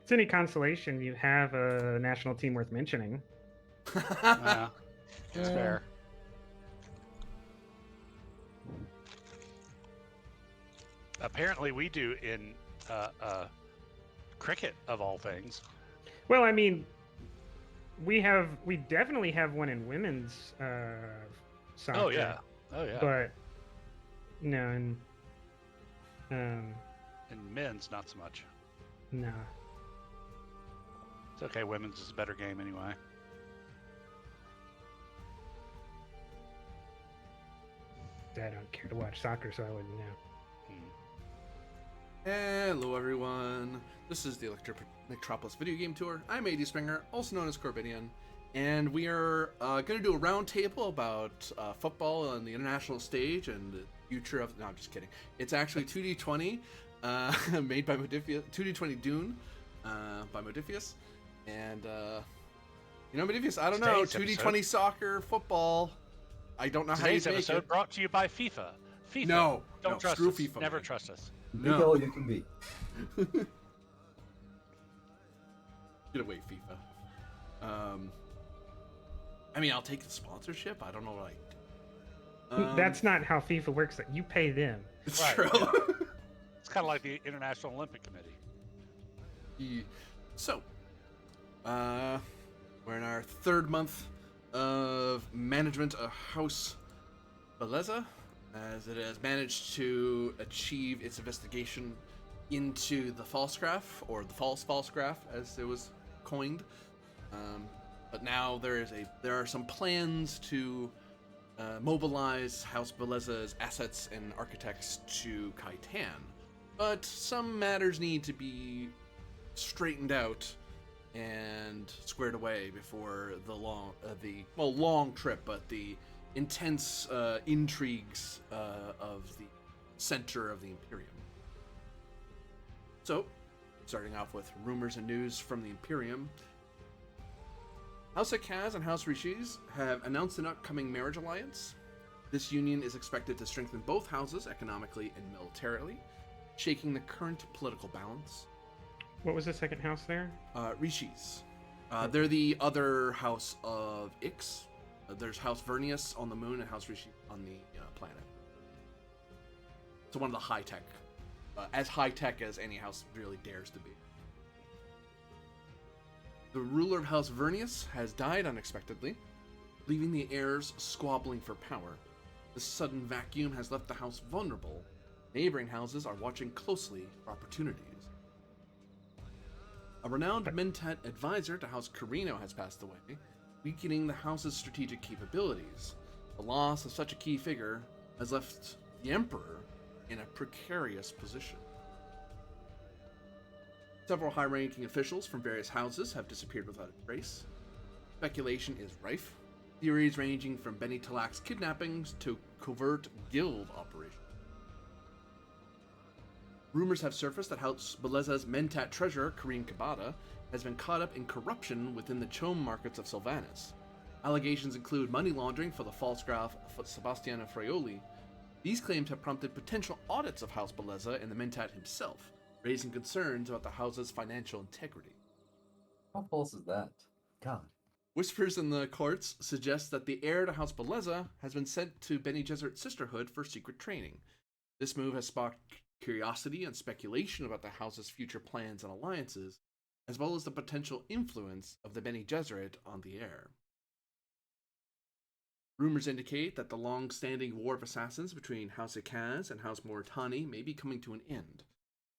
it's any consolation, you have a national team worth mentioning. Yeah, it's fair. Apparently, we do in cricket, of all things. Well, I mean, we definitely have one in women's soccer. Oh yeah, oh yeah. But no, and In men's, not so much. no. It's okay. Women's is a better game anyway. I don't care to watch soccer, so I wouldn't know. Hello everyone, this is the Electropolis video game tour. I'm AD Springer, also known as Corbinian, and we are going to do a round table about football on the international stage and the future of... No, I'm just kidding. It's actually 2D20 made by Modifius, 2D20 DUNE by Modifius, and you know, Modifius, I don't know, 2D20 soccer, football, I don't know how you make it. Today's episode brought to you by FIFA. FIFA. No, don't trust screw us. FIFA. Never man. trust us. Be all you can be. Get away, FIFA. I mean, I'll take the sponsorship. I don't know what I do. That's not how FIFA works. That you pay them. It's Right, true. yeah. It's kind of like the International Olympic Committee. Yeah. So, we're in our third month of management of House Bellezza, as it has managed to achieve its investigation into the false graph, or the false graph, as it was coined. But now there are some plans to mobilize House Bellezza's assets and architects to Kaitan. But some matters need to be straightened out and squared away before the long trip, but the intense intrigues of the center of the Imperium. So, starting off with rumors and news from the Imperium, House Akaz and House Rishis have announced an upcoming marriage alliance. This union is expected to strengthen both houses economically and militarily, shaking the current political balance. What was the second house there? Rishis. They're the other house of Ix. There's House Vernius on the moon and House Rishi on the planet. So one of the high-tech, as high-tech as any house really dares to be. The ruler of House Vernius has died unexpectedly, leaving the heirs squabbling for power. This sudden vacuum has left the house vulnerable. Neighboring houses are watching closely for opportunities. A renowned Mentat advisor to House Carino has passed away, weakening the house's strategic capabilities. The loss of such a key figure has left the Emperor in a precarious position. Several high-ranking officials from various houses have disappeared without a trace. Speculation is rife, theories ranging from Beni Talak's kidnappings to covert guild operations. Rumors have surfaced that House Bellezza's Mentat treasurer, Kareem Kabata, has been caught up in corruption within the Chome markets of Silvanus. Allegations include money laundering for the false graph Sebastiano Fraioli. These claims have prompted potential audits of House Bellezza and the Mentat himself, raising concerns about the house's financial integrity. How false is that? God. Whispers in the courts suggest that the heir to House Bellezza has been sent to Bene Gesserit Sisterhood for secret training. This move has sparked curiosity and speculation about the house's future plans and alliances, as well as the potential influence of the Bene Gesserit on the heir. Rumors indicate that the long-standing war of assassins between House Akaz and House Moritani may be coming to an end.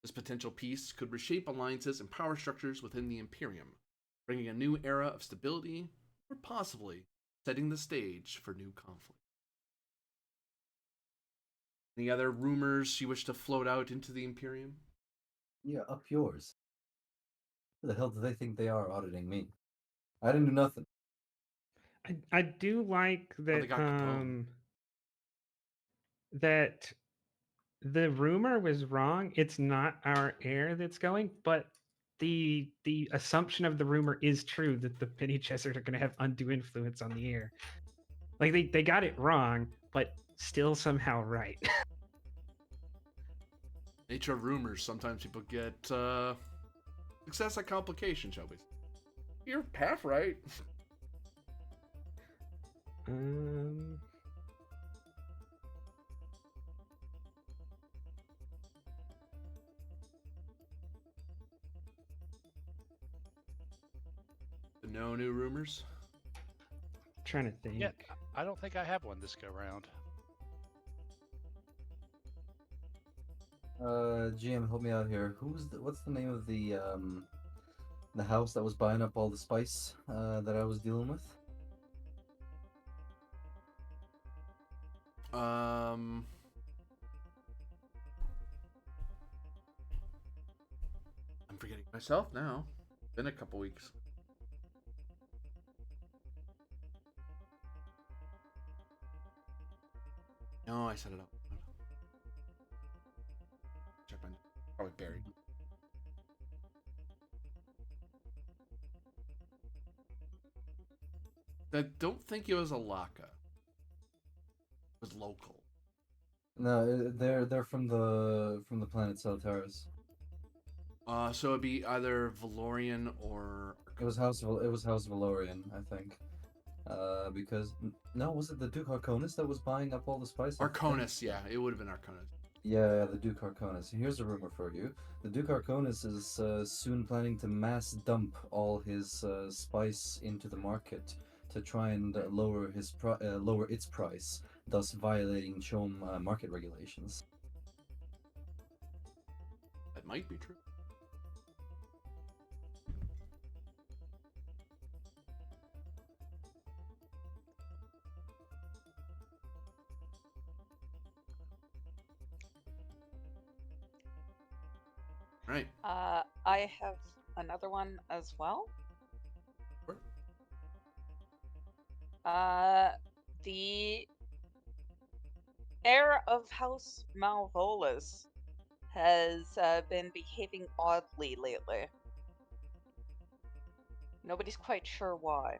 This potential peace could reshape alliances and power structures within the Imperium, bringing a new era of stability, or possibly setting the stage for new conflict. Any other rumors you wish to float out into the Imperium? Yeah, up yours. Who the hell do they think they are auditing me? I didn't do nothing. I do like they that got Capone. that the rumor was wrong. It's not our heir that's going, but the assumption of the rumor is true that the Bene Gesserit are going to have undue influence on the heir. Like they got it wrong, but still somehow right. Nature of rumors. Sometimes people get Success at complication, shall we? You're half right. Um, No new rumors. trying to think. Yeah, I don't think I have one this go round. GM, help me out here. What's the name of the house that was buying up all the spice that I was dealing with? I'm forgetting myself now. Been a couple weeks. No, I set it up. Check my probably buried. I don't think it was a Laka. It was local. No, they're from the planet Salutaris. So it'd be either Valorian or It was House Valorian, I think. Because no, was it the Duke Arconis that was buying up all the spice? I think? Arconis. Yeah, it would have been Arconis. Yeah, the Duke Arconis. Here's a rumor for you. The Duke Arconis is soon planning to mass dump all his spice into the market to try and lower its price, thus violating Chom market regulations. That might be true. Right. I have another one as well. Sure. The heir of House Malvolus has been behaving oddly lately. Nobody's quite sure why.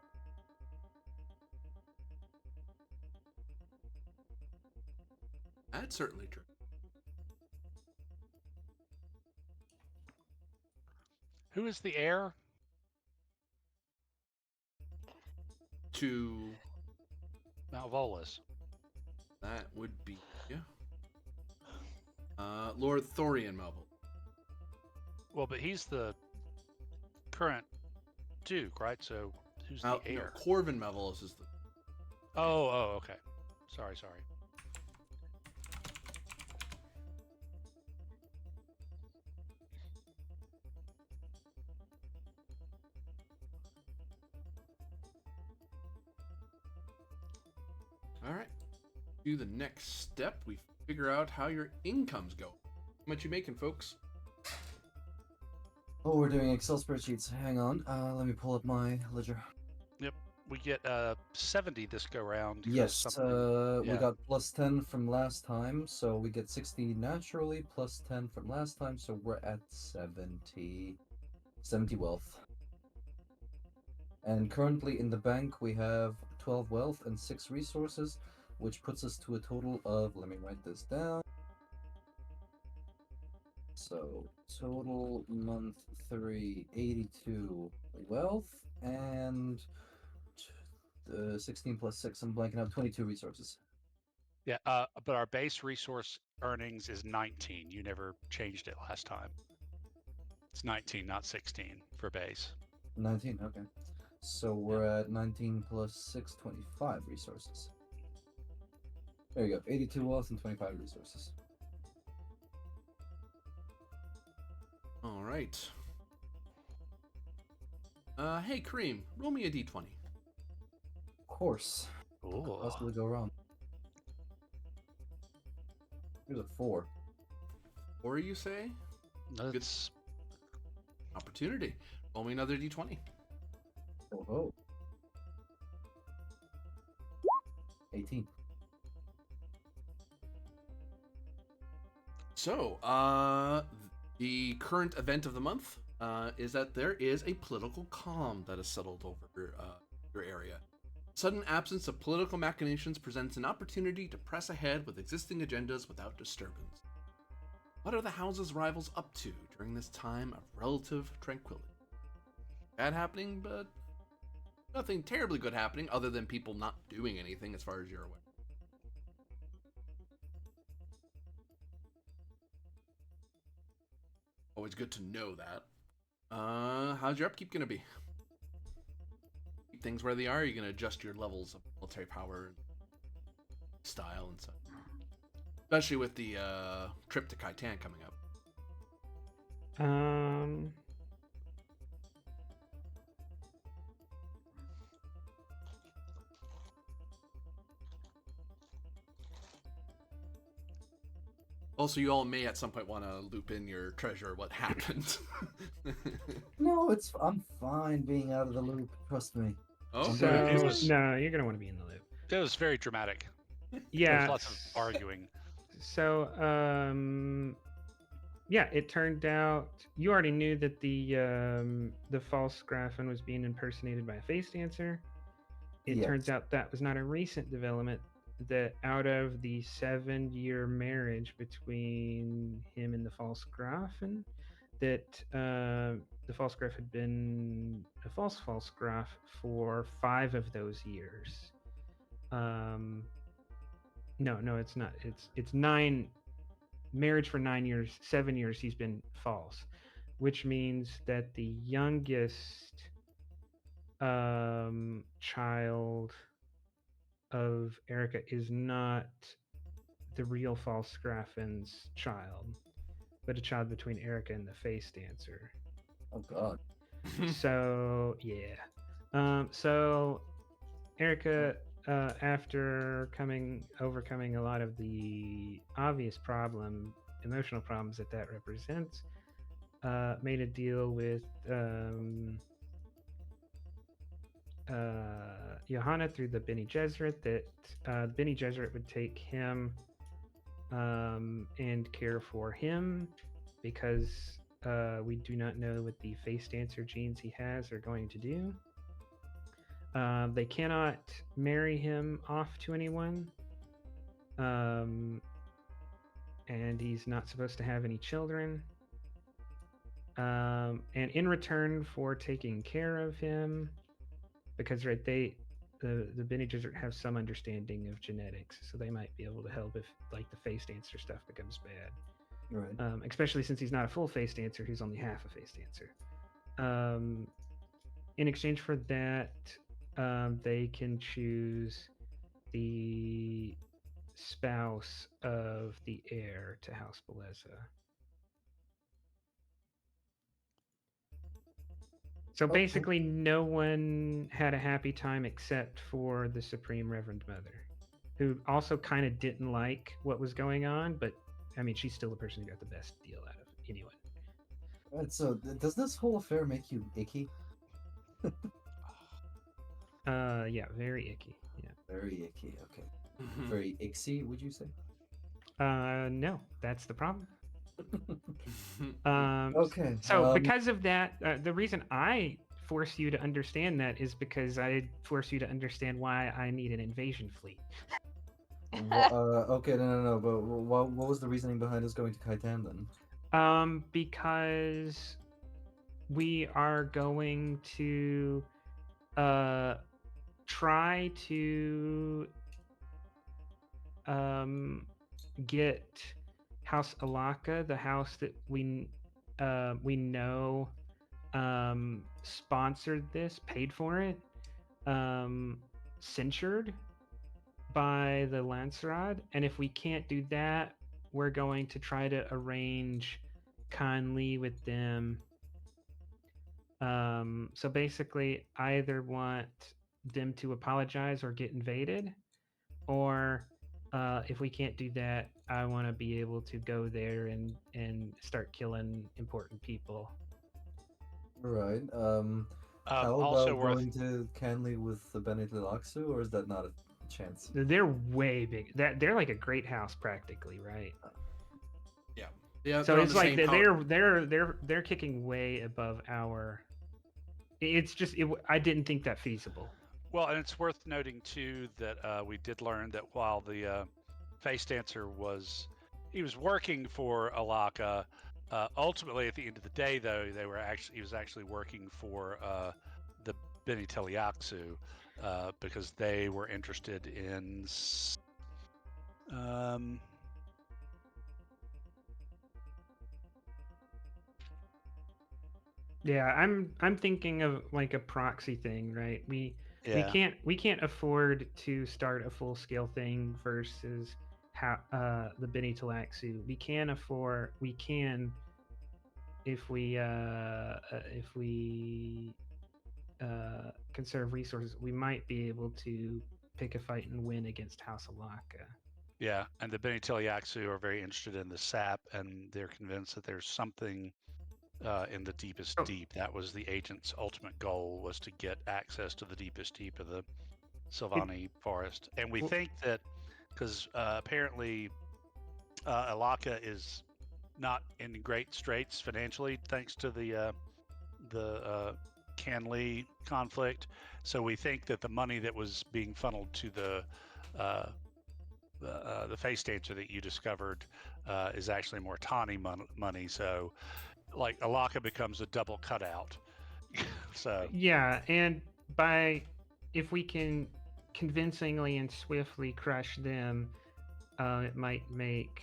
That's certainly true. Who is the heir? To Malvolus. that would be Lord Thorian Melville. Well, but he's the current Duke, right? So who's the heir? No, Corvin Melville is the. Oh, okay. Sorry. All right. Do the next step. We figure out how your incomes go. How much you making, folks? Oh, we're doing Excel spreadsheets. Hang on. Let me pull up my ledger. We get 70 this go round. 'cause Yes, something- we yeah. got plus 10 from last time, so we get 60 naturally, plus 10 from last time, so we're at 70 wealth. And currently in the bank we have 12 wealth and 6 resources, which puts us to a total of, let me write this down. So, total month 3, 82 wealth, and 16 plus 6, I'm blanking out, 22 resources. Yeah, but our base resource earnings is 19. You never changed it last time. It's 19, not 16 for base. 19, okay. So we're at 19 plus 6, 25 resources. There you go, 82 wealth and 25 resources. All right. Hey, Kareem, roll me a d20. Of course. What could Ooh. possibly go wrong? Here's a 4. Or you say? That's Opportunity. Roll me another d20. Oh ho. 18. So, the current event of the month is that there is a political calm that has settled over your area. Sudden absence of political machinations presents an opportunity to press ahead with existing agendas without disturbance. What are the house's rivals up to during this time of relative tranquility? Bad happening, but nothing terribly good happening other than people not doing anything as far as you're aware. Always good to know that. How's your upkeep gonna be? Keep things where they are? Are you gonna adjust your levels of military power and style and such? Especially with the trip to Khitan coming up. Also, you all may at some point want to loop in your treasure what happened. No, I'm fine being out of the loop. Trust me. Oh, So it was- no, you're gonna want to be in the loop. It was very dramatic. Yeah. There's lots of arguing. So yeah, it turned out you already knew that the false Graffin was being impersonated by a face dancer. It turns Yes. out that was not a recent development. That out of the 7-year marriage between him and the false Graffin, that the false Graf had been a false Graf for 5 of those years. No, it's not. It's 9 marriage for 9 years, 7 years he's been false, which means that the youngest child of Erica is not the real false Graffin's child, but a child between Erica and the face dancer. Oh God. So yeah. So Erica, after overcoming a lot of the obvious emotional problems that represents, made a deal with Johanna through the Bene Gesserit that Bene Gesserit would take him and care for him because we do not know what the face dancer genes he has are going to do. They cannot marry him off to anyone. And he's not supposed to have any children. And in return for taking care of him, because the Bene Gesserit have some understanding of genetics, so they might be able to help if like the face dancer stuff becomes bad. Right. Especially since he's not a full face dancer, he's only half a face dancer. In exchange for that, they can choose the spouse of the heir to House Bellezza. So Okay. basically, no one had a happy time except for the Supreme Reverend Mother, who also kind of didn't like what was going on, but I mean, she's still the person who got the best deal out of anyone. Right. So, does this whole affair make you icky? Yeah, very icky. Yeah. Very icky. Okay. Very ixy, would you say? No, that's the problem. Okay. So because of that, the reason I force you to understand that is because I force you to understand why I need an invasion fleet. Okay, no. But what was the reasoning behind us going to Khitan then? Because we are going to try to get House Alaka, the house that we know sponsored this, paid for it, censured by the Lancerod, and if we can't do that, we're going to try to arrange Conley with them. So basically, I either want them to apologize or get invaded, or if we can't do that, I want to be able to go there and start killing important people. Right. How Also about worth going to Canley with the Bennett Lilaxu, or is that not a chance? They're way big. They're like a great house practically, right? Yeah. So they're on it's the like same power- they're kicking way above our. It's just I didn't think that feasible. Well, and it's worth noting too that we did learn that while the face dancer was he was working for Alaka. Ultimately, at the end of the day, though, he was actually working for the Beni Teliaksu because they were interested in Yeah, I'm thinking of like a proxy thing, right? We yeah. we can't afford to start a full scale thing versus how the Beni Talaxu. We can if we conserve resources, we might be able to pick a fight and win against House Alaka. Yeah, and the Beni Teliaksu are very interested in the sap, and they're convinced that there's something in the deepest Oh. deep. That was the agent's ultimate goal, was to get access to the deepest deep of the Silvani forest. And we Well- think that because apparently Alaka is not in great straits financially, thanks to the Canley conflict. So we think that the money that was being funneled to the face dancer that you discovered is actually more Tawny money. So, like, Alaka becomes a double cutout. So Yeah, and if we can convincingly and swiftly crush them, it might make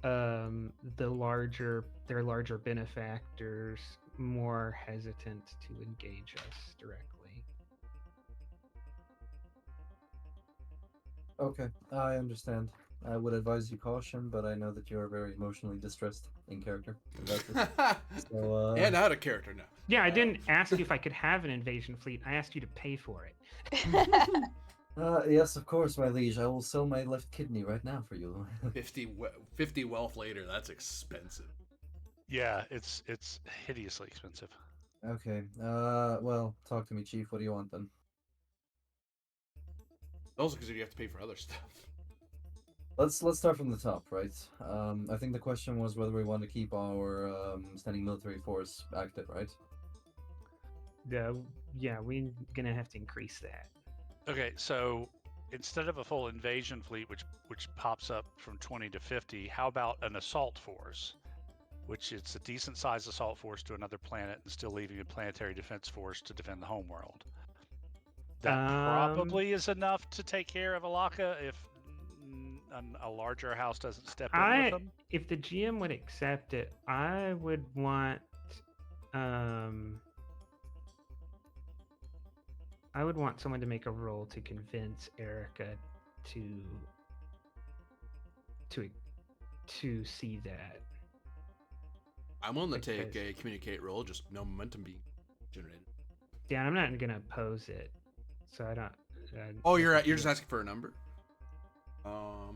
their larger benefactors more hesitant to engage us directly. Okay, I understand. I would advise you caution, but I know that you are very emotionally distressed in character about this. So, and out of character now. Yeah, I didn't ask you if I could have an invasion fleet. I asked you to pay for it. yes, of course, my liege. I will sell my left kidney right now for you. 50 wealth later, that's expensive. yeah, it's hideously expensive. Okay. Well, talk to me, Chief. What do you want then? Also, because you have to pay for other stuff. Let's start from the top, right? I think the question was whether we want to keep our standing military force active, right? Yeah, we're gonna have to increase that. Okay, so instead of a full invasion fleet, which pops up from 20 to 50, how about an assault force, which it's a decent sized assault force to another planet and still leaving a planetary defense force to defend the homeworld? That probably is enough to take care of Alaka if a larger house doesn't step in with them. If the GM would accept it, I would want someone to make a roll to convince Erica to see that. I'm willing to take a communicate roll, just no momentum being generated. Yeah, I'm not gonna oppose it, so I don't. Oh, you're just asking for a number.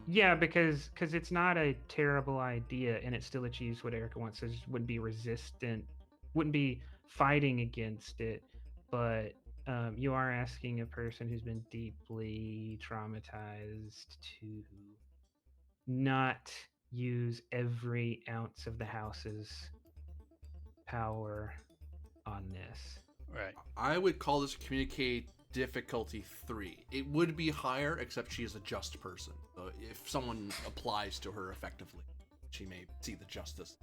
Yeah, because it's not a terrible idea, and it still achieves what Erica wants. So it wouldn't be resistant, wouldn't be fighting against it, but you are asking a person who's been deeply traumatized to not use every ounce of the house's power on this. Right. I would call this communicate difficulty 3. It would be higher, except she is a just person. So if someone applies to her effectively, she may see the justice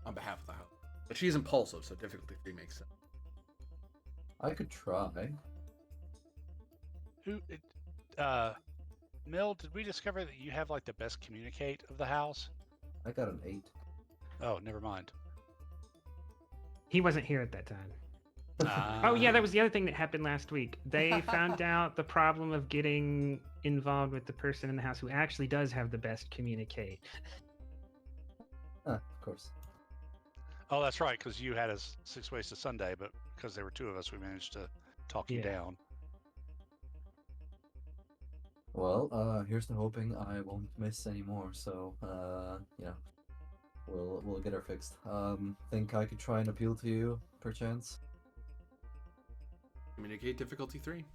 on behalf of the house. But she's impulsive, so difficulty 3 makes sense. I could try. Mill, did we discover that you have like the best communicate of the house? I got an 8. Oh, never mind. He wasn't here at that time. Oh yeah, that was the other thing that happened last week. They found out the problem of getting involved with the person in the house who actually does have the best communicate. Of course. Oh, that's right, because you had us 6 ways to Sunday, but because there were 2 of us, we managed to talk you down. Well, here's to hoping I won't miss any more. So, yeah, we'll get her fixed. Think I could try and appeal to you, perchance? Communicate difficulty 3.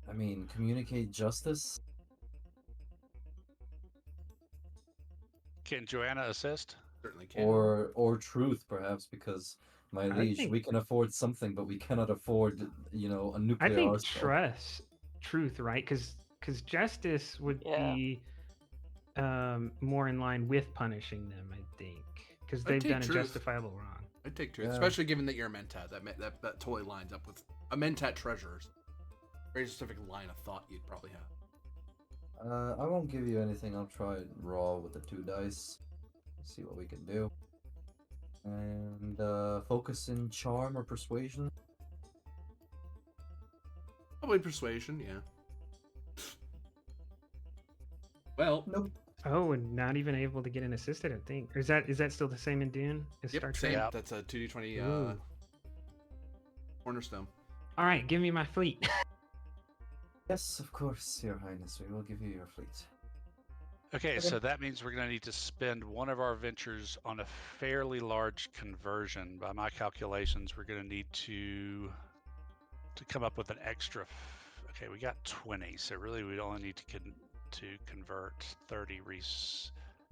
I mean, communicate justice? Can Joanna assist? Certainly can. Or truth, perhaps, because my I liege, think- we can afford something, but we cannot afford, a nuclear I think arsenal. truth, right? Because justice would Yeah. be more in line with punishing them, I think, because I'd they've take done a truth. justifiable wrong. I'd take truth, Yeah. especially given that you're a mentat. That totally lines up with a mentat treasures. Very specific line of thought you'd probably have. I won't give you anything. I'll try it raw with the 2 dice. See what we can do. And focus in charm or persuasion. Probably persuasion, yeah. Well, Nope. Oh, and not even able to get an assist, I don't think. Or is that still the same in Dune as Star yep, Trek? same. Yep. That's a 2d20 Ooh. cornerstone. All right, give me my fleet. Yes, of course, Your Highness. We will give you your fleet. Okay, Okay. so that means we're going to need to spend one of our ventures on a fairly large conversion. By my calculations, we're going to need to come up with an extra. Okay, we got 20, so really we only need to convert 30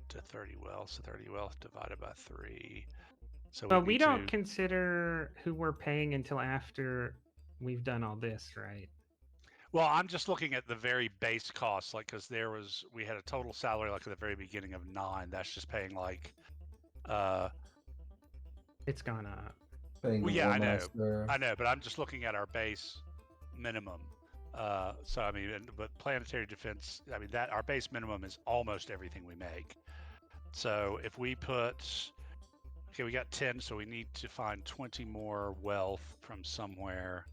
to 30 wealth. So 30 wealth divided by 3. So Well, we we need don't to. consider who we're paying until after we've done all this, right? Well, I'm just looking at the very base costs, like because we had a total salary like at the very beginning of 9. That's just paying like, It's gone up. Paying well, the yeah, War I know, Master. but I'm just looking at our base minimum. So I mean, but planetary defense, I mean that our base minimum is almost everything we make. So if we put, okay, we got 10, so we need to find 20 more wealth from somewhere.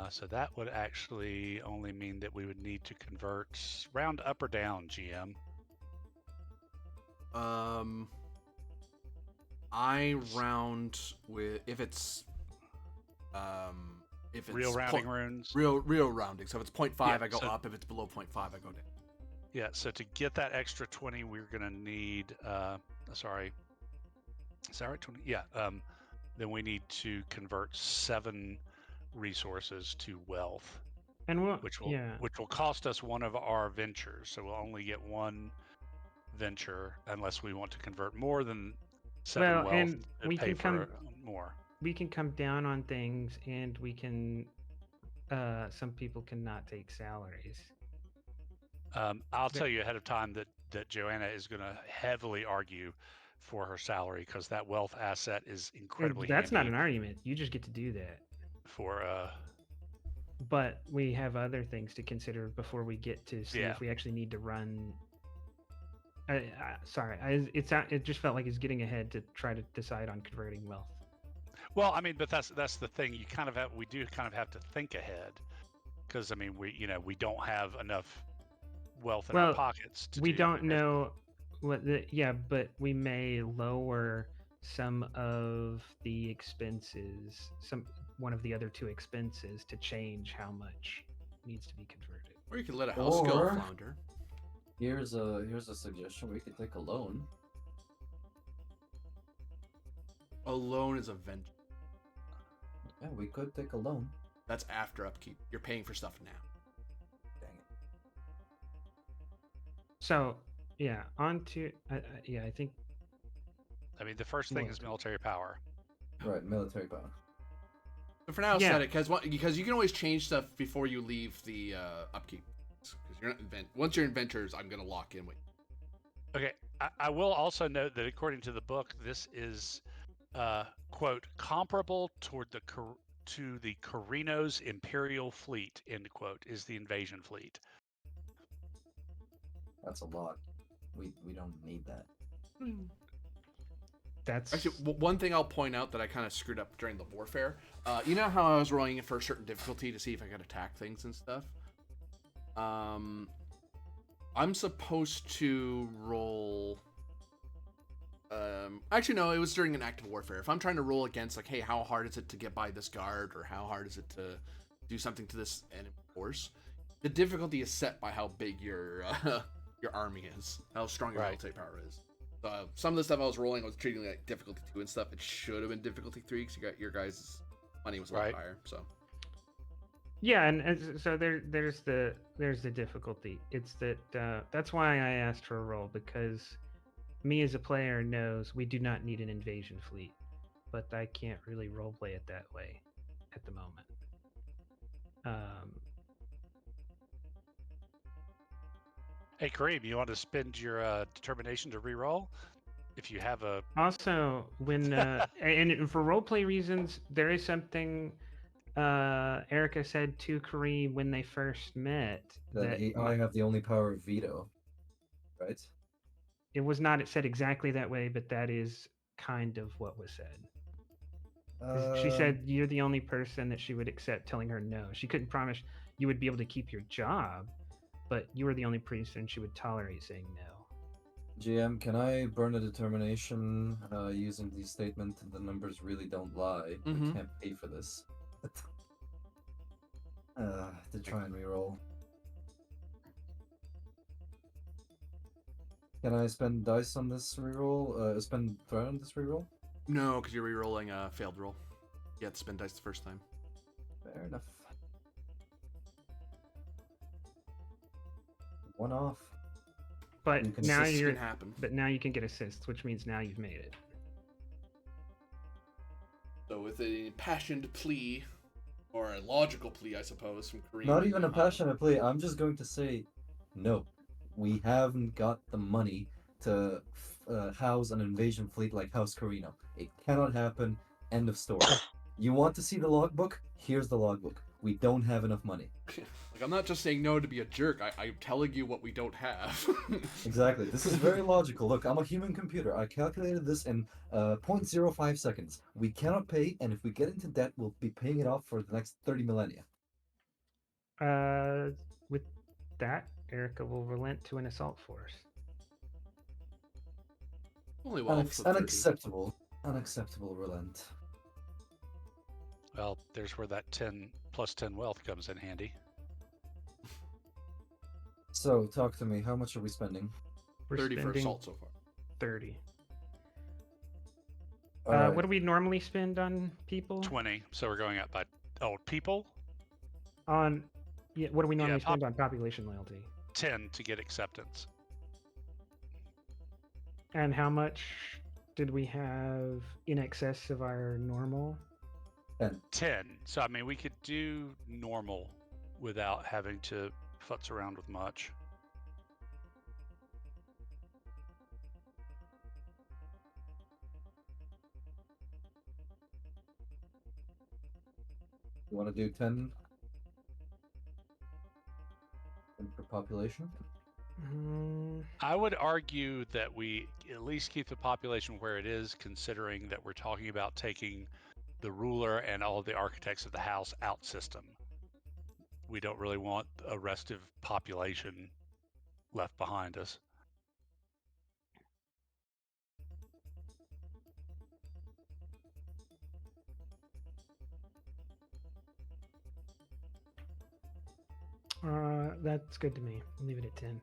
So that would actually only mean that we would need to convert round up or down, GM. I round with if it's Real rounding runes. real rounding. So if it's 0.5, Yeah, I go so- up. If it's below 0.5, I go down. Yeah, so to get that extra 20, we're gonna need sorry. Is that right? 20? Yeah. Then we need to convert 7 resources to wealth, And we'll, which will yeah. cost us one of our ventures. So we'll only get one venture unless we want to convert more than 7 Well, wealth and to we pay can for come- more. We can come down on things, and we can. Some people cannot take salaries. I'll Ve- tell you ahead of time that Joanna is going to heavily argue for her salary because that wealth asset is incredibly That's not handy an argument. You just get to do that. for But we have other things to consider before we get to see Yeah. if we actually need to run. Sorry, it just felt like it's getting ahead to try to decide on converting wealth. Well, I mean, but that's the thing. We do kind of have to think ahead because I mean, we don't have enough wealth in our Well, pockets to We do don't as- know but we may lower some of the expenses, one of the other 2 expenses to change how much needs to be converted. Or you could let a house skill Or- flounder. Here's a suggestion. We could take a loan. A loan is a venture. Yeah, we could take a loan. That's after upkeep. You're paying for stuff now. Dang it. So, yeah, on to I think I mean, the first thing Well- is military power. Right, military power. But for now, Yeah. set it because you can always change stuff before you leave the upkeep. Because you're not once you're in ventures, I'm gonna lock in with. Okay, I will also note that according to the book, this is quote comparable to the Carino's Imperial Fleet, end quote, is the invasion fleet. That's a lot. We don't need that. that's Actually, one thing I'll point out that I kind of screwed up during the warfare. You know how I was rolling it for a certain difficulty to see if I could attack things and stuff. I'm supposed to roll. Actually, no, it was during an active warfare. If I'm trying to roll against, like, hey, how hard is it to get by this guard, or how hard is it to do something to this enemy force, the difficulty is set by how big your army is, how strong your Right. military power is. Some of the stuff I was rolling, I was treating like difficulty 2 and stuff. It should have been difficulty 3 because your guys' money was a lot Right. higher. So Yeah, and so there's the difficulty. It's that that's why I asked for a roll, because me as a player knows we do not need an invasion fleet, but I can't really roleplay it that way at the moment. Hey, Kareem, you want to spend your determination to reroll? If you have a Also, when and for roleplay reasons, there is something Erica said to Kareem when they first met that I have the only power of veto, right? it was not said exactly that way, but that is kind of what was said. 'Cause she said you're the only person that she would accept telling her no. She couldn't promise you would be able to keep your job, but you were the only person she would tolerate saying no. GM, can I burn a determination using the statement the numbers really don't lie? Mhm. We can't pay for this. To try and reroll. Can I spend dice on this reroll? Spend threat on this reroll? No, because you're re-rolling a failed roll. You have to spend dice the first time. Fair enough. One off. But You can now Assists you're can happen. but now you can get assists, which means now you've made it. So with an impassioned plea, or a logical plea, I suppose, from Kareem. Not even a passionate plea. I'm just going to say, no, we haven't got the money to house an invasion fleet like House Carino. It cannot happen. End of story. You want to see the logbook? Here's the logbook. We don't have enough money. Like, I'm not just saying no to be a jerk. I'm telling you what we don't have. Exactly. This is very logical. Look, I'm a human computer. I calculated this in 0.05 seconds. We cannot pay, and if we get into debt, we'll be paying it off for the next 30 millennia. With that, Erica will relent to an assault force. Only wealth of 30. Unacceptable. Unacceptable relent. well, there's where that 10 plus 10 wealth comes in handy. So, talk to me. How much are we spending? We're 30 for spending assault so far. 30. Alright. What do we normally spend on people? 20. So we're going up by people. On what do we normally pop- spend on population loyalty? 10 to get acceptance. And how much did we have in excess of our normal? 10. So I mean, we could do normal without having to futz around with much. You want to do 10? 10 for population? I would argue that we at least keep the population where it is, considering that we're talking about taking the ruler and all of the architects of the house out system. We don't really want a restive population left behind us. That's good to me. Leave it at 10.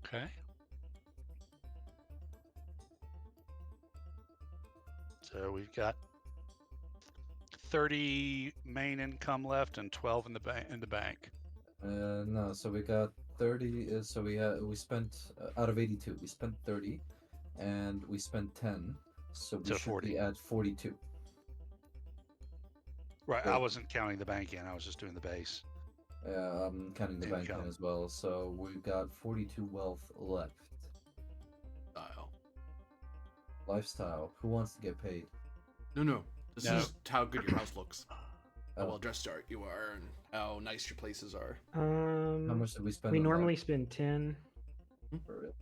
Okay. So we've got 30 main income left and 12 in the bank. No, so we got 30. So we spent out of 82, we spent 30, and we spent 10. So we So should 40. be at 42. Right. Right. I wasn't counting the bank in. I was just doing the base. I'm counting the bank in Income. as well. So we've got 42 wealth left. Style. Lifestyle. Who wants to get paid? No. This No. is how good your house looks. How Oh. well dressed you are, and how nice your places are. How much did we spend? We on that? normally spend 10. For it?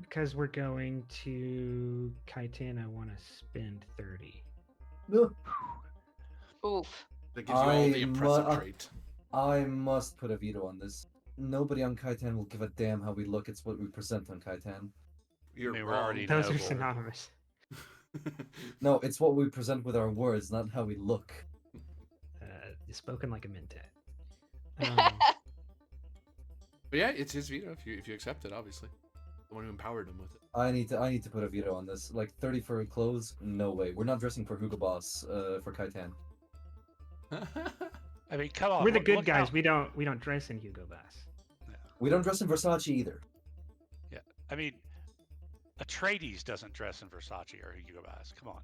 Because we're going to Kaitan, I want to spend 30. No. Oof. That gives you all the I impressive mu- trait. I must put a veto on this. Nobody on Kaitan will give a damn how we look. It's what we present on Kaitan. You're I mean, we're wrong. already Those are noble. synonymous. No, it's what we present with our words, not how we look. Spoken like a mentat. But yeah, it's his veto if you accept it, obviously. The one who empowered him with it. I need to put a veto on this. Like 30 for clothes? No way. We're not dressing for Hugo Boss for Kaitan. I mean, come on. We're the look good guys. how- We don't dress in Hugo Boss. We don't dress in Versace either. Yeah. I mean, Atreides doesn't dress in Versace or Hugo Boss. Come on.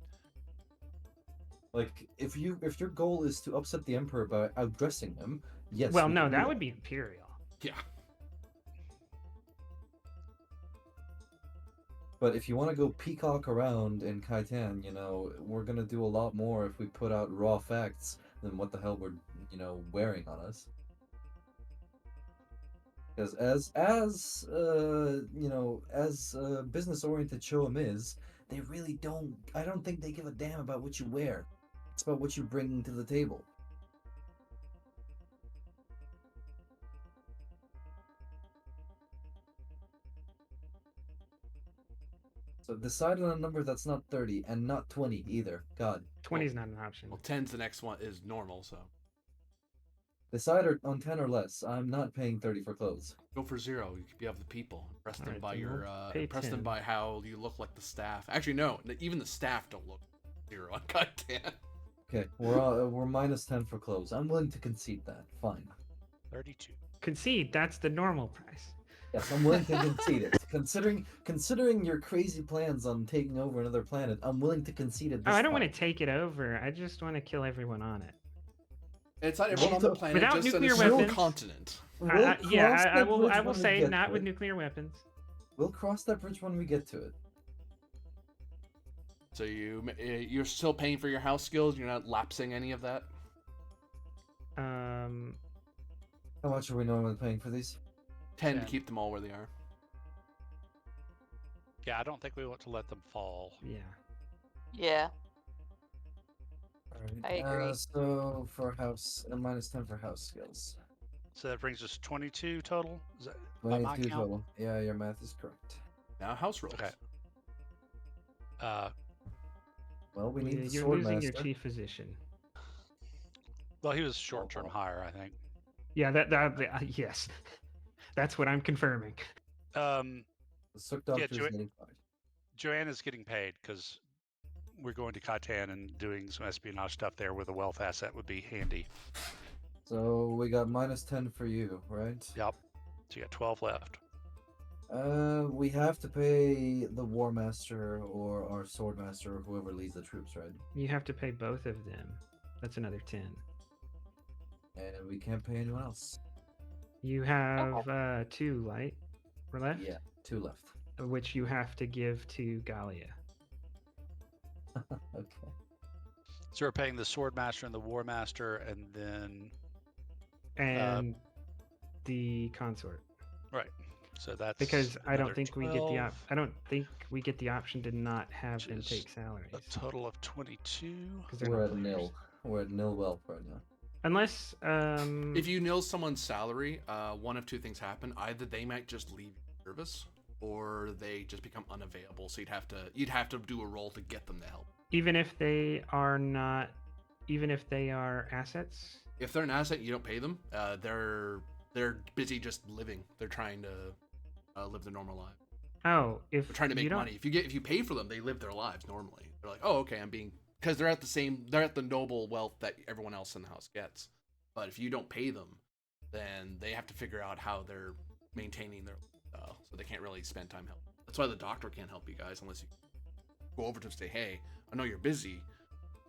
Like if your goal is to upset the Emperor by outdressing him, Yes. well, we no, can do that would be Imperial. Yeah. But if you want to go peacock around in Kaitan, you know, we're gonna do a lot more if we put out raw facts than what the hell we're, you know, wearing on us. Because you know, as business oriented Shoam is, they really don't. I don't think they give a damn about what you wear. It's about what you bring to the table. So decide on a number that's not 30 and not 20 either. God. 20 is not an option. Well, 10's the next one is normal, so Decide on 10 or less. I'm not paying 30 for clothes. go for 0. You could be of the people. Impress them Alright, by then your we'll pay impress them 10. by how you look like the staff. Actually, no, even the staff don't look 0 on Kaitan. Okay, we're minus 10 for clothes. I'm willing to concede that. Fine. 32. Concede, that's the normal price. Yes, I'm willing to concede it. Considering your crazy plans on taking over another planet, I'm willing to concede it. Oh, This I don't want time. to take it over. I just want to kill everyone on it. It's not everyone on the planet, Without just nuclear a single weapons. continent. We'll I cross that will. bridge I will when we say get not to with it. nuclear weapons. We'll cross that bridge when we get to it. So you're still paying for your house skills. You're not lapsing any of that. How much are we normally paying for these? 10 to 10. keep them all where they are. Yeah, I don't think we want to let them fall. Yeah. Yeah. Alright. I agree. So for house, minus 10 for house skills. So that brings us to 22 total. Is that by my 22 count? total. Yeah, your math is correct. Now house rolls. Okay. Well, we need the You're sword losing your master. chief physician. Well, he was short-term hire, I think. Yeah, yes, that's what I'm confirming. Um, The Sook Doctor is Jo- getting fired. Joanna's getting paid because we're going to Kaitan and doing some espionage stuff there with a wealth asset would be handy. So we got minus 10 for you, right? Yep. So you got 12 left. We have to pay the War Master or our Sword Master or whoever leads the troops, right? You have to pay both of them. That's another 10. And we can't pay anyone else. You have 2 light left, Yeah, 2 left. which you have to give to Gallia. Okay. So we're paying the Sword Master and the War Master, and then And the consort. right. So that's Because I don't another think we get the 12, I don't think we get the option to not have which them is take salaries. a total of 22. Because they're We're not at players. nil. We're at nil wealth right now. Unless If you nil someone's salary, one of two things happen. Either they might just leave service, or they just become unavailable. So you'd have to do a roll to get them to help. even if they are not, even if they are assets. If they're an asset, you don't pay them. They're busy just living. They're trying to live their normal life. Oh, if They're trying to you make don't- money. If you pay for them, they live their lives normally. They're like, oh, okay, because they're at the noble wealth that everyone else in the house gets. But if you don't pay them, then they have to figure out how they're maintaining their lifestyle. So they can't really spend time helping. That's why the doctor can't help you guys unless you go over to him and say, hey, I know you're busy,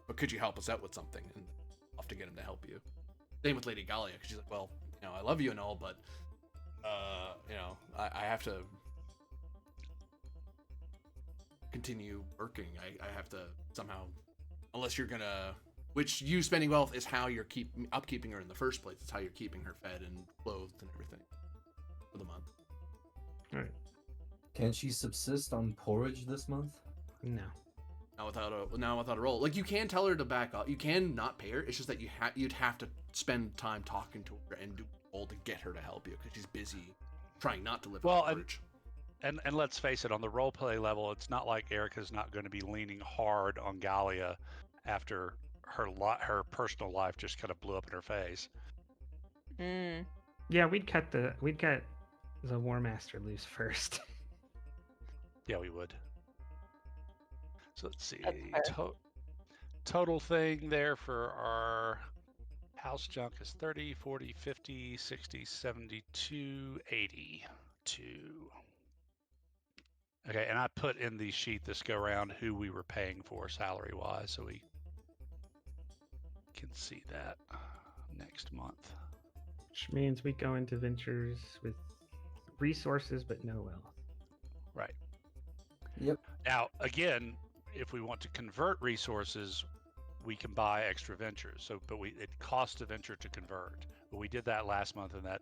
but could you help us out with something? And I'll have to get him to help you. Same with Lady Gallia, because she's like, well, I love you and all, but I have to continue working. I have to somehow, unless you're gonna, which you spending wealth is how you're upkeeping her in the first place. It's how you're keeping her fed and clothed and everything for the month. All right. Can she subsist on porridge this month? No. Now without a roll, like you can tell her to back up. You can not pay her. It's just that you'd have to spend time talking to her and do a roll to get her to help you because she's busy trying not to live on porridge. And let's face it, on the roleplay level, it's not like Erica's not going to be leaning hard on Gallia after her personal life just kind of blew up in her face. Mm. Yeah, we'd cut the War Master loose first. Yeah, we would. So let's see. That's fair. Total thing there for our house junk is 30, 40, 50, 60, 72, 82. Okay, and I put in the sheet this go around who we were paying for salary wise, so we can see that next month. Which means we go into ventures with resources but no wealth. Right. Yep. Now, again, if we want to convert resources, we can buy extra ventures. So, but it costs a venture to convert. But we did that last month, and that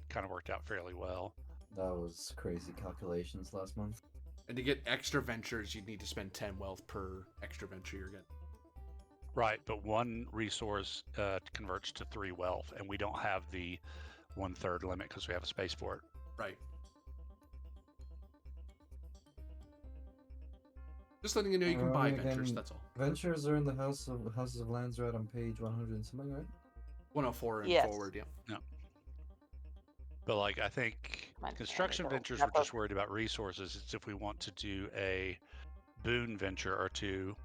kind of worked out fairly well. That was crazy calculations last month. And to get extra ventures, you'd need to spend 10 wealth per extra venture you're getting. Right, but one resource converts to 3 wealth, and we don't have the 1/3 limit because we have a space for it. Right. Just letting you know you can buy ventures, again, that's all. Ventures are in the Houses of Landsrat on page 100 and something, right? 104 and Yes. forward, yeah. But like, I think Come on, construction Canada, ventures, wrap we're just up. worried about resources. It's if we want to do a boon venture or two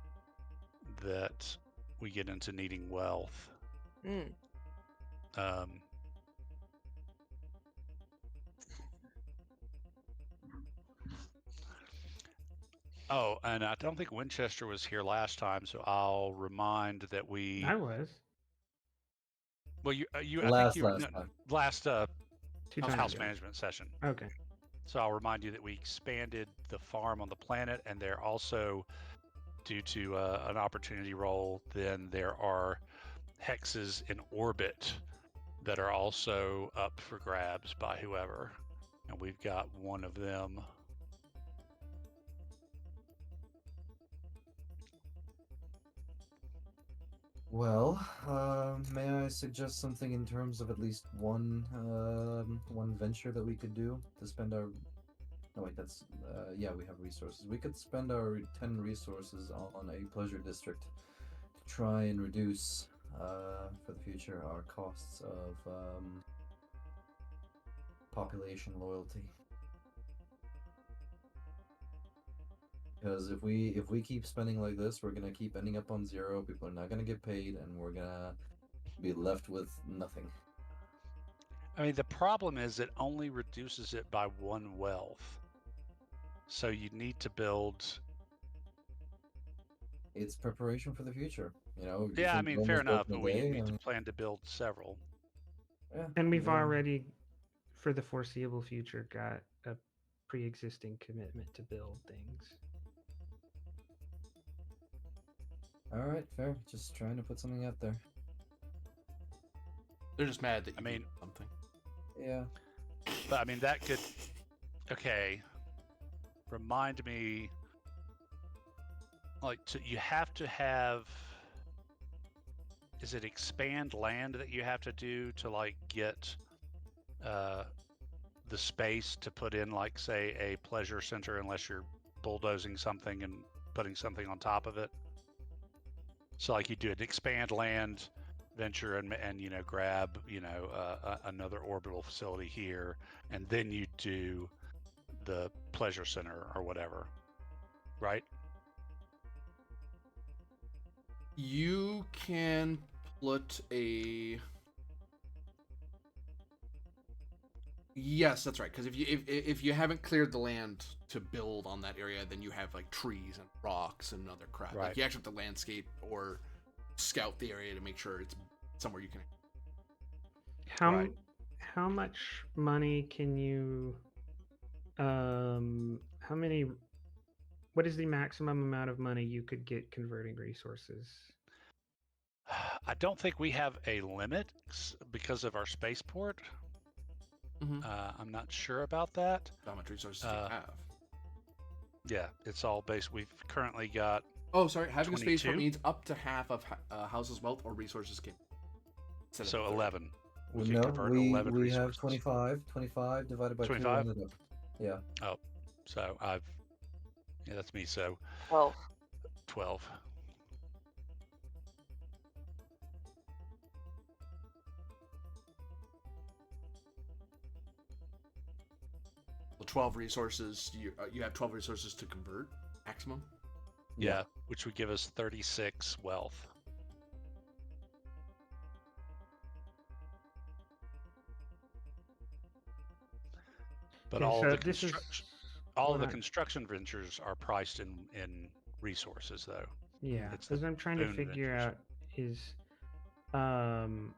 that we get into needing wealth. Mm. Oh, and I don't think Winchester was here last time, so I'll remind that we. I was Well, you I think Last you time. last 2 times house ago. management session. Okay. So I'll remind you that we expanded the farm on the planet, and they're also, due to an opportunity roll, then there are hexes in orbit that are also up for grabs by whoever, and we've got one of them. Well, may I suggest something in terms of at least one venture that we could do to spend our. No wait, that's yeah, we have resources. We could spend our 10 resources on a pleasure district to try and reduce for the future our costs of population loyalty. Because if we keep spending like this, we're gonna keep ending up on 0. People are not gonna get paid, and we're gonna be left with nothing. I mean, the problem is it only reduces it by 1 wealth. So you need to build. It's preparation for the future, you know. Yeah, I mean, fair enough, but we day, need to plan to build several. Yeah, And we've yeah. already, for the foreseeable future, got a pre-existing commitment to build things. All right, fair. Just trying to put something out there. They're just mad that you I mean- did something. Yeah. But I mean, that could. Okay. Remind me. Like, you have to have. Is it expand land that you have to do to like get the space to put in, like, say, a pleasure center, unless you're bulldozing something and putting something on top of it? So like you do an expand land venture and you know, grab, you know, another orbital facility here, and then you do the pleasure center or whatever, right? You can put a. Yes, that's right. Because if you haven't cleared the land to build on that area, then you have like trees and rocks and other crap. Right. Like you actually have to landscape or scout the area to make sure it's somewhere you can. Right. How much money can you how many what is the maximum amount of money you could get converting resources? I don't think we have a limit because of our spaceport. Mm-hmm. I'm not sure about that. How much resources do you have? Yeah, it's all based. We've currently got. Oh, sorry. Having a spaceport 22? means up to half of house's wealth or resources can. So 11. We Well, can no, convert we 11 have resources. 25. 25 divided by 2 25? rounded up. Yeah. So yeah, that's me. So 12. 12. Well, 12 resources. You have 12 resources to convert maximum. Yeah, which would give us 36 wealth. But Okay, all so the this is all what of the I- construction ventures are priced in resources, though. Yeah, It's because the I'm trying to boon figure ventures. out is um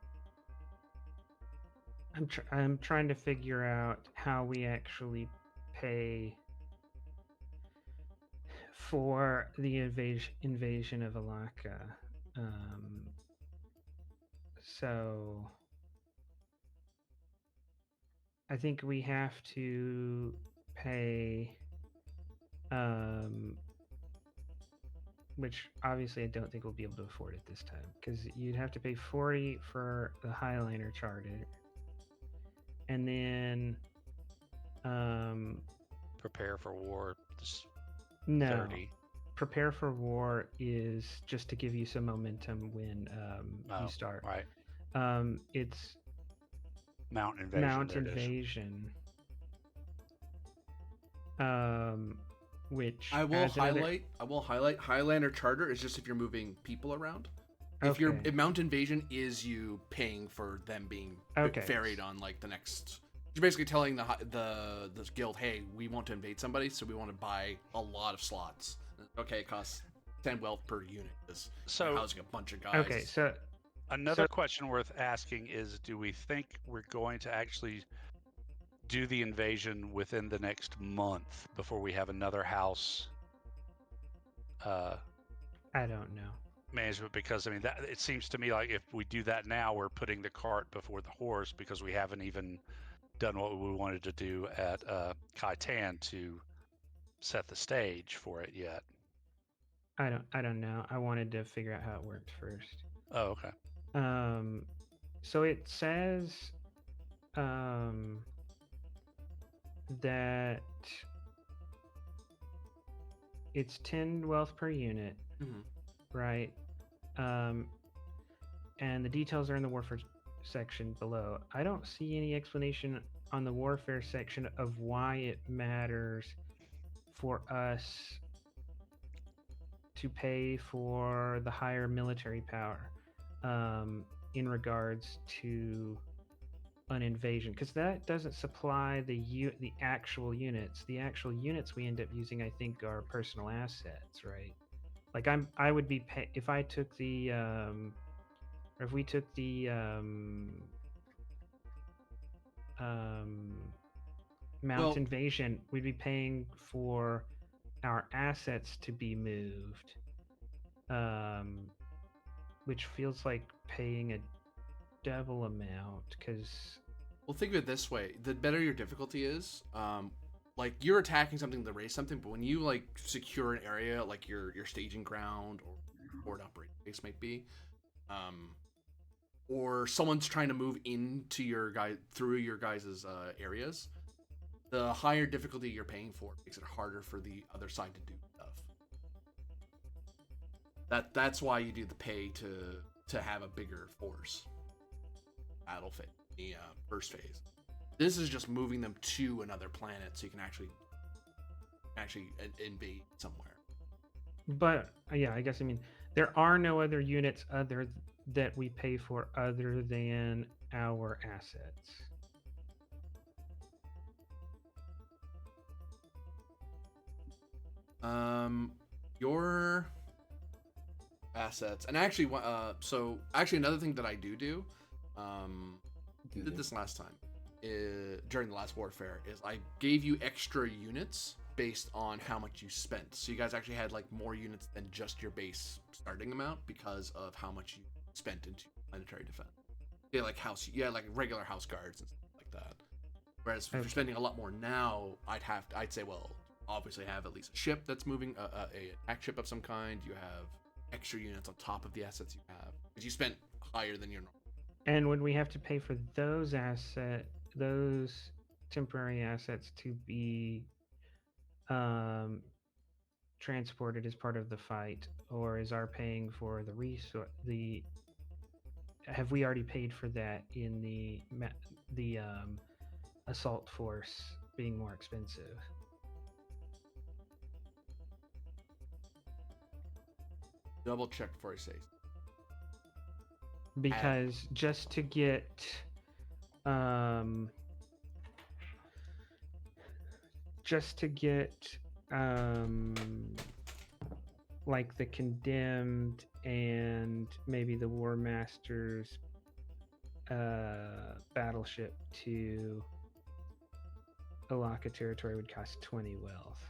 I'm trying to figure out how we actually pay for the invasion of Alaka. So I think we have to pay, which obviously I don't think we'll be able to afford it this time, because you'd have to pay 40 for the Highliner charter, and then Prepare for war. no, 30. prepare for war is just to give you some momentum when Oh, you start. right. It's Mountain invasion. Mount there it is. Invasion. Which I will adds another- highlight. I will highlight. Highlander Charter is just if you're moving people around. Okay. If Mount Invasion is you paying for them being Okay. ferried on like the next. You're basically telling the guild, hey, we want to invade somebody, so we want to buy a lot of slots. Okay, it costs 10 wealth per unit. Because So housing a bunch of guys. Okay, so another question worth asking is, do we think we're going to actually do the invasion within the next month before we have another house I don't know. management? Because I mean, that it seems to me like if we do that now, we're putting the cart before the horse, because we haven't even done what we wanted to do at Kaitan to set the stage for it yet. I don't know. I wanted to figure out how it worked first. Oh, okay. So it says that it's 10 wealth per unit, Mhm. right? And the details are in the warfare section below. I don't see any explanation on the warfare section of why it matters for us to pay for the higher military power in regards to an invasion, because that doesn't supply the actual units. The actual units we end up using, I think, are personal assets, right? Like I would be if I took the or if we took the Mount Well- Invasion, we'd be paying for our assets to be moved, which feels like paying a double amount, because Well, think of it this way: the better your difficulty is, like you're attacking something to raise something, but when you like secure an area, like your staging ground or port operating base might be, or someone's trying to move into your guy through your guys' areas, the higher difficulty you're paying for makes it harder for the other side to do stuff. That's why you do the pay to have a bigger force. Battle phase, the first phase. This is just moving them to another planet so you can actually invade somewhere. but yeah, I guess I mean there are no other units other that we pay for other than our assets. Your assets, and actually, so actually another thing that I do, did this last time, during the last warfare, is I gave you extra units based on how much you spent. So you guys actually had like more units than just your base starting amount because of how much you spent into planetary defense. Yeah, like like regular house guards and stuff like that. Whereas if you're spending a lot more now, I'd say, well, obviously have at least a ship that's moving, a attack ship of some kind. You have extra units on top of the assets you have, because you spent higher than your normal. And when we have to pay for those those temporary assets to be transported as part of the fight, or is our paying for the resource? Have we already paid for that in the assault force being more expensive? Double check before I say. Because just to get like the condemned and maybe the war masters battleship to Alaka territory would cost 20 wealth.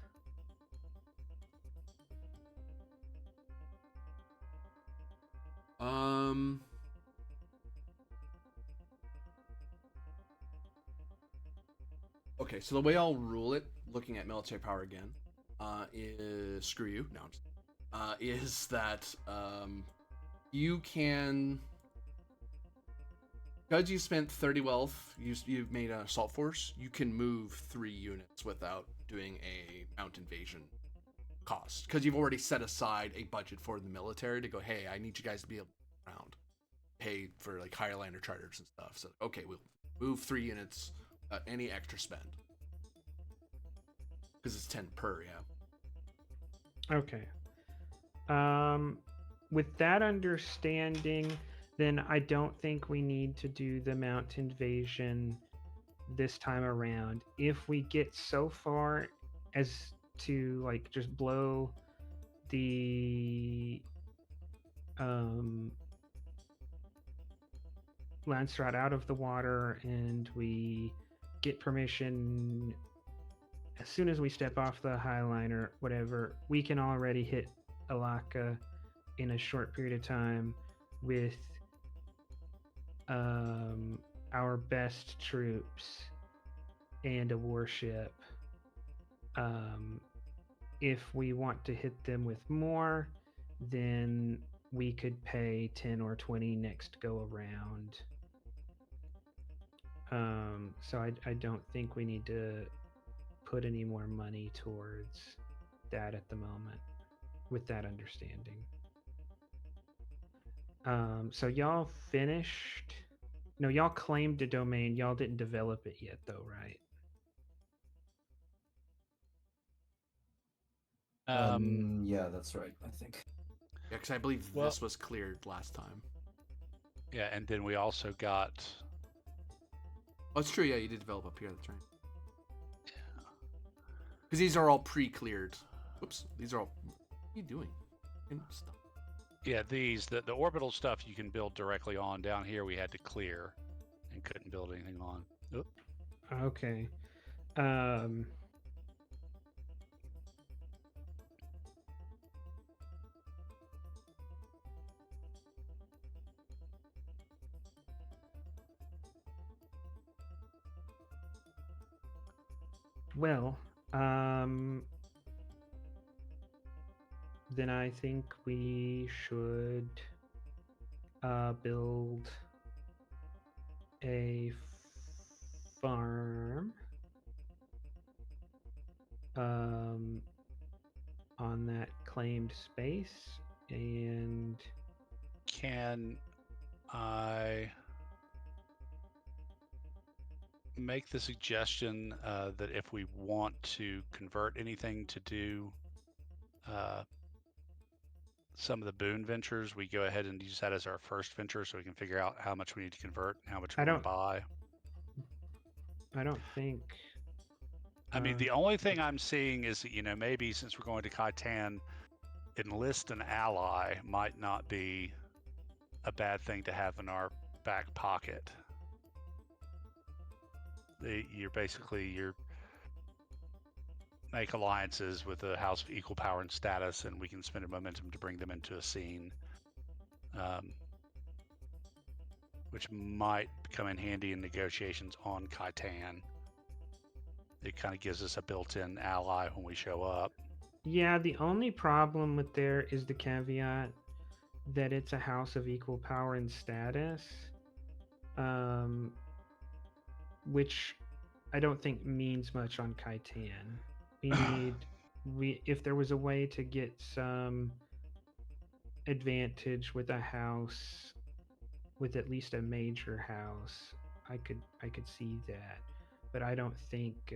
Okay, so the way I'll rule it, looking at military power again, is screw you. No, I'm just, is that you can, because you spent 30 wealth, you've made an assault force. You can move 3 units without doing a mount invasion cost, because you've already set aside a budget for the military to go. Hey, I need you guys to be around, pay for like higher lander charters and stuff. So okay, we'll move 3 units. Any extra spend, because it's 10 per. Yeah. Okay. With that understanding, then I don't think we need to do the mount invasion this time around. If we get so far as to like just blow the Landsrat out of the water and we get permission as soon as we step off the Highliner, whatever, we can already hit Alaka in a short period of time with our best troops and a warship. If we want to hit them with more, then we could pay 10 or 20 next go around. So I don't think we need to put any more money towards that at the moment, with that understanding. So y'all finished? No, y'all claimed a domain. Y'all didn't develop it yet, though, right? Yeah, that's right. I think. Yeah, because I believe Well- this was cleared last time. Yeah, and then we also got. Oh, it's true. Yeah, you did develop up here. That's right. Because these are all pre-cleared. Whoops. These are all. What are you doing? Stop. Yeah, the orbital stuff you can build directly on. Down here we had to clear and couldn't build anything on. Oop. Okay. Well, then I think we should build a farm on that claimed space, and Can I make the suggestion that if we want to convert anything to do some of the boon ventures, we go ahead and use that as our first venture so we can figure out how much we need to convert and how much we want to buy? I don't think. I mean, the only thing I'm seeing is that, maybe since we're going to Khitan, enlist an ally might not be a bad thing to have in our back pocket. You're make alliances with a house of equal power and status, and we can spend a momentum to bring them into a scene, which might come in handy in negotiations on Khitan. It kind of gives us a built-in ally when we show up. Yeah, the only problem with there is the caveat that it's a house of equal power and status, which I don't think means much on Khitan. If there was a way to get some advantage with a house, with at least a major house, I could see that, but I don't think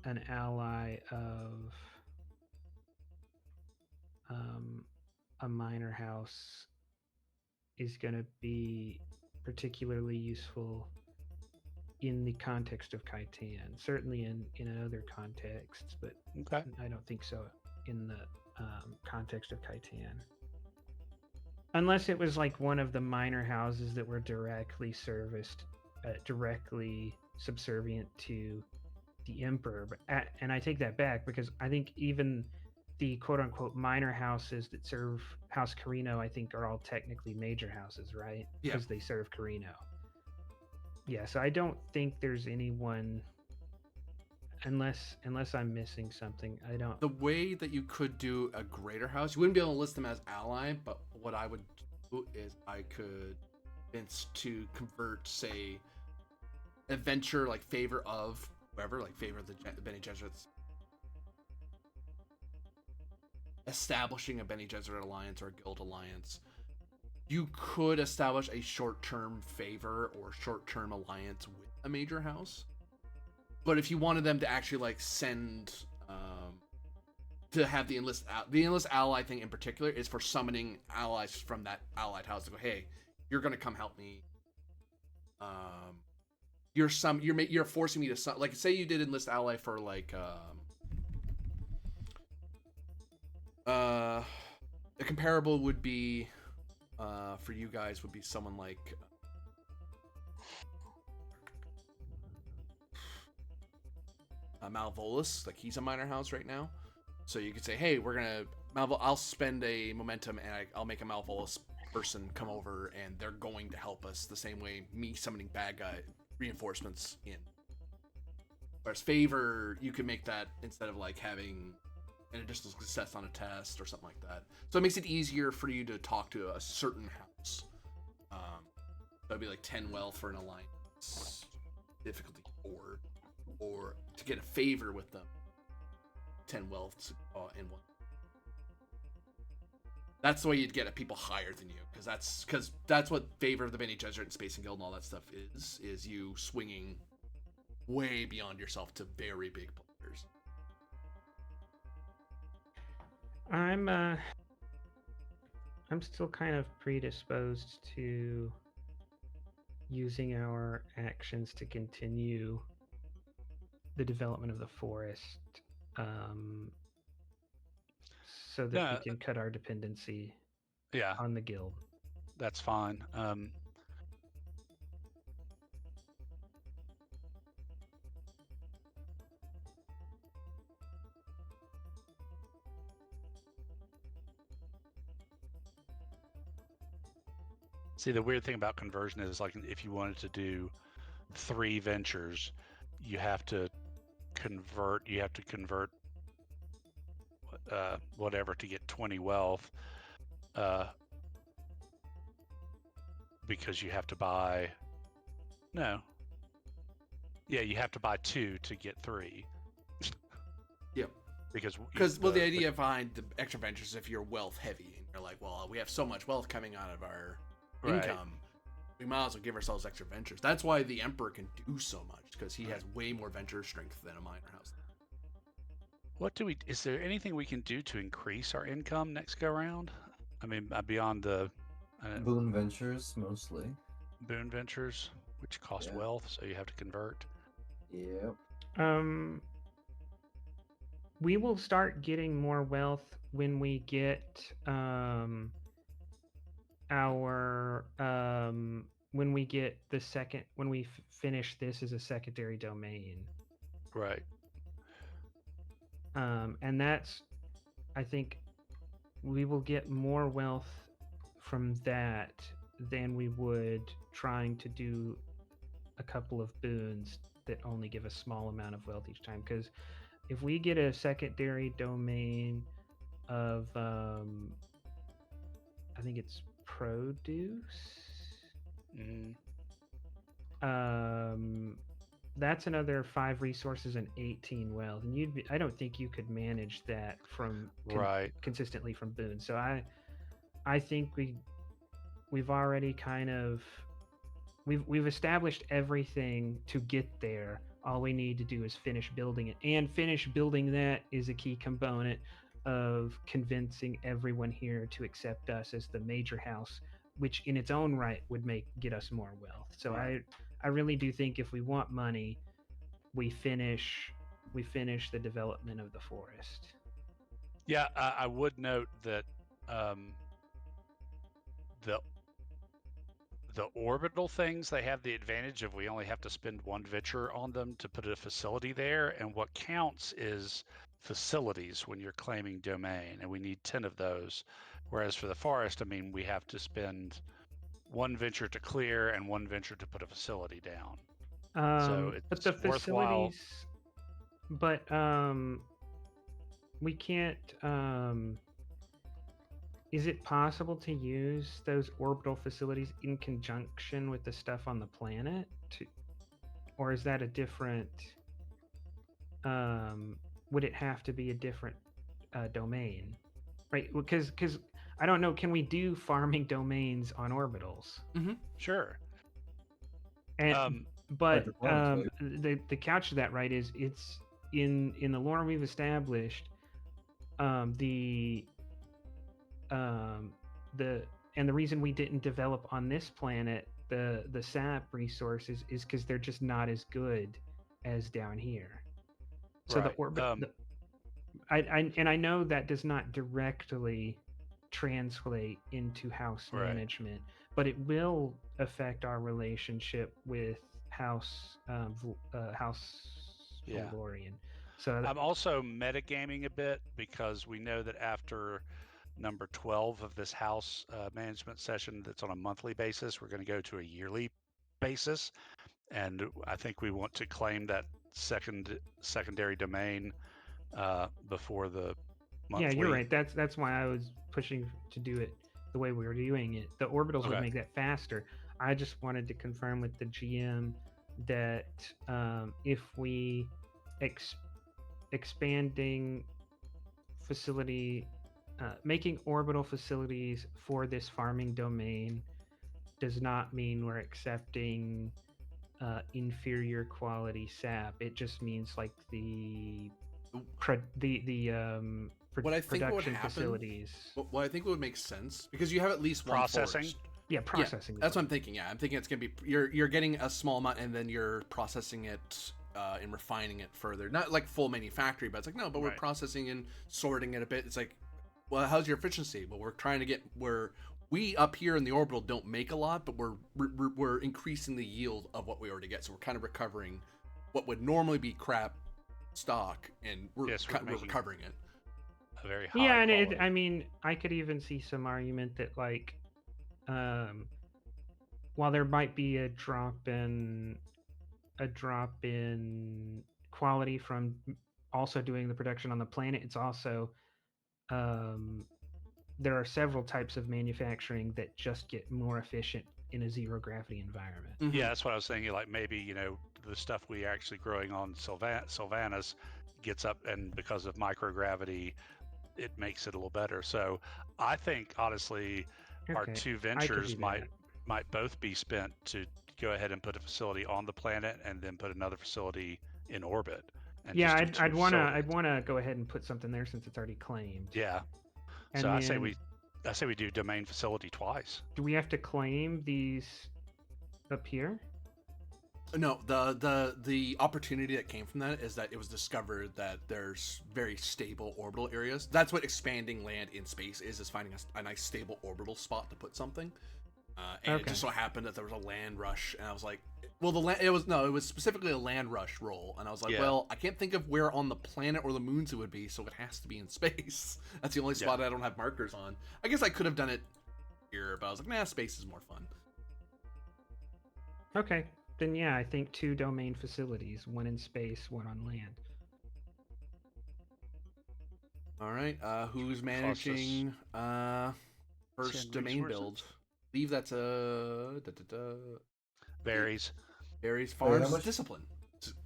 an ally of a minor house is going to be particularly useful in the context of Khitan. Certainly in other contexts, but Okay. I don't think so in the context of Khitan. Unless it was like one of the minor houses that were directly serviced, directly subservient to the emperor. And I take that back because I think even the quote unquote minor houses that serve House Carino, I think, are all technically major houses, right? Yeah. Because they serve Carino. Yeah, so I don't think there's anyone unless I'm missing something. I don't. The way that you could do a greater house, you wouldn't be able to list them as ally, but what I would do is I could convince to convert, say, a venture like favor of whoever, like favor of the Bene Gesserits, establishing a Bene Gesserit alliance or a guild alliance. You could establish a short-term favor or short-term alliance with a major house. But if you wanted them to actually like send to have the enlist ally thing in particular is for summoning allies from that allied house to go, hey, you're gonna come help me. You're forcing me to like, say you did enlist ally for like a comparable would be for you guys would be someone like Malvolus, like he's a minor house right now. So you could say, hey, we're gonna I'll spend a momentum and I'll make a Malvolus person come over and they're going to help us the same way me summoning bad guy reinforcements in. Whereas favor, you can make that instead of like having an additional success on a test or something like that. So it makes it easier for you to talk to a certain house. That'd be like 10 wealth for an alliance, difficulty 4, or to get a favor with them, 10 wealth in one. That's the way you'd get at people higher than you, because that's what favor of the Bene Gesserit and Space and Guild and all that stuff is you swinging way beyond yourself to very big players. I'm still kind of predisposed to using our actions to continue the development of the forest, so that Yeah. we can cut our dependency Yeah, on the guild. that's fine. See, the weird thing about conversion is, like, if you wanted to do 3 ventures, you have to convert whatever to get 20 wealth, because you have to buy you have to buy 2 to get 3. Yep. Because the idea behind the extra ventures is if you're wealth heavy and you're like, well, we have so much wealth coming out of our income, we might as well give ourselves extra ventures. That's why the Emperor can do so much, because he has way more venture strength than a minor house. Is there anything we can do to increase our income next go round? I mean, beyond the Boon Ventures, mostly. boon ventures, which cost Yeah. wealth, so you have to convert. Yep. We will start getting more wealth when we get when we get the second, when we finish this as a secondary domain. Right. And that's, I think we will get more wealth from that than we would trying to do a couple of boons that only give a small amount of wealth each time. Because if we get a secondary domain of I think it's produce, that's another 5 resources and 18 wealth, and I don't think you could manage that from consistently from boons. So I think we've already kind of we've established everything to get there. All we need to do is finish building it, and finish building that is a key component of convincing everyone here to accept us as the major house, which in its own right would get us more wealth. So I I really do think if we want money, we finish the development of the forest. Yeah, I would note that the the orbital things, they have the advantage of we only have to spend 1 venture on them to put a facility there, and what counts is facilities when you're claiming domain, and we need 10 of those. Whereas for the forest, I mean, we have to spend 1 venture to clear and 1 venture to put a facility down. So But it's the worthwhile. facilities, but we can't. Is it possible to use those orbital facilities in conjunction with the stuff on the planet, or is that a different? Would it have to be a different domain, right? Because I don't know. Can we do farming domains on orbitals? Sure. And but performance the couch to that, right, is it's in the lore we've established. The and the reason we didn't develop on this planet the sap resources is because they're just not as good as down here. So the Right. orbit, I know that does not directly translate into house Right. management, but it will affect our relationship with House Yeah. Valorian. So I'm also metagaming a bit because we know that after number 12 of this house management session that's on a monthly basis, we're going to go to a yearly basis. And I think we want to claim that secondary domain before the monthly. yeah, you're right. That's why I was pushing to do it the way we were doing it. The orbitals would Okay. make that faster. I just wanted to confirm with the GM that if we expanding facility, making orbital facilities for this farming domain does not mean we're accepting inferior quality sap. It just means like the What I think would production happen- facilities. What I think would make sense, because you have at least one Processing? forest. Yeah, processing. That's what I'm thinking. Yeah, I'm thinking it's gonna be you're getting a small amount and then you're processing it and refining it further. Not like full manufacturing, but it's like no, but we're Right. processing and sorting it a bit. It's like, well, how's your efficiency? Well, we're trying to get where we up here in the orbital don't make a lot, but we're increasing the yield of what we already get. So we're kind of recovering what would normally be crap stock, and we're making recovering it. A very high Yeah, and quality. I mean, I could even see some argument that like, while there might be a drop in quality from also doing the production on the planet, it's also there are several types of manufacturing that just get more efficient in a zero gravity environment. Mhm. Yeah, that's what I was thinking. Like maybe the stuff we actually growing on Silvanus gets up, and because of microgravity, it makes it a little better. So I think honestly, our Okay, 2 I could ventures do might that. both be spent to go ahead and put a facility on the planet, and then put another facility in orbit. And Yeah, just do 2 I'd facilities. wanna go ahead and put something there since it's already claimed. Yeah. And So then, I say we do domain facility twice. do we have to claim these up here? No, the opportunity that came from that is that it was discovered that there's very stable orbital areas. That's what expanding land in space is finding a nice stable orbital spot to put something. And it just so happened that there was a land rush, and I was like, well, it was specifically a land rush roll, and I was like, Yeah. well, I can't think of where on the planet or the moons it would be, so it has to be in space. That's the only spot I don't have markers on. I guess I could have done it here, but I was like, nah, space is more fun. Okay, then yeah, I think 2 domain facilities, one in space, one on land. All right, who's managing first 10 domain resources? build? I believe that's Varies. Barry's Wait, Farms how much- Discipline.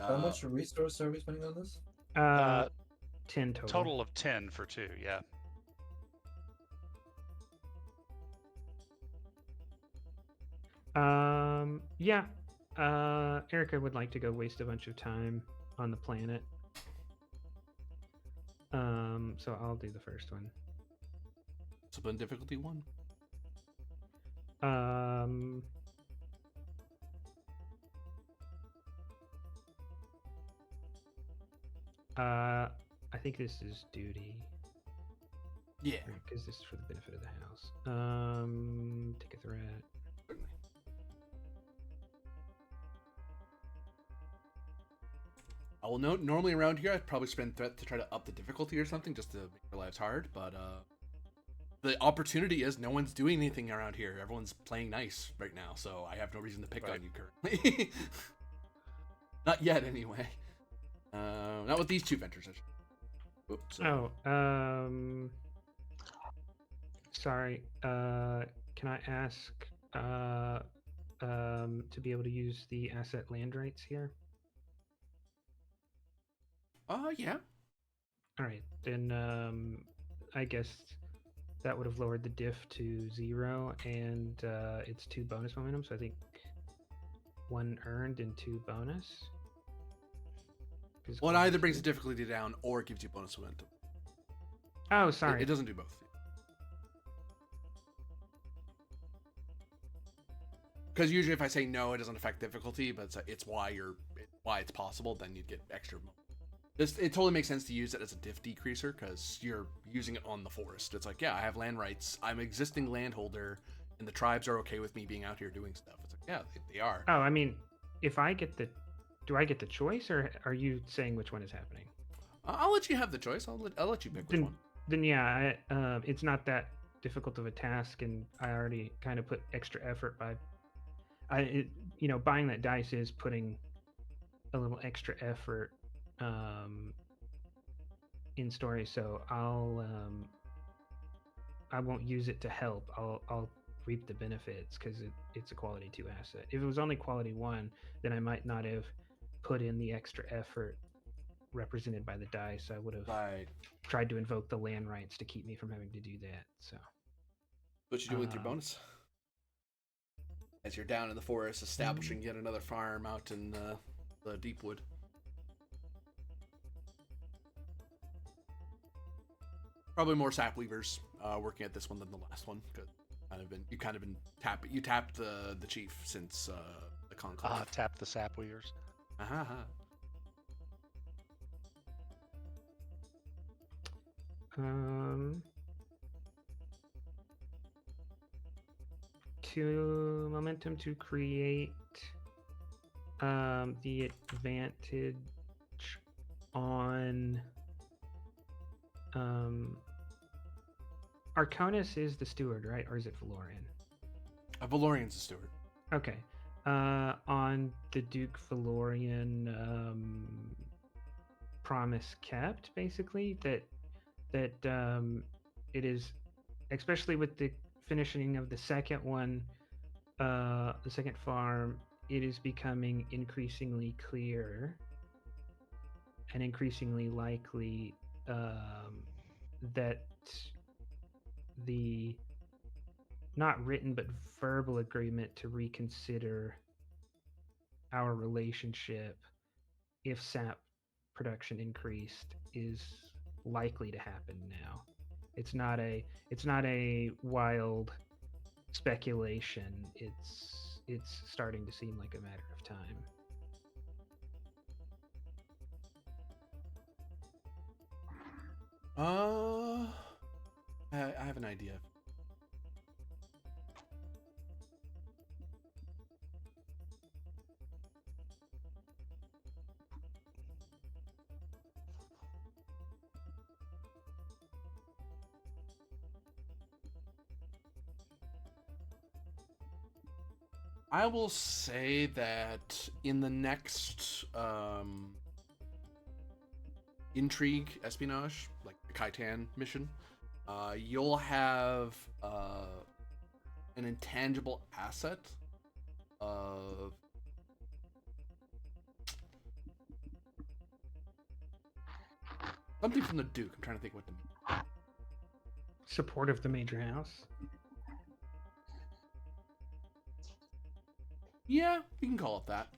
How much resource are we spending on this? 10 total. Total of 10 for 2. Yeah. Yeah. Erica would like to go waste a bunch of time on the planet. So I'll do the first one. Discipline difficulty 1. I think this is duty. Yeah. Because this is for the benefit of the house. Take a threat. Certainly. I will note, normally around here, I'd probably spend threat to try to up the difficulty or something just to make our lives hard, but the opportunity is no one's doing anything around here. Everyone's playing nice right now, so I have no reason to pick on you currently. Not yet, anyway. Not with these two ventures. Oops. Sorry. Can I ask to be able to use the asset land rights here? Yeah. All right, then I guess that would have lowered the diff to 0, and it's 2 bonus momentum, so I think 1 earned and 2 bonus. Well, it either brings the difficulty down or it gives you bonus momentum. Oh, sorry. It doesn't do both. Because usually if I say no, it doesn't affect difficulty, but it's why it's possible, then you'd get extra. It totally makes sense to use it as a diff decreaser because you're using it on the forest. It's like, yeah, I have land rights. I'm an existing landholder, and the tribes are okay with me being out here doing stuff. It's like, yeah, they are. Oh, I mean, if I get the, do I get the choice, or are you saying which one is happening? I'll let you have the choice. I'll let you pick which one. Then yeah, it's not that difficult of a task, and I already kind of put extra effort by, buying that dice is putting a little extra effort in story, so I won't use it to help. I'll reap the benefits because it's a quality 2 asset. If it was only quality 1, then I might not have put in the extra effort represented by the dice. I would have tried to invoke the land rights to keep me from having to do that. So what you do with your bonus? As you're down in the forest establishing yet another farm out in the deep wood. Probably more sap weavers working at this one than the last one because you tapped the chief since the conclave. Tap the sap weavers. To momentum to create the advantage on Arconis is the steward, right? Or is it Valorian? Valorian's the steward. Okay. On the Duke Valorian promise kept, basically, that it is, especially with the finishing of the second one, the second farm, it is becoming increasingly clear and increasingly likely that the not written but verbal agreement to reconsider our relationship if sap production increased is likely to happen now. It's not a wild speculation. It's starting to seem like a matter of time. I have an idea. I will say that in the next intrigue espionage, like the Kaitan mission, you'll have an intangible asset of something from the Duke. I'm trying to think what the Support of the major house. Yeah, we can call it that.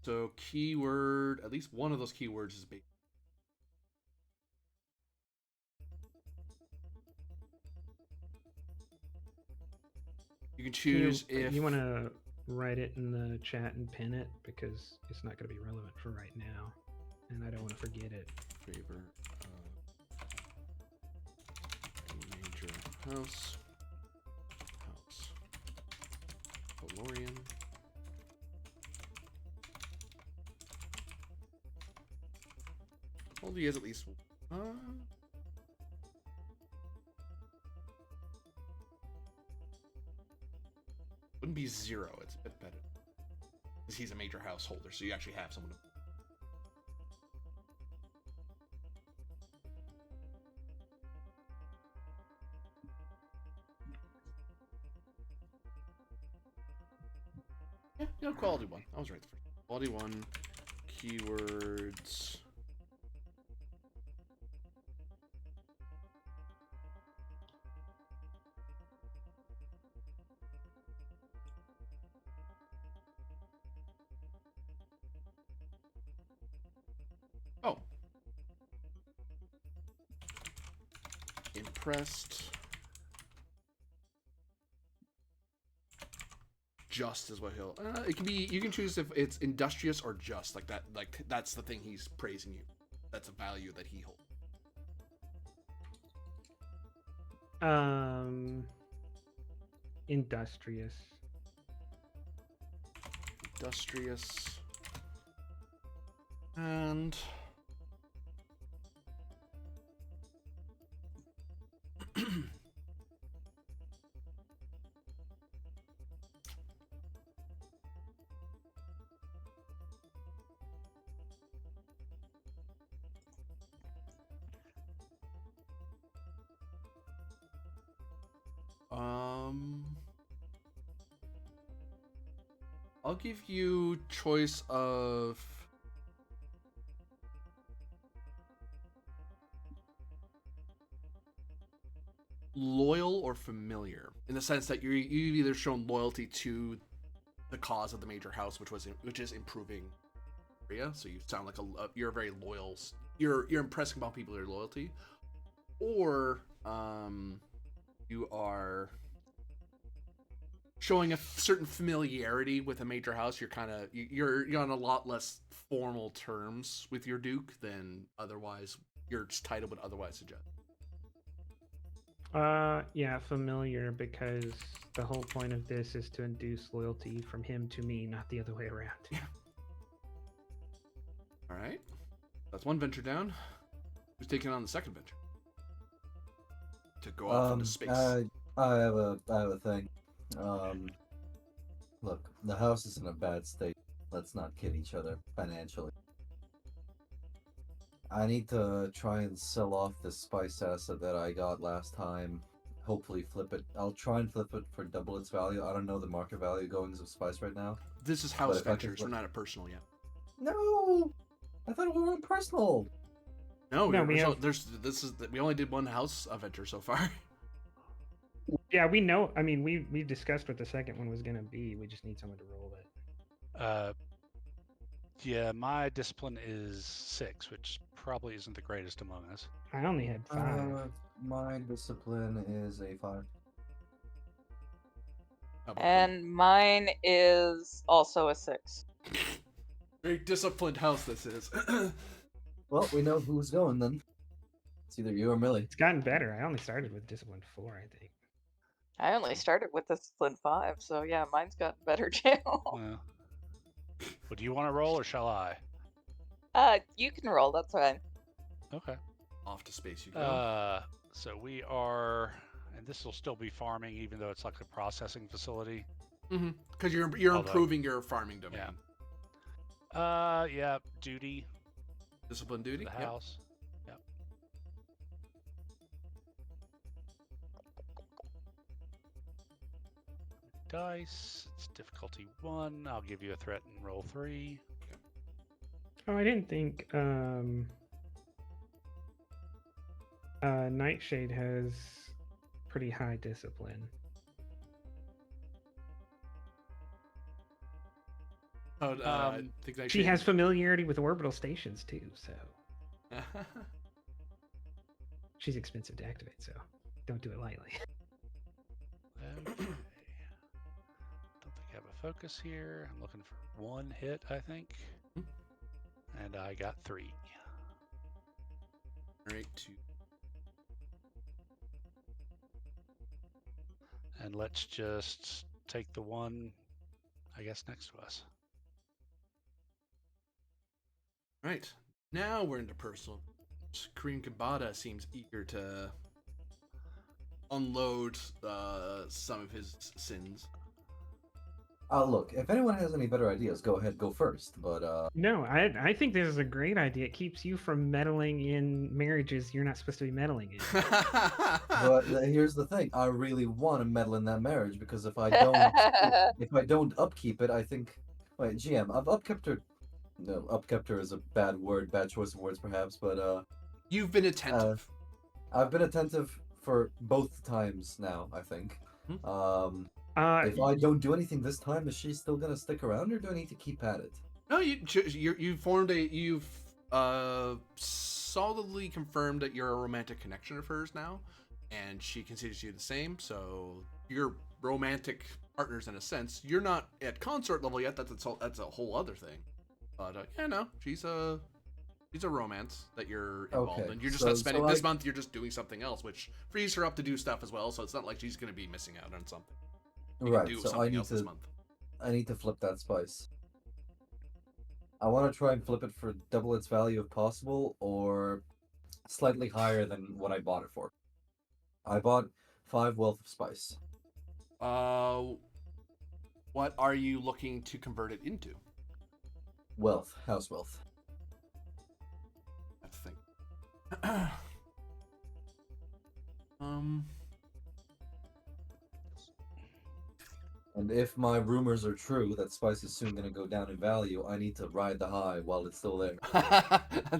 So keyword, at least one of those keywords is big. You can choose if you want to write it in the chat and pin it because it's not going to be relevant for right now, and I don't want to forget it. Favor major house. Valorian. Well, he has at least. Wouldn't be 0. It's a bit better. Because he's a major householder, so you actually have someone to. Yeah, quality 1. I was right the first time. Quality 1. Keywords. Oh. Impressed. Just is what he'll. It can be. You can choose if it's industrious or just like that. Like that's the thing he's praising you. That's a value that he holds. Industrious. Industrious. And. I'll give you choice of loyal or familiar, in the sense that you've either shown loyalty to the cause of the major house, which is improving area. So you sound like you're very loyal. You're impressing about people with your loyalty, or you are showing a certain familiarity with a major house. You're on a lot less formal terms with your duke than otherwise your title would otherwise suggest. Yeah, familiar, because the whole point of this is to induce loyalty from him to me, not the other way around. Yeah. All right, that's one venture down. Who's taking on the second venture to go off into space? I have a thing. Look, the house is in a bad state. Let's not kid each other financially. I need to try and sell off this spice asset that I got last time. Hopefully flip it. I'll try and flip it for double its value. I don't know the market value goings of spice right now. This is house ventures. We're not a personal yet. No! I thought we were personal. No, No, we only did one house venture so far. Yeah, we know. I mean, we discussed what the second one was going to be. We just need someone to roll it. Yeah, my discipline is 6, which probably isn't the greatest among us. I only had 5. My discipline is a 5. And mine is also a 6. Very disciplined house this is. Well, we know who's going then. It's either you or Millie. It's gotten better. I only started with discipline 4, I think. I only started with discipline 5, so yeah, mine's gotten better too. Well, do you want to roll or shall I? You can roll. That's fine. Okay. Off to space you go. So we are, and this will still be farming, even though it's like a processing facility. Mm-hmm. Because you're improving your farming domain. Yeah. Yeah. Duty. Discipline duty. The house. Yep. Dice. It's difficulty 1. I'll give you a threat and roll 3. Oh, I didn't think Nightshade has pretty high discipline. I think She has familiarity with orbital stations too, so she's expensive to activate, so don't do it lightly. Okay. Don't think I have a focus here. I'm looking for 1 hit, I think. And I got 3. All right, 2. And let's just take the one, I guess, next to us. All right, now we're into personal. Kareem Kabata seems eager to unload some of his sins. Look, if anyone has any better ideas, go ahead, go first. But No, I think this is a great idea. It keeps you from meddling in marriages you're not supposed to be meddling in. here's the thing: I really want to meddle in that marriage because if I don't upkeep it, I think. Wait, GM, I've upkept her. No, upkept her is a bad word, bad choice of words, perhaps. But You've been attentive. I've been attentive for both times now. I think. If I don't do anything this time, is she still gonna stick around, or do I need to keep at it? No, you've solidly confirmed that you're a romantic connection of hers now, and she considers you the same. So you're romantic partners in a sense. You're not at consort level yet. That's a whole other thing. But yeah, no, she's a romance that you're involved Okay, in. You're just so- not spending so this I- month. You're just doing something else, which frees her up to do stuff as well. So it's not like she's gonna be missing out on something. You can Right. do So something else this month. I need to flip that spice. I want to try and flip it for double its value if possible, or slightly higher than what I bought it for. I bought 5 wealth of spice. What are you looking to convert it into? Wealth, house wealth. I think. And if my rumors are true that spice is soon going to go down in value, I need to ride the high while it's still there.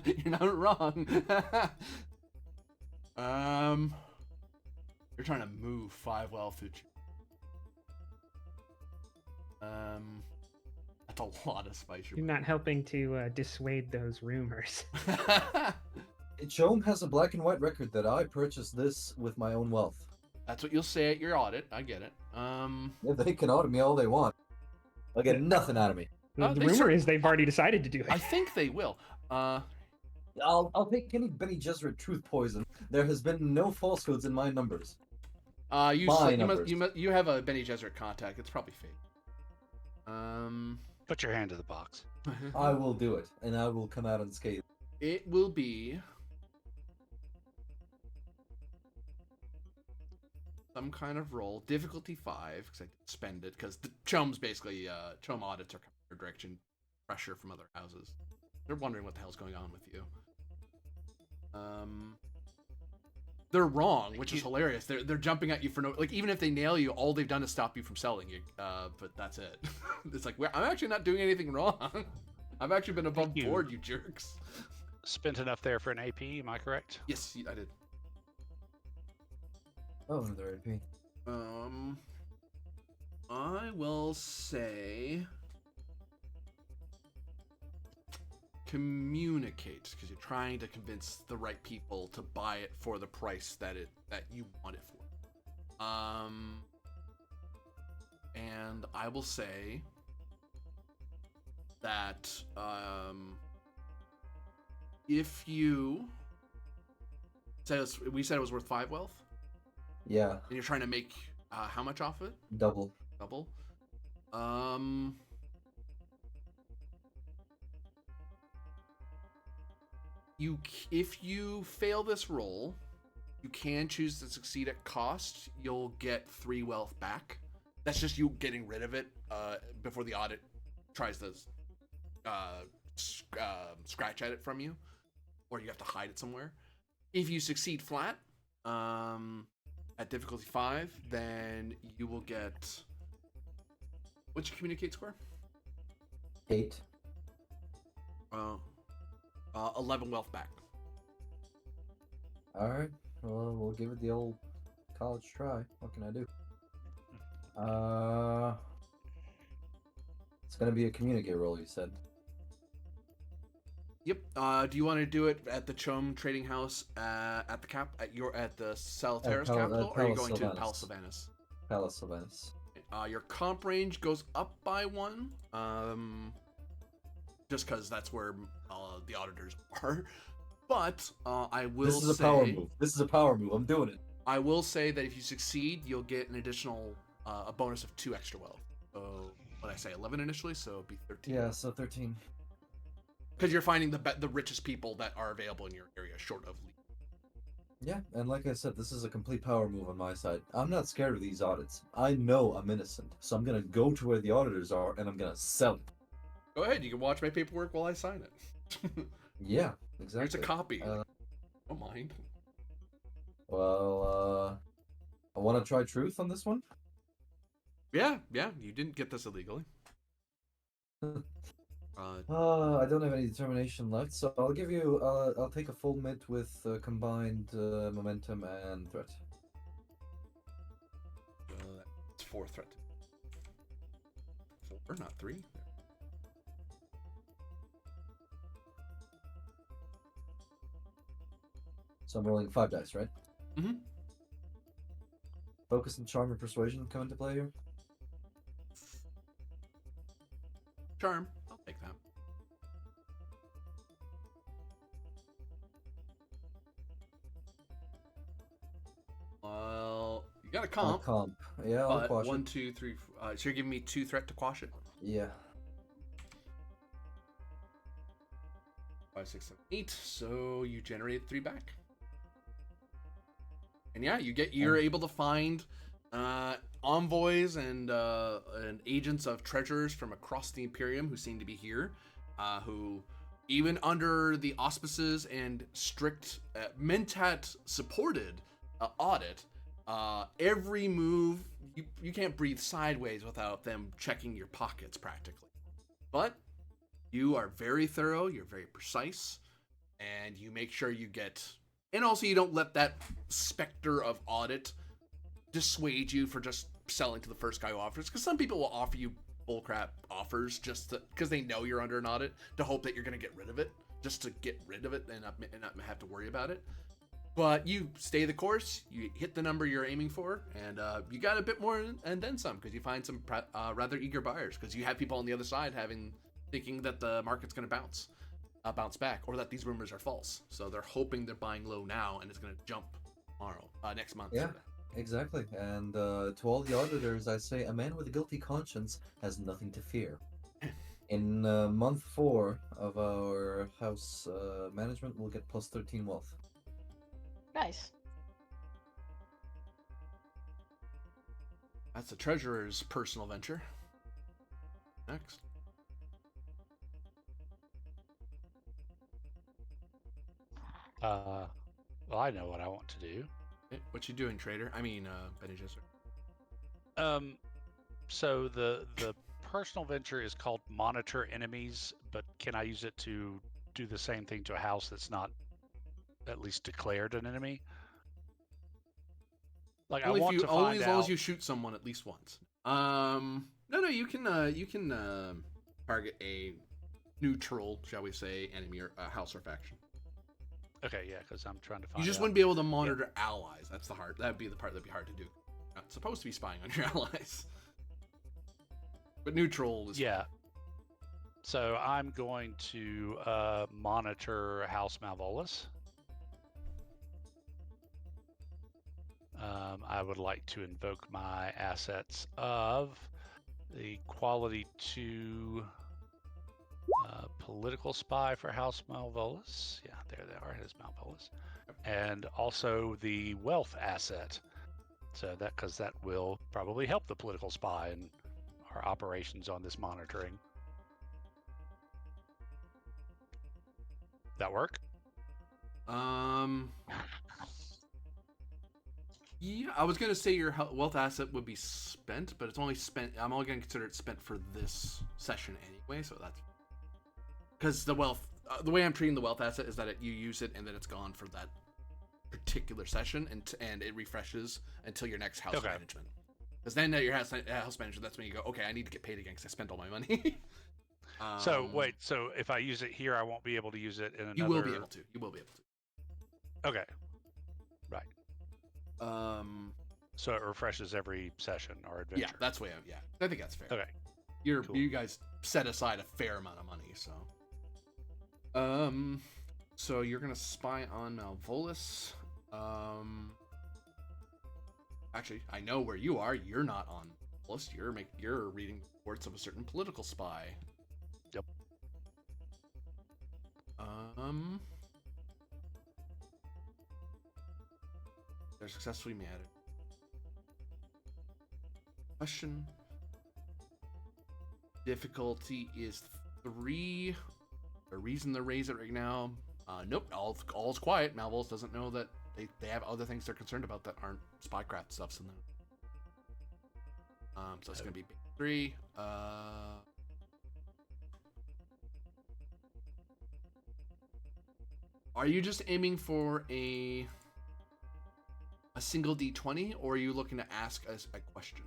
You're not wrong. You're trying to move 5 wealth through. That's a lot of spice. You're not helping to dissuade those rumors. Chome has a black and white record that I purchased this with my own wealth. That's what you'll say at your audit. I get it. Yeah, they can audit me all they want. They'll get nothing out of me. The they rumor cer- is they've already decided to do it. I think they will. I'll take any Benny Gesserit truth poison. There has been no falsehoods in my numbers. You numbers. have a Benny Gesserit contact. It's probably fake. Put your hand to the box. I will do it, and I will come out unscathed. It will be some kind of roll, difficulty 5, because I did spend it, because the Chome's basically, Chome audits are coming in your direction, pressure from other houses. They're wondering what the hell's going on with you. They're wrong, which is hilarious. They're jumping at you for no, like, even if they nail you, all they've done is stop you from selling you, but that's it. It's like, I'm actually not doing anything wrong. I've actually been above you. board, you jerks. Spent enough there for an AP, am I correct? Yes, I did. Oh, another AP. I will say communicate, because you're trying to convince the right people to buy it for the price that you want it for. And I will say that if you we said it was worth 5 wealth. Yeah, And you're trying to make how much off of it? double. Double. If you fail this roll, you can choose to succeed at cost. You'll get 3 wealth back. That's just you getting rid of it before the audit tries to scratch at it from you, or you have to hide it somewhere. If you succeed flat, at difficulty 5, then you will get. What's your communicate score? 8. 11 wealth back. Alright, well, we'll give it the old college try. What can I do? It's gonna be a communicate roll, you said. Yep. Do you want to do it at the Chome Trading House at the Salutaris At capital, or are you Palace going to Silvanus. Palace Silvanus? Palace Silvanus. Your comp range goes up by 1, just because that's where the auditors are. But I will say... This is a power move. This is a power move. I'm doing it. I will say that if you succeed, you'll get an additional, a bonus of 2 extra wealth. So, what did I say, 11 initially? So it'd be 13. Yeah, so 13. Because you're finding the richest people that are available in your area, short of lead. Yeah, and like I said, this is a complete power move on my side. I'm not scared of these audits. I know I'm innocent, so I'm gonna go to where the auditors are, and I'm gonna sell it. Go ahead, you can watch my paperwork while I sign it. Yeah, exactly. Here's a copy. Don't mind. Well, I want to try truth on this one. Yeah, you didn't get this illegally. I don't have any determination left, so I'll give you. I'll take a full mid with combined momentum and threat. It's 4 threat. 4, not 3. So I'm rolling 5 dice, right? Mm-hmm. Focus and charm and persuasion come into play here. Charm. I'll take that. Well, you got a comp. Comp. Yeah, I'll But quash 1, it. 2, 3. So you're giving me 2 threat to quash it. Yeah. 5, 6, 7, 8. So you generate 3 back. And yeah, you're able to find envoys and agents of treasurers from across the Imperium who seem to be here, who even under the auspices and strict Mentat supported audit, every move you can't breathe sideways without them checking your pockets practically. But you are very thorough, you're very precise, and you make sure you get... And also you don't let that specter of audit dissuade you for just selling to the first guy who offers. Because some people will offer you bullcrap offers just because they know you're under an audit to hope that you're going to get rid of it. Just to get rid of it and not have to worry about it. But you stay the course, you hit the number you're aiming for, and you got a bit more and then some. Because you find some rather eager buyers. Because you have people on the other side thinking that the market's going to bounce back, or that these rumors are false. So they're hoping they're buying low now, and it's going to jump tomorrow, next month. Yeah, exactly. And to all the auditors, I say a man with a guilty conscience has nothing to fear. In month 4 of our house management, we'll get plus 13 wealth. Nice. That's the treasurer's personal venture. Next. Well, I know what I want to do. What you doing, trader? I mean, Bene Gesserit. So the personal venture is called Monitor Enemies, but can I use it to do the same thing to a house that's not at least declared an enemy? Like Only I want to find only as long out... as you shoot someone at least once. No, you can target a neutral, shall we say, enemy or house or faction. Okay, yeah, because I'm trying to find. You just out. wouldn't be able to monitor allies. That'd be the part that'd be hard to do. You're not supposed to be spying on your allies. But neutral is Yeah. So I'm going to monitor House Malvolus. I would like to invoke my assets of the quality 2 political spy for House Malvolus. Yeah, there they are. It is Malvolus. And also the wealth asset. So because that will probably help the political spy in our operations on this monitoring. That work? Yeah, I was gonna say your wealth asset would be spent, but it's only spent. I'm only gonna consider it spent for this session anyway, so that's because the wealth. The way I'm treating the wealth asset is that you use it and then it's gone for that particular session, and it refreshes until your next house management. Because then at your house management, that's when you go, okay, I need to get paid again because I spent all my money. So wait, so if I use it here, I won't be able to use it in another. You will be able to. You will be able to. Okay. Right. So it refreshes every session or Yeah, adventure. that's way. Yeah, I think that's fair. Okay. Cool. You guys set aside a fair amount of money, so. So you're gonna spy on Malvolus. Actually, I know where you are. You're not on Malvolus. You're reading reports of a certain political spy. Yep. They're successfully mad. Question. Difficulty is 3. The reason they raise it right now, nope, all's quiet. Malvolus doesn't know that they have other things they're concerned about that aren't spycraft stuffs in them. So it's gonna be 3. Are you just aiming for a single D20, or are you looking to ask us a question?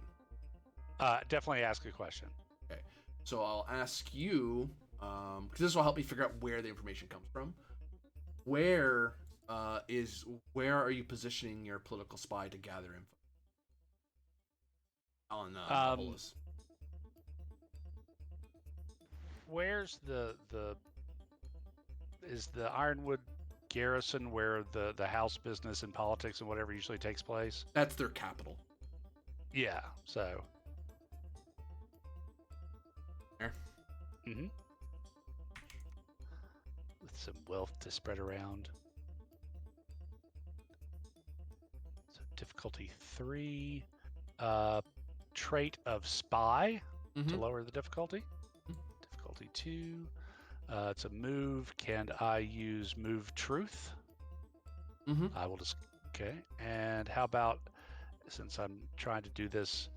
Definitely ask a question. Okay, so I'll ask you, because this will help me figure out where the information comes from. Where are you positioning your political spy to gather info on Malvolus? Where's is the Ironwood garrison where the house business and politics and whatever usually takes place? That's their capital. Yeah. So. There. Mm-hmm. With some wealth to spread around. So difficulty 3. Trait of spy to lower the difficulty. Difficulty 2. It's a move. Can I use move truth? I will just. Okay. And how about, since I'm trying to do this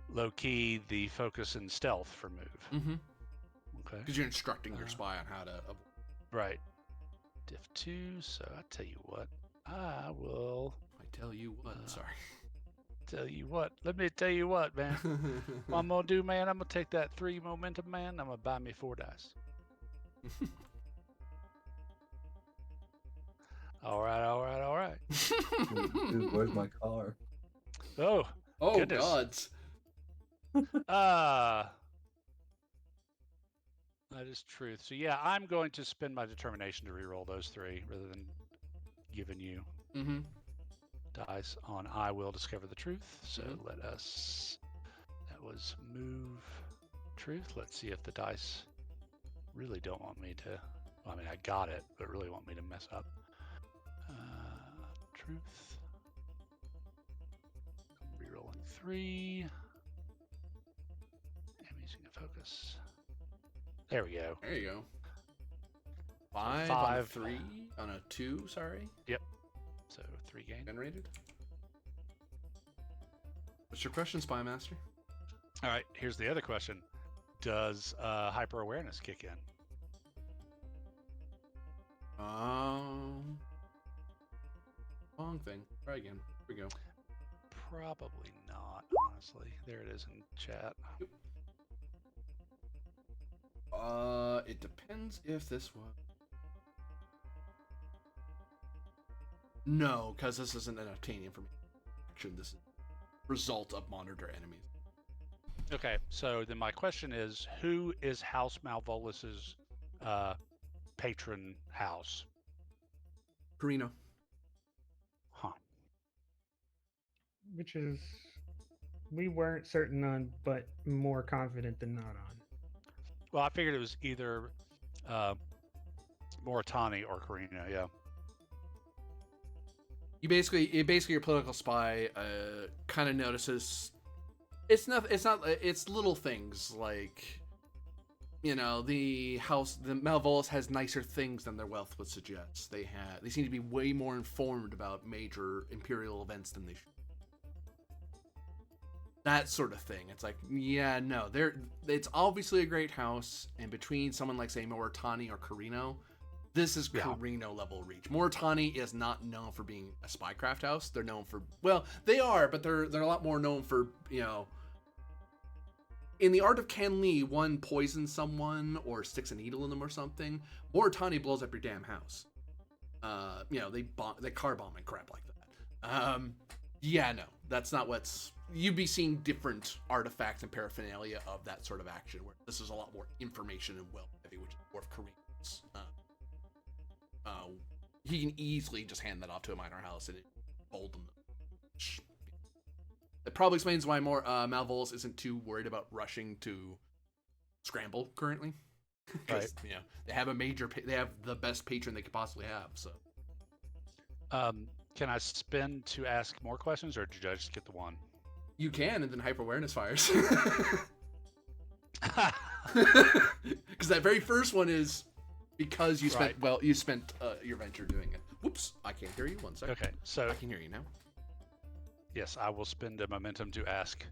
low key, the focus and stealth for move? Okay. Because you're instructing your spy on how to. Right. Diff 2. So I tell you what. I will. I tell you what. Sorry. Tell you what. Let me tell you what, man. What I'm gonna do, man, I'm gonna take that 3 momentum, man. I'm gonna buy me 4 dice. All right. Dude, where's my car? Oh goodness. Gods. That is truth. So yeah, I'm going to spend my determination to reroll those 3 rather than giving you dice on I will discover the truth. So let us. That was move truth. Let's see if the dice really don't want me to. Well, I mean, I got it, but really want me to mess up. Truth. I'm rerolling 3. I'm using a focus. There we go. There you go. 5 on a 5. 3 on a 2. Sorry. Yep. So 3 gain. Generated. What's your question, Spy Master? All right. Here's the other question: does hyper awareness kick in? Wrong thing. Try again. Here we go. Probably not, honestly. There it is in chat. It depends if this was. No, because this isn't an obtaining information. This is result of monitor enemies. Okay, so then my question is, who is House Malvolus's patron house? Carino. Huh. Which is we weren't certain on, but more confident than not on. Well, I figured it was either Moritani or Carino. Yeah. You basically your political spy kind of notices it's little things like, you know, the Malvolus has nicer things than their wealth would suggest. They seem to be way more informed about major imperial events than they should. That sort of thing. It's like, yeah, no, it's obviously a great house, and between someone like, say, Moritani or Carino, this is Carino level reach. Moritani is not known for being a spycraft house. They're known for, well, they are, but they're a lot more known for, you know, in the art of Can Lee, one poisons someone or sticks a needle in them or something. Moritani blows up your damn house. You know, they car bomb and crap like that. Yeah, no, that's not what's. You'd be seeing different artifacts and paraphernalia of that sort of action, where this is a lot more information and wealth heavy, which is more of Kareem's. He can easily just hand that off to a minor house and embolden them. That probably explains why more Malvolus isn't too worried about rushing to scramble currently. Right. You know, they have they have the best patron they could possibly have. So, can I spin to ask more questions, or did I just get the one? you can, and then hyper awareness fires. Because that very first one is because you spent you spent your venture doing it. Whoops, I can't hear you. 1 second. Okay, so I can hear you now. yes, I will spend a momentum to ask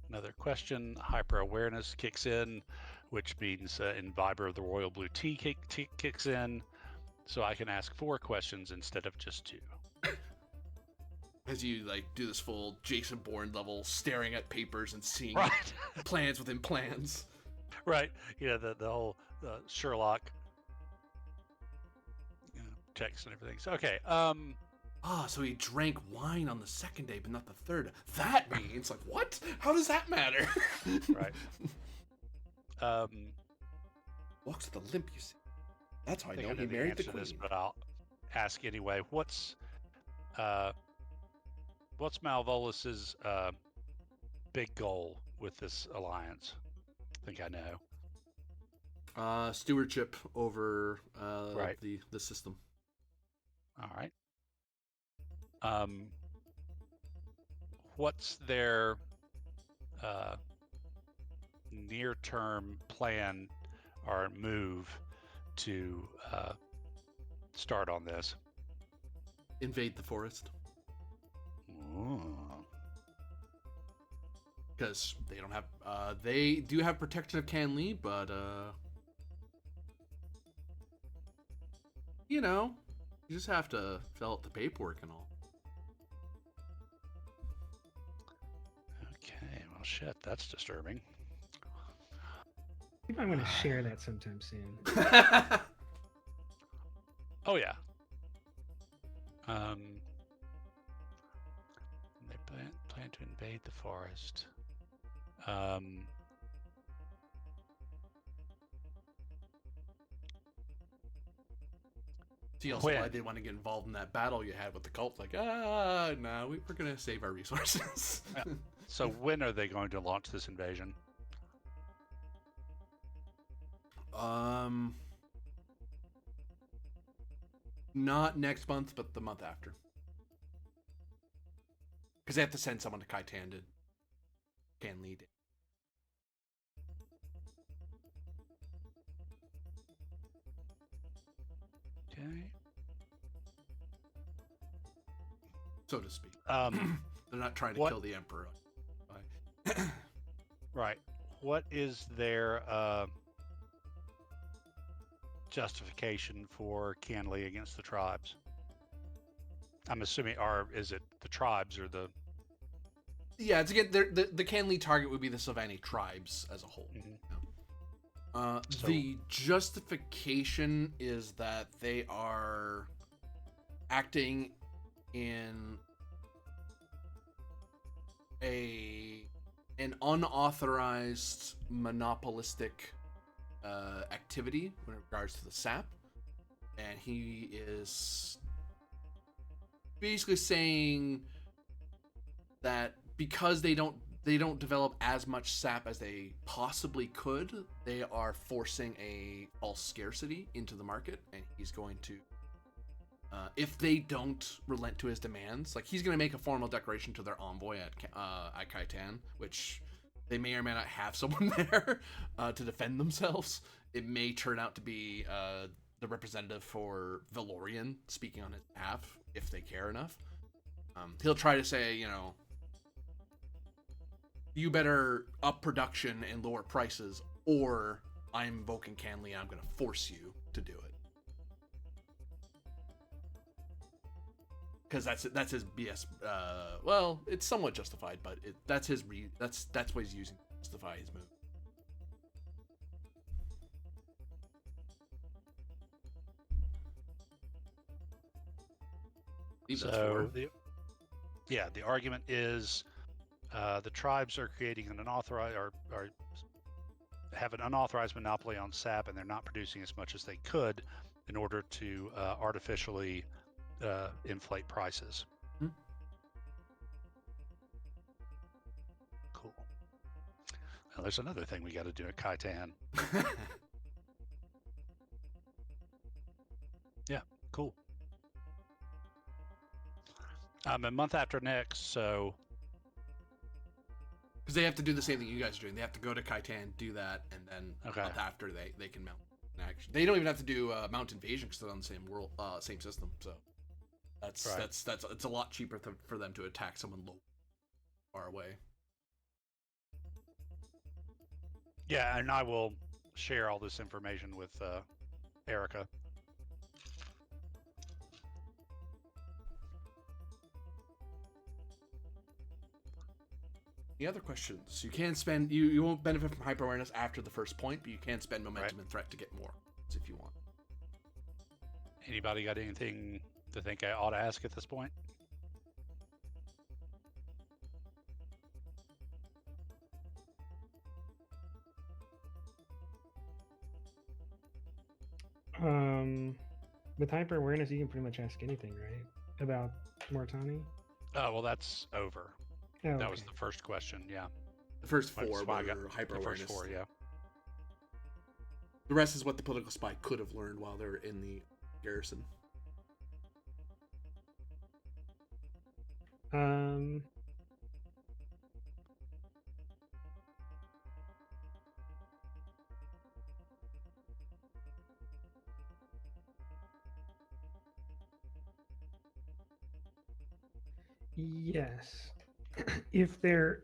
another question. Hyper awareness kicks in, which means Imbiber of the Royal Blue Tea kicks in, so I can ask 4 questions instead of just 2. As you like do this full Jason Bourne level, staring at papers and seeing Right. plans within plans. Right. Yeah, the whole Sherlock text and everything. So okay. So he drank wine on the second day, but not the third. That means like what? How does that matter? Right. Walks with a limp, you see. That's how I think know I he the married the answer to queen. this, but I'll ask anyway. What's Malvolus's big goal with this alliance? I think I know. Stewardship over Right. the system. All right. What's their near-term plan or move to start on this? Invade the forest. Ooh. Because they don't have they do have protection of Canley, but you know, you just have to fill out the paperwork and all. Okay, well shit, that's disturbing. I think I'm going to share that sometime soon. Oh yeah. They plan to invade the forest. See also When? why they want to get involved in that battle you had with the cult. Like, no, we're gonna save our resources. Yeah. So when are they going to launch this invasion? Not next month, but the month after. Because they have to send someone to Kaitan to can lead it. Okay. So to speak. They're not trying to what- kill the Emperor. Right. What is their justification for Canley against the tribes? I'm assuming, or is it the tribes or the? Yeah, it's again the Canley target would be the Sylvani tribes as a whole. So- The justification is that they are acting in an unauthorized monopolistic activity in regards to the sap, and he is basically saying that because they don't develop as much sap as they possibly could, they are forcing a false scarcity into the market, and he's going to if they don't relent to his demands, like he's going to make a formal declaration to their envoy at Kaitan, which they may or may not have someone there to defend themselves. It may turn out to be the representative for Valorian speaking on his behalf if they care enough. He'll try to say, you know, you better up production and lower prices, or I'm invoking Canley and I'm going to force you to do it. Because that's his BS. Well, it's somewhat justified, but that's what he's using to justify his move. So Yeah, the argument is the tribes are creating an unauthorized or have an unauthorized monopoly on sap, and they're not producing as much as they could in order to artificially inflate prices. Hmm. Cool. Now, there's another thing we got to do at Kaitan. Yeah, cool. A month after next, so Because they have to do the same thing you guys are doing. They have to go to Kaitan, do that, and then Okay. a month after they can mount an action. They don't even have to do mount invasion because they're on the same world, same system. So that's Right. that's it's a lot cheaper for them to attack someone low, far away. yeah, and I will share all this information with Erica. Any other questions? You can spend you won't benefit from hyper awareness after the first point, but you can spend momentum and threat to get more if you want. Anybody got anything to think I ought to ask at this point? With hyper awareness, you can pretty much ask anything, right? About Mortani. Oh, well, that's over. Oh, That was okay. the first question. Yeah, The first That's four why I were got hyper the awareness. first four. Yeah. The rest is what the political spy could have learned while they're in the garrison. Yes. if there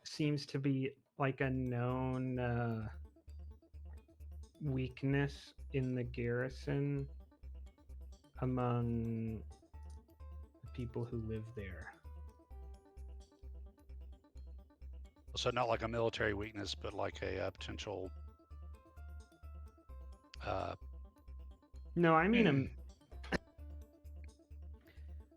seems to be like a known weakness in the garrison among the people who live there. So not like a military weakness, but like a potential. No, I mean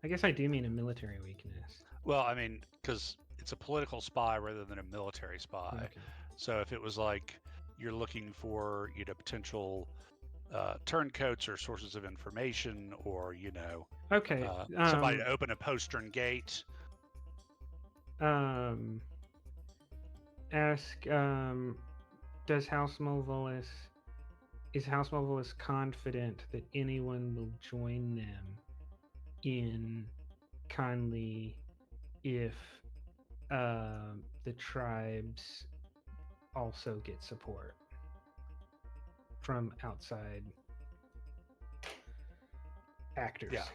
I guess I do mean a military weakness. Well, I mean, because it's a political spy rather than a military spy. Okay. So if it was like you're looking for, potential turncoats or sources of information, or Okay. somebody to open a postern gate. Ask does is House Malvolus confident that anyone will join them in Conley if the tribes also get support from outside actors? Yeah.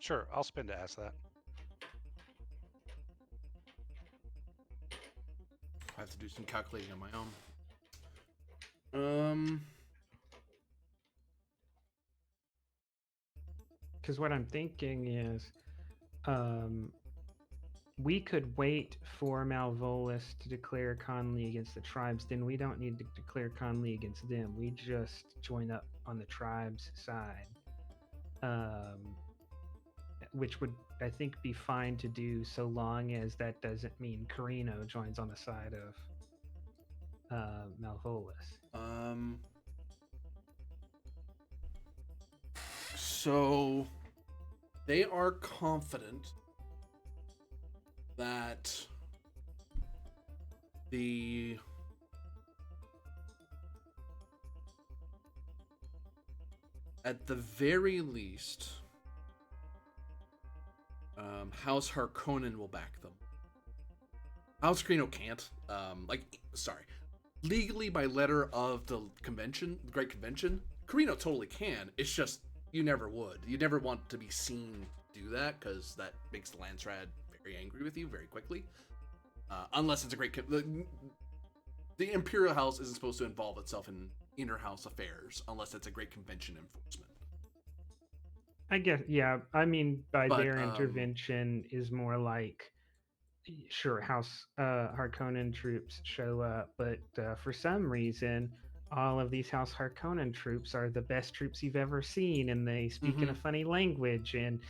Sure, I'll spend to ask that. I have to do some calculating on my own. Because what I'm thinking is, we could wait for Malvolus to declare Conley against the tribes. Then we don't need to declare Conley against them. We just join up on the tribes' side, which would, I think, be fine to do so long as that doesn't mean Carino joins on the side of Malvolus. So they are confident that at the very least, House Harkonnen will back them. House Carino can't. Legally by letter of the convention, the Great Convention, Carino totally can. It's just you never would. You never want to be seen do that because that makes the Landsrad very angry with you very quickly. Unless it's a great... The Imperial House isn't supposed to involve itself in inter-house affairs unless it's a great convention enforcement. I guess, yeah. I mean, by But, their intervention is more like, sure, House Harkonnen troops show up, but for some reason, all of these House Harkonnen troops are the best troops you've ever seen, and they speak in a Mhm. funny language, and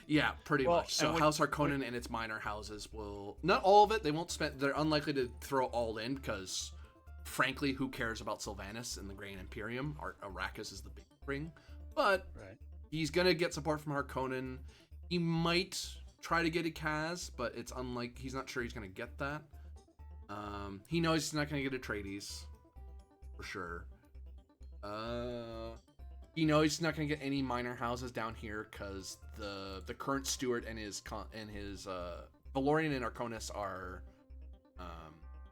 Yeah, pretty Well, much. So and House Harkonnen and its minor houses will not all of it. They won't spend. They're unlikely to throw all in because, frankly, who cares about Silvanus and the Grand Imperium? Arrakis is the big ring, but right. he's gonna get support from Harkonnen. He might try to get a Kaz, but it's unlike he's not sure he's gonna get that. He knows he's not gonna get Atreides for sure. He knows he's not gonna get any minor houses down here because the current steward and his Valorian and Arconis are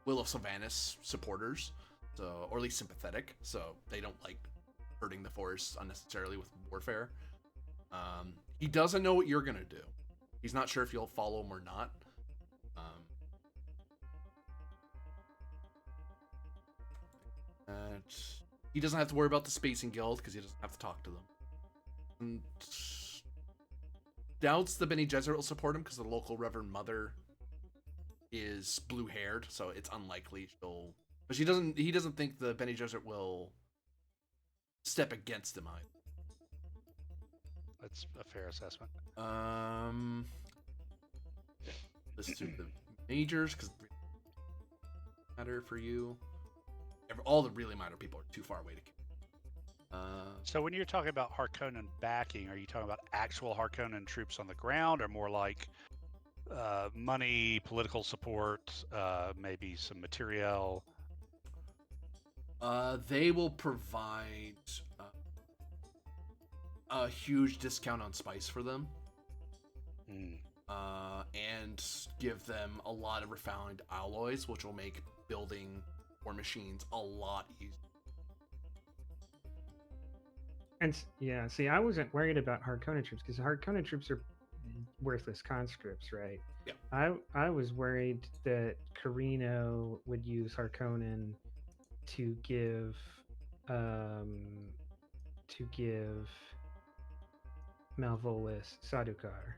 Will of Silvanus supporters, so or at least sympathetic. So they don't like hurting the Force unnecessarily with warfare. He doesn't know what you're gonna do. He's not sure if you'll follow him or not. He doesn't have to worry about the Spacing Guild because he doesn't have to talk to them. And doubts the Bene Gesserit will support him because the local Reverend Mother is blue-haired, so it's unlikely she'll. But he doesn't think the Bene Gesserit will step against him either. That's a fair assessment. Let's do the majors because matter for you. All the really minor people are too far away to. So when you're talking about Harkonnen backing, are you talking about actual Harkonnen troops on the ground, or more like money, political support, maybe some materiel? They will provide a huge discount on spice for them. And give them a lot of refined alloys, which will make building war machines a lot easier. And yeah, see, I wasn't worried about Harkonnen troops because Harkonnen troops are worthless conscripts, right? Yeah. I was worried that Carino would use Harkonnen to give Malvolus Sadukar.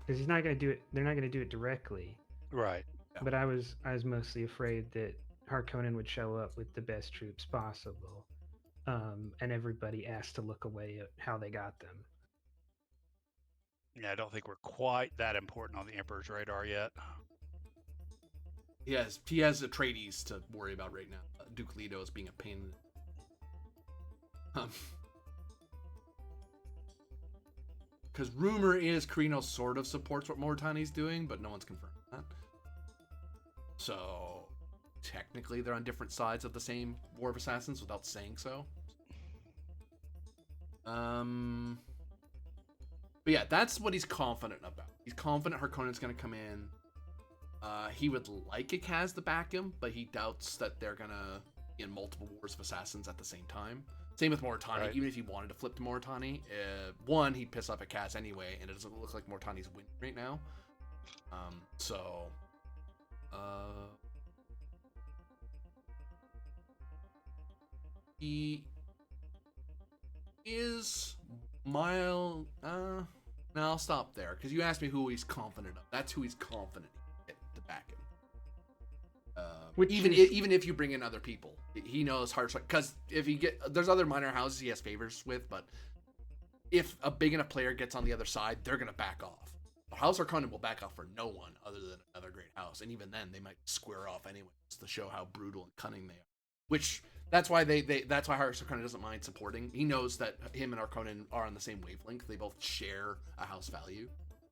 Because he's not going to do it. They're not going to do it directly. Right. Yeah. But I was mostly afraid that Harkonnen would show up with the best troops possible, and everybody asked to look away at how they got them. Yeah, I don't think we're quite that important on the Emperor's radar yet. He has Atreides to worry about right now. Duke Leto is being a pain. Because rumor is Carino sort of supports what Mauritani's doing, but no one's confirmed that. So technically they're on different sides of the same War of Assassins without saying so. But yeah, that's what he's confident about. He's confident Harkonnen's going to come in. He would like a Kaz to back him, but he doubts that they're going to be in multiple Wars of Assassins at the same time. Same with Mauritani. Right. Even if he wanted to flip to Mauritani, one, he'd piss off a Kaz anyway, and it doesn't look like Mauritani's winning right now. He is mild. No, I'll stop there because you asked me who he's confident of. That's who he's confident to back him. Even if you bring in other people, he knows hard because if there's other minor houses he has favors with, but if a big enough player gets on the other side, they're gonna back off. House Harkonnen will back off for no one other than another great house, and even then they might square off anyway, just to show how brutal and cunning they are. Which that's why that's why House Harkonnen doesn't mind supporting. He knows that him and Harkonnen are on the same wavelength. They both share a house value,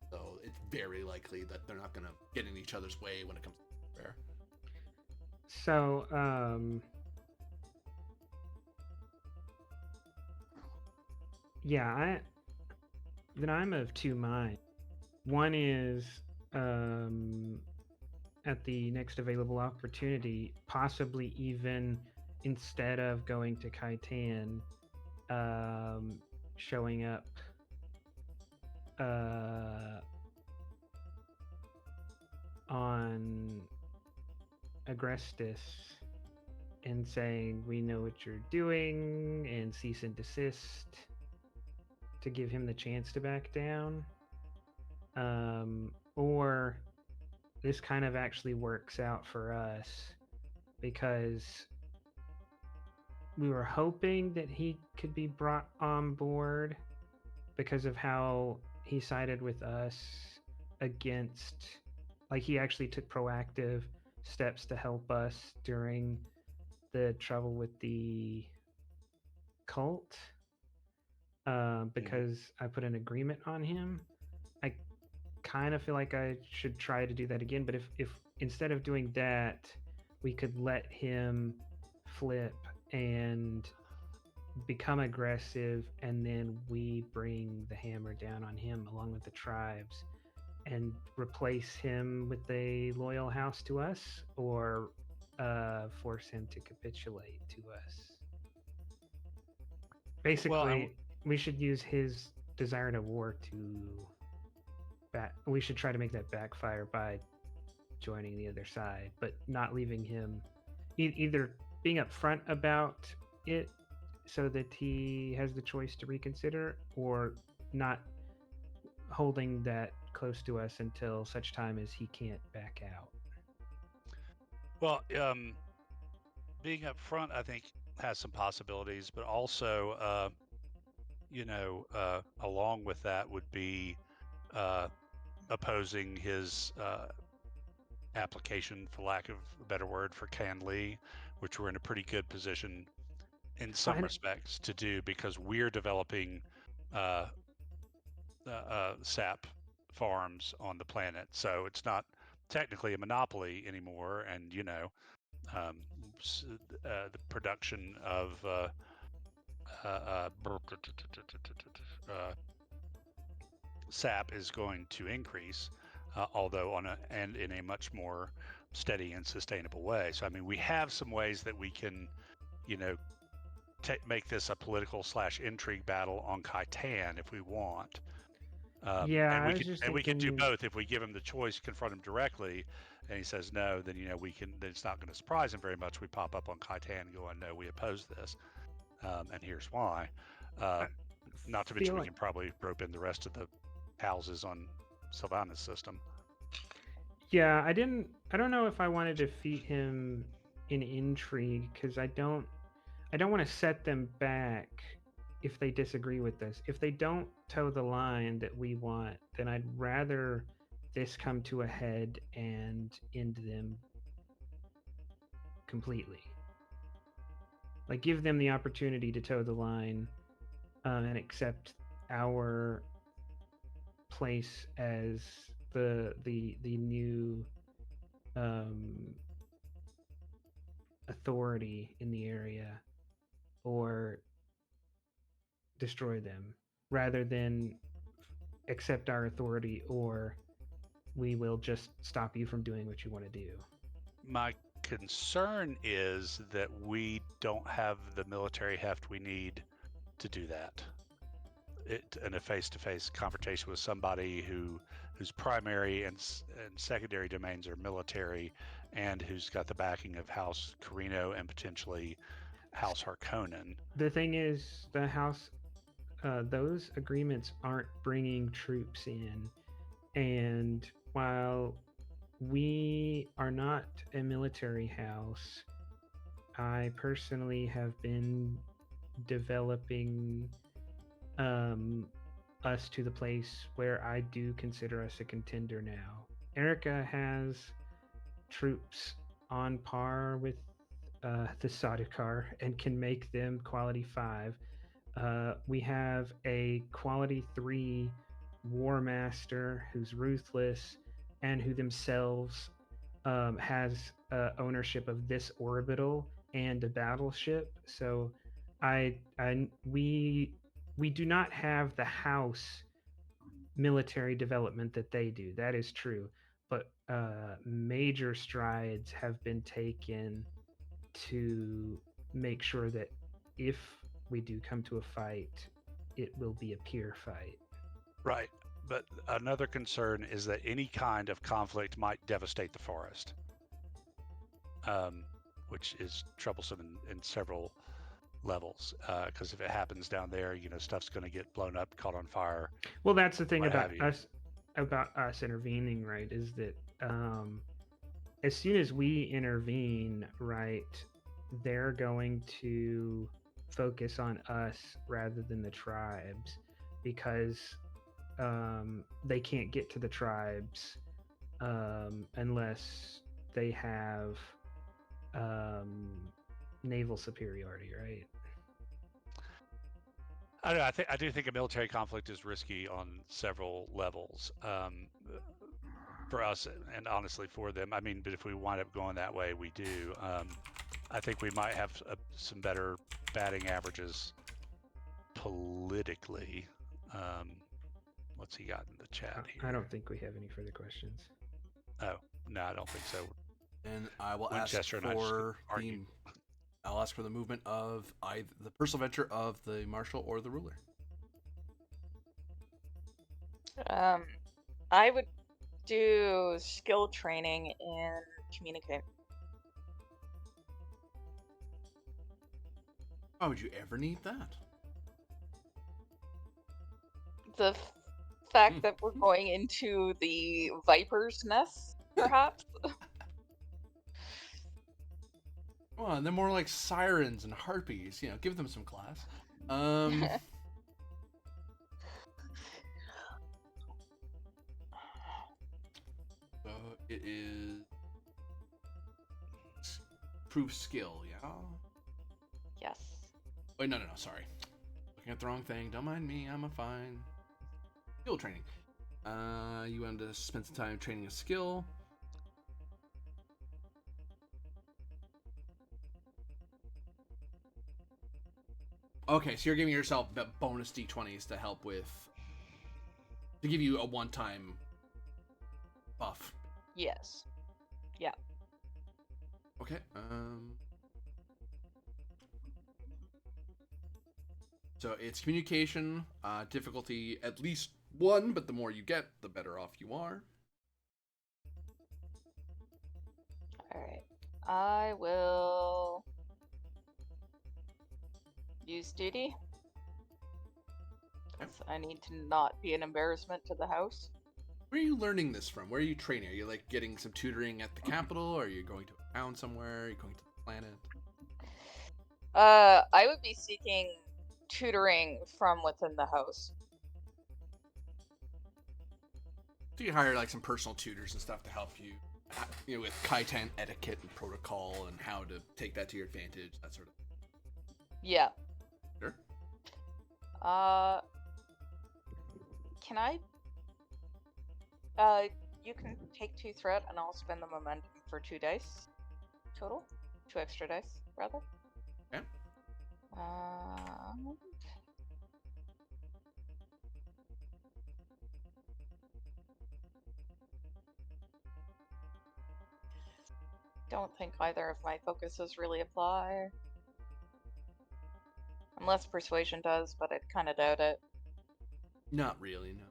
so it's very likely that they're not gonna get in each other's way when it comes to prayer. So, yeah, I'm of two minds. One is, at the next available opportunity, possibly even instead of going to Kaitan, showing up on Agrestis and saying, we know what you're doing, and cease and desist, to give him the chance to back down. Or this kind of actually works out for us, because we were hoping that he could be brought on board because of how he sided with us against, like, he actually took proactive steps to help us during the trouble with the cult, because I put an agreement on him. I kind of feel like I should try to do that again, but if instead of doing that, we could let him flip and become aggressive, and then we bring the hammer down on him along with the tribes and replace him with a loyal house to us, or force him to capitulate to us. Basically, we should use his desire to war to we should try to make that backfire by joining the other side, but not leaving him either being upfront about it so that he has the choice to reconsider, or not holding that close to us until such time as he can't back out. Well, being up front, I think, has some possibilities, but also, along with that would be opposing his application, for lack of a better word, for Canli, which we're in a pretty good position in some respects to do, because we're developing sap farms on the planet. So it's not technically a monopoly anymore, and the production of sap is going to increase, although in a much more steady and sustainable way. So I mean, we have some ways that we can, make this a political / intrigue battle on Khitan if we want. Yeah, and we can do both if we give him the choice, confront him directly, and he says no. Then we can. Then it's not going to surprise him very much. We pop up on Khitan and go, "No, we oppose this, and here's why." Not to mention, we can probably rope in the rest of the houses on Silvanus' system. Yeah, I don't know if I want to defeat him in intrigue, because I don't want to set them back if they disagree with this. If they don't toe the line that we want, then I'd rather this come to a head and end them completely. Like, give them the opportunity to toe the line and accept our place as the new authority in the area, or destroy them, rather than accept our authority, or we will just stop you from doing what you want to do. My concern is that we don't have the military heft we need to do that. In a face-to-face confrontation with somebody whose primary and secondary domains are military, and who's got the backing of House Carino and potentially House Harkonnen. The thing is, the House, those agreements aren't bringing troops in, and while we are not a military house, I personally have been developing us to the place where I do consider us a contender now. Erica has troops on par with the Sardaukar and can make them quality 5. We have a quality 3 war master who's ruthless and who themselves has ownership of this orbital and a battleship. So we do not have the house military development that they do. That is true. But major strides have been taken to make sure that if we do come to a fight, it will be a peer fight. Right. But another concern is that any kind of conflict might devastate the forest, which is troublesome in several levels. Because if it happens down there, stuff's going to get blown up, caught on fire. Well, that's the thing about us intervening, right? Is that as soon as we intervene, right, they're going to focus on us rather than the tribes because they can't get to the tribes unless they have naval superiority, right? I don't know. I do think a military conflict is risky on several levels for us and honestly for them. I mean, but if we wind up going that way, we do. I think we might have some better batting averages politically. What's he got in the chat here? I don't think we have any further questions. Oh, no, I don't think so. And I will Winchester ask and I just for argued. I'll ask for the movement of either the personal venture of the marshal or the ruler. I would do skill training in communicate. Why would you ever need that? The fact that we're going into the Viper's nest, perhaps? Well, and they're more like sirens and harpies. Give them some class. So it is proof skill, yeah. Yes. Wait, no, sorry. Looking at the wrong thing. Don't mind me. I'm a fine. Skill training. You want to spend some time training a skill. Okay, so you're giving yourself bonus d20s to help to give you a one-time buff. Yes. Yeah. Okay. So it's communication, difficulty at least 1, but the more you get, the better off you are. Alright. I will use duty. Okay. I need to not be an embarrassment to the house. Where are you learning this from? Where are you training? Are you like getting some tutoring at the capital? Or are you going to a town somewhere? Are you going to the planet? I would be seeking tutoring from within the house. So you hire like some personal tutors and stuff to help you, with Kaitan etiquette and protocol and how to take that to your advantage, that sort of thing. Yeah. Sure. Can I? You can take 2 threat, and I'll spend the momentum for 2 dice total. 2 extra dice, rather. Okay. Don't think either of my focuses really apply. Unless persuasion does, but I'd kind of doubt it. Not really, no.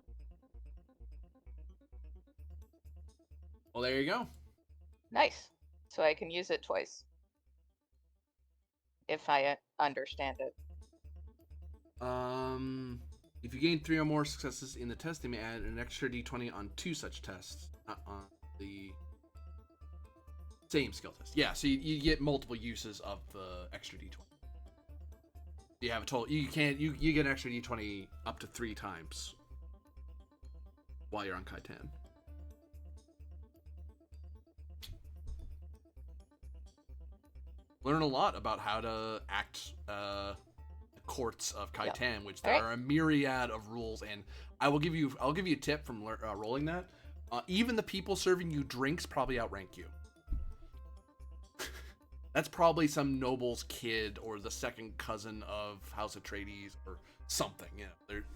Well, there you go. Nice. So I can use it twice. If I understand it. If you gain 3 or more successes in the test, they may add an extra d20 on 2 such tests, not on the same skill test. Yeah, so you get multiple uses of the extra d20. You have a total. You get an extra d20 up to 3 times while you're on Kaitan. Learn a lot about how to act the courts of Kaitan, which there are a myriad of rules. And I'll give you a tip from rolling that. Even the people serving you drinks probably outrank you. That's probably some noble's kid or the second cousin of House Atreides or something.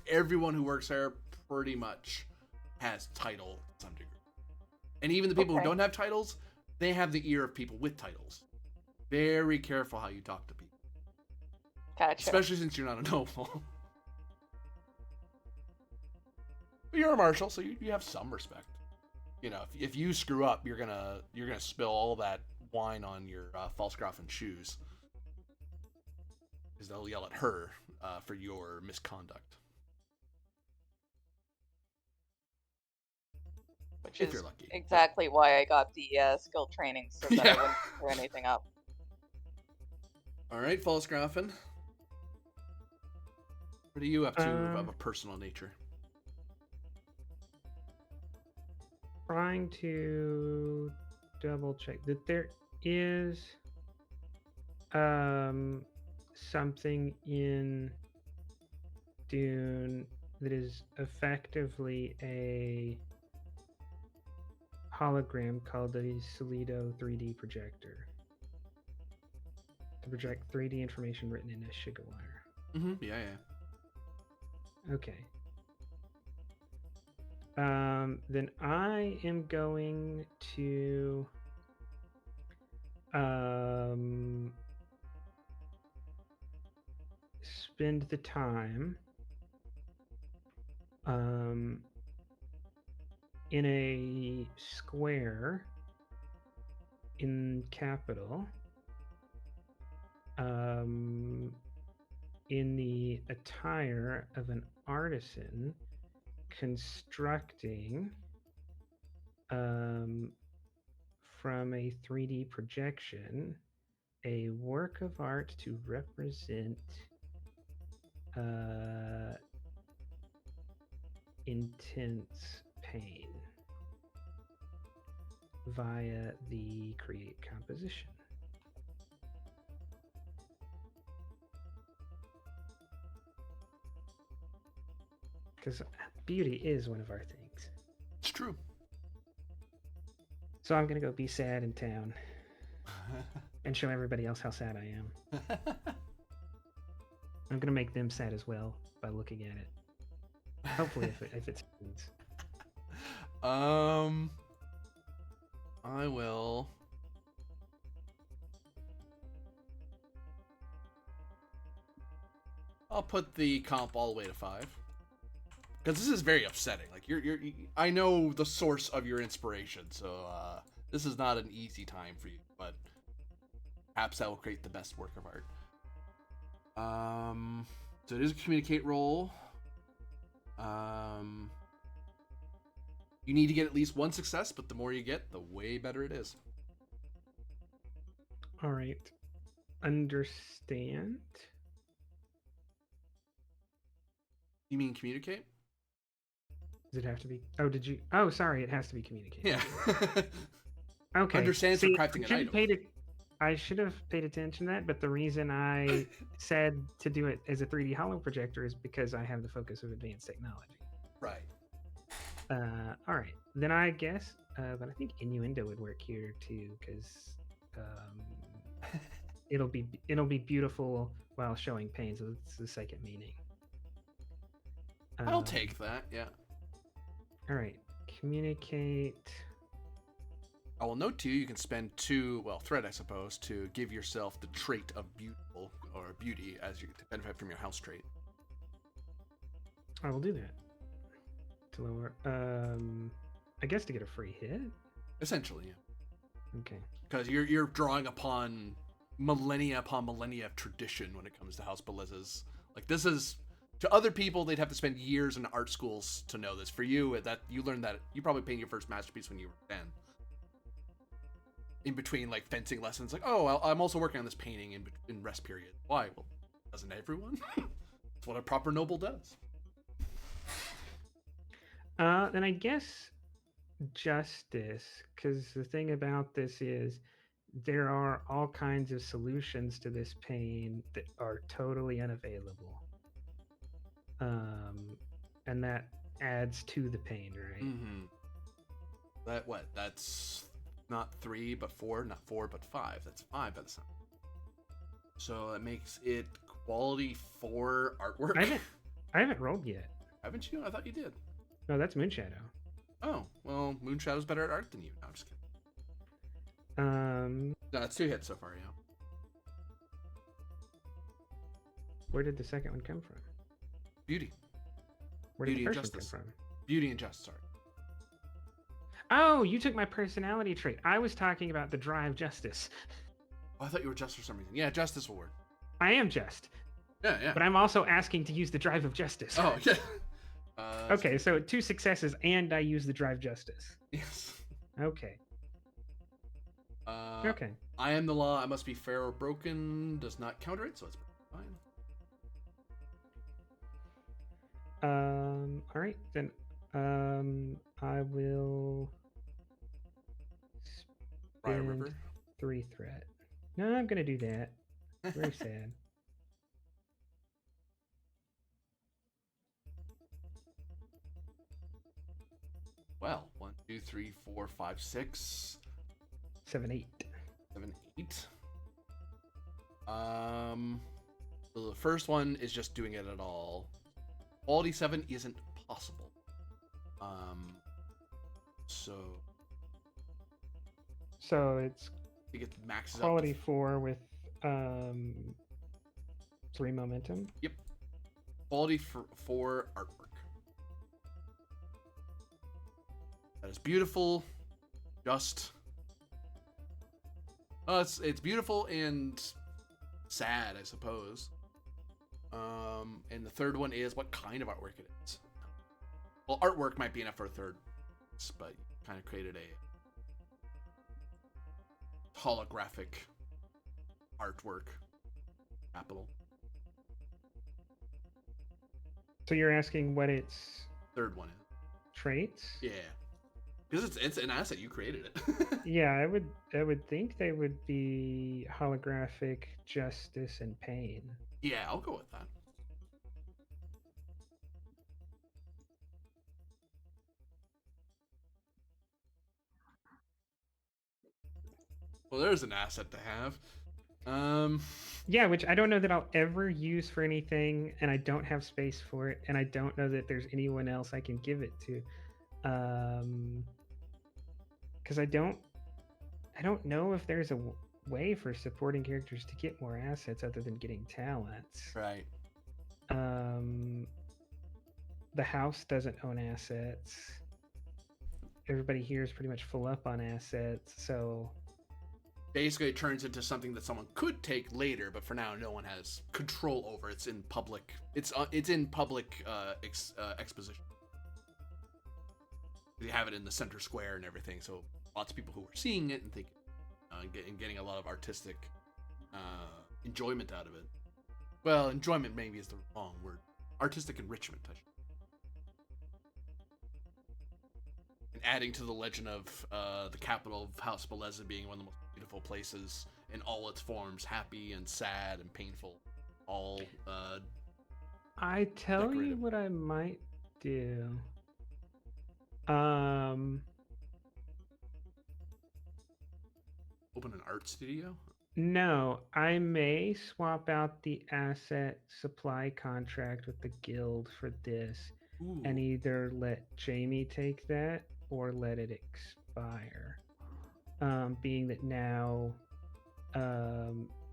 Everyone who works there pretty much has title to some degree. And even the people who don't have titles, they have the ear of people with titles. Very careful how you talk to people. Gotcha. Especially since you're not a noble. But you're a marshal, so you have some respect. If you screw up, you're gonna spill all that wine on your Falsgrafen shoes. Because they'll yell at her for your misconduct. Which Which If is you're lucky. exactly why I got the skill training, so that I Yeah. wouldn't screw anything up. All right, Falsgrafen. What are you up to of a Um, personal nature? Trying to double check that there is something in Dune that is effectively a hologram called the Solido 3D projector to project 3D information written in a sugar wire. Mm-hmm. Yeah, yeah. Okay. Then I am going to spend the time in a square in capital in the attire of an artisan constructing from a 3D projection a work of art to represent intense pain via the create composition. Because beauty is one of our things. It's true. So I'm going to go be sad in town and show everybody else how sad I am. I'm going to make them sad as well by looking at it. Hopefully, if it happens. I will. I'll put the comp all the way to 5. Because this is very upsetting. Like I know the source of your inspiration, so this is not an easy time for you. But perhaps that will create the best work of art. So it is a communicate roll. You need to get at least one success, but the more you get, the way better it is. All right. Understand. You mean communicate? Does it have to be? Oh, did you? Oh, sorry. It has to be communicated. Yeah. Okay. Understand for See, crafting an item. I should have paid attention to that, but the reason I said to do it as a 3D hollow projector is because I have the focus of advanced technology. Right. All right. Then I guess, but I think innuendo would work here too, because it'll be beautiful while showing pain. So it's the second meaning. I'll take that. Yeah. All right. Communicate. I will note to you, you can spend 2, thread, I suppose, to give yourself the trait of beautiful or beauty as you benefit from your house trait. I will do that. To lower, I guess to get a free hit. Essentially, yeah. Okay. Because you're drawing upon millennia of tradition when it comes to House Bellezza's. Like, this is, to other people, they'd have to spend years in art schools to know this. For you, that you learned that, you probably painted your first masterpiece when you were 10. In between, like, fencing lessons, like, oh, I'm also working on this painting in rest period. Why? Well, doesn't everyone? That's what a proper noble does. Then I guess justice, because the thing about this is there are all kinds of solutions to this pain that are totally unavailable. And that adds to the pain, right? Mm-hmm. That's not 3 but 4, not 4 but 5. That's 5 by the sound. So that makes it quality 4 artwork. I haven't rolled yet. Haven't you? I thought you did. No, that's Moonshadow. Oh, well, Moonshadow's better at art than you. No, I'm just kidding. No, it's 2 hits so far, yeah. Where did the second one come from? Beauty. Where did Beauty the and first one justice. come from? Beauty and justice art. Oh, you took my personality trait. I was talking about the drive justice. Oh, I thought you were just for some reason. Yeah, justice will work. I am just. Yeah. But I'm also asking to use the drive of justice. Oh, yeah. Okay, so 2 successes, and I use the drive justice. Yes. Okay. Uh, Okay. I am the law. I must be fair or broken. Does not counter it, so it's fine. All right then. I will Briar spend River. 3 threat. No, I'm gonna do that. Very sad. Well, 1, 2, 3, 4, 5, 6, 7, 8. 7, 8. So the first one is just doing it at all. Quality 7 isn't possible. So So it's it gets maxes quality out. 4 with 3 momentum. Yep. Quality for artwork. That is beautiful. Just. It's beautiful and sad, I suppose. And the third one is what kind of artwork it is. Well, artwork might be enough for a third, but you kind of created a holographic artwork. Capital. So you're asking what its Third one is. traits? Yeah. Because it's an asset, you created it. Yeah, I would think they would be holographic, justice, and pain. Yeah, I'll go with that. Well, there's an asset to have. Yeah, which I don't know that I'll ever use for anything, and I don't have space for it, and I don't know that there's anyone else I can give it to. Because I don't know if there's a way for supporting characters to get more assets other than getting talents. right. The house doesn't own assets. Everybody here is pretty much full up on assets, so Basically, it turns into something that someone could take later, but for now, no one has control over. It's in public. It's in public exposition. They have it in the center square and everything, so lots of people who are seeing it and thinking, getting a lot of artistic enjoyment out of it. Well, enjoyment maybe is the wrong word. Artistic enrichment, I should. And adding to the legend of the capital of House Bellezza being one of the most beautiful places in all its forms, happy and sad and painful, all I tell you decorative. what I might do. Open an art studio. No, I may swap out the asset supply contract with the guild for this Ooh. and either let Jamie take that or let it expire. Being that now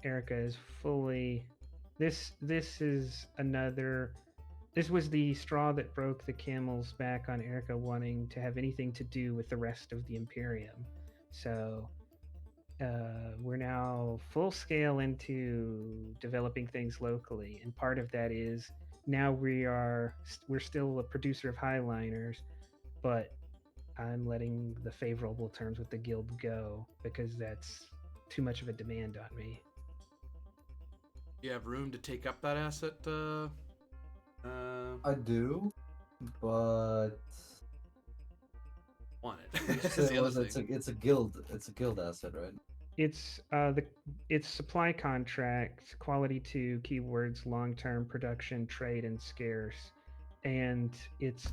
Erica is fully this is another this was the straw that broke the camel's back on Erica wanting to have anything to do with the rest of the Imperium. So we're now full scale into developing things locally, and part of that is now we're still a producer of highliners, but I'm letting the favorable terms with the guild go because that's too much of a demand on me. You have room to take up that asset. I do, but Want you it. That's said the it other was, thing. it's a guild asset, right? It's supply contract, quality 2, keywords, long-term production, trade, and scarce, and it's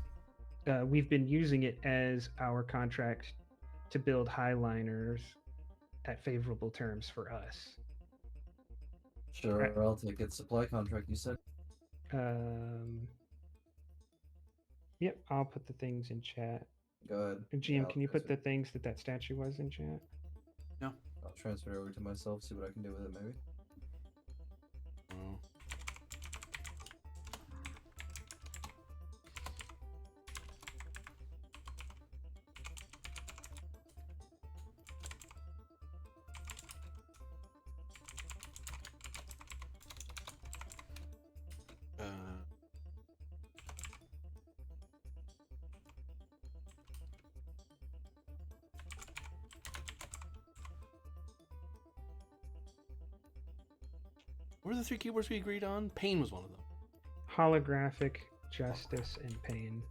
we've been using it as our contract to build highliners at favorable terms for us. Sure, I'll take it. Supply contract, you said? Yep, I'll put the things in chat. Go ahead. GM, Yeah, I'll can you put transfer- the things that statue was in chat? No. I'll transfer it over to myself, see what I can do with it, maybe. Oh. What were the 3 keywords we agreed on? Pain was one of them. Holographic, justice, and pain.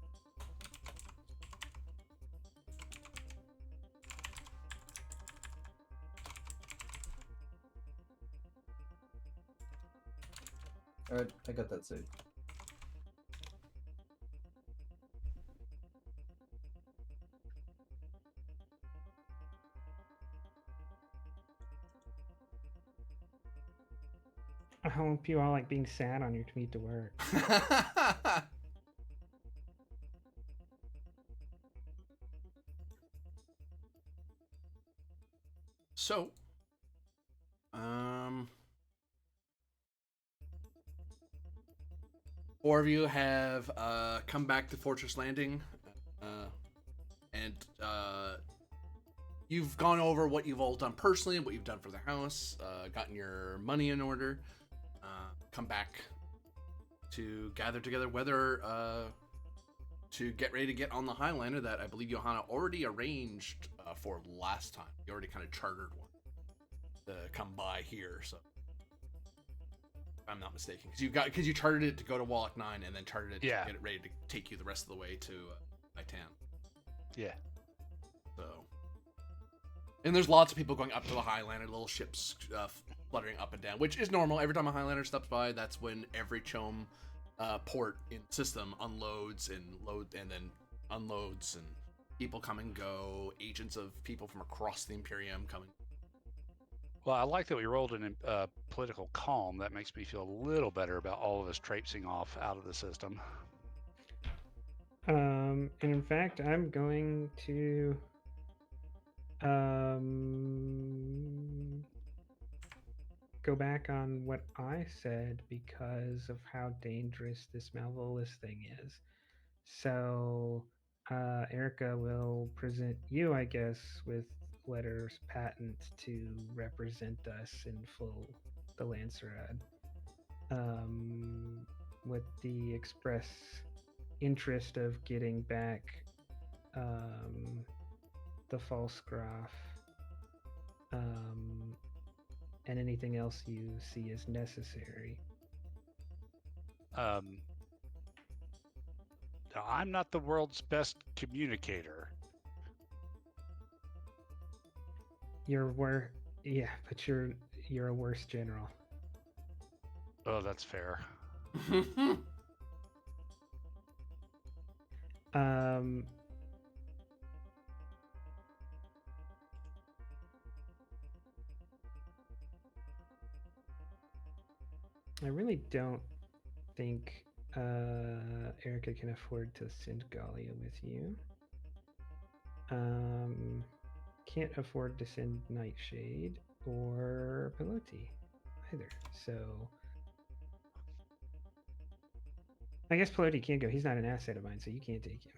Alright, I got that saved. I hope you all like being sad on your commute to work. So, 4 of you have come back to Fortress Landing, and you've gone over what you've all done personally, what you've done for the house, gotten your money in order, come back to gather together whether to get ready to get on the Highliner that I believe Johanna already arranged for last time. You already kind of chartered one to come by here, so if I'm not mistaken, because you chartered it to go to Wallach 9 and then chartered it to get it ready to take you the rest of the way to Titan. Yeah. So, and there's lots of people going up to the Highliner, little ships fluttering up and down, which is normal. Every time a Highliner steps by, that's when every Chome port in system unloads and then unloads, and people come and go. Agents of people from across the Imperium coming. Well, I like that we rolled in political calm. That makes me feel a little better about all of us traipsing off out of the system. And in fact, I'm going to go back on what I said because of how dangerous this Malvolus thing is. So, Erica will present you, I guess, with letters patent to represent us in full the Lancerad, with the express interest of getting back the false graph, and anything else you see as necessary. Now, I'm not the world's best communicator. But you're a worse general. Oh, that's fair. I really don't think Erica can afford to send Galia with you. Can't afford to send Nightshade or Peloti either. So I guess Peloti can't go. He's not an asset of mine, so you can't take him.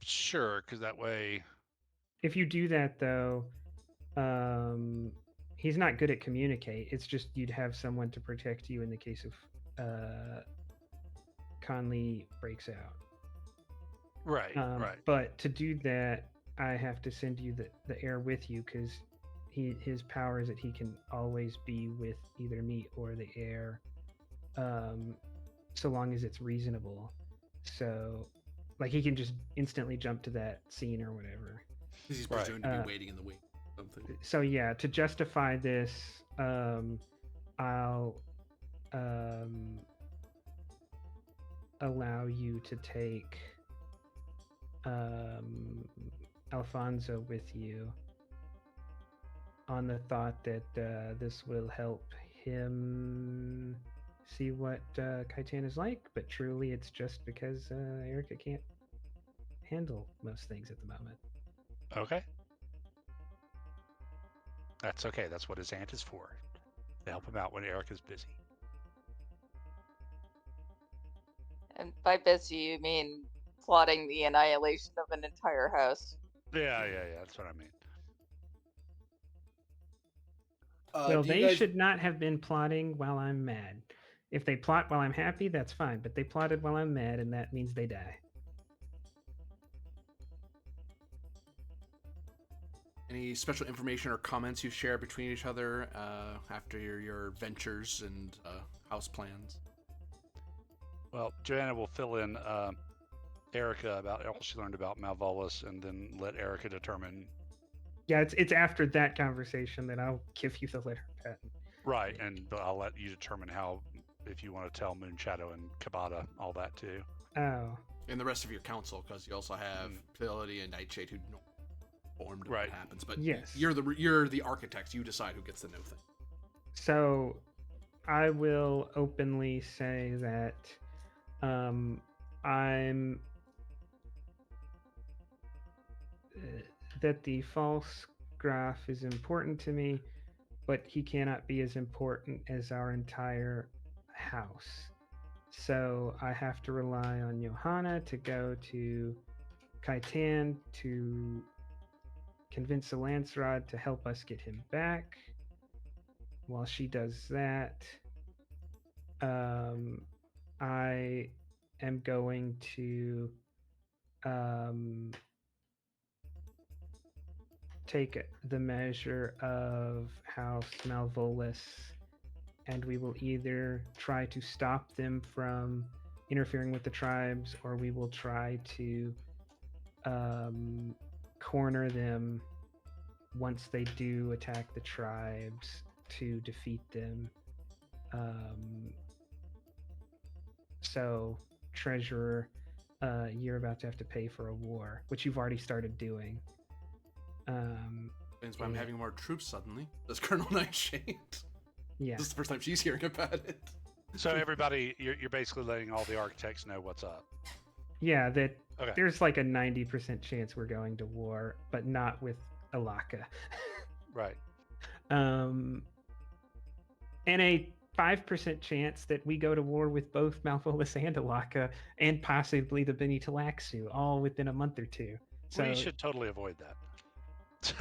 Sure, because that way. If you do that, though, he's not good at communicate. It's just you'd have someone to protect you in the case of Conley breaks out. Right, right. But to do that, I have to send you the heir with you because his power is that he can always be with either me or the heir, so long as it's reasonable. So, like, he can just instantly jump to that scene or whatever. He's presumed to be waiting in the wing. Something. So yeah, to justify this, I'll allow you to take Alfonso with you on the thought that this will help him see what Kaitan is like, but truly it's just because Erica can't handle most things at the moment. Okay. That's okay. That's what his aunt is for. To help him out when Erica's busy. And by busy, you mean plotting the annihilation of an entire house. Yeah. That's what I mean. Well, they should not have been plotting while I'm mad. If they plot while I'm happy, that's fine. But they plotted while I'm mad, and that means they die. Any special information or comments you share between each other after your ventures and house plans? Well, Joanna will fill in Erica about all she learned about Malvolus, and then let Erica determine. Yeah, it's after that conversation that I'll give you the letter patent. Right, and I'll let you determine how, if you want to tell Moonshadow and Kabata all that too. Oh. And the rest of your council, because you also have Fidelity and Nightshade who know formed Right. what happens. But Yes. you're the architects. You decide who gets to know things. So I will openly say that I'm that the false graph is important to me, but he cannot be as important as our entire house. So I have to rely on Johanna to go to Kaitan to convince the Lancerod to help us get him back. While she does that, I am going to take the measure of House Malvolus, and we will either try to stop them from interfering with the tribes, or we will try to corner them once they do attack the tribes to defeat them. So, Treasurer, you're about to have to pay for a war, which you've already started doing. That's why I'm having more troops suddenly. That's Colonel Nightshade. Yeah. This is the first time she's hearing about it. So everybody, you're basically letting all the architects know what's up. Yeah, that Okay. there's like a 90% chance we're going to war, but not with Alaka. Right. And a 5% chance that we go to war with both Malvolus and Alaka, and possibly the Beni Talaxu, all within a month or two. So We should totally avoid that.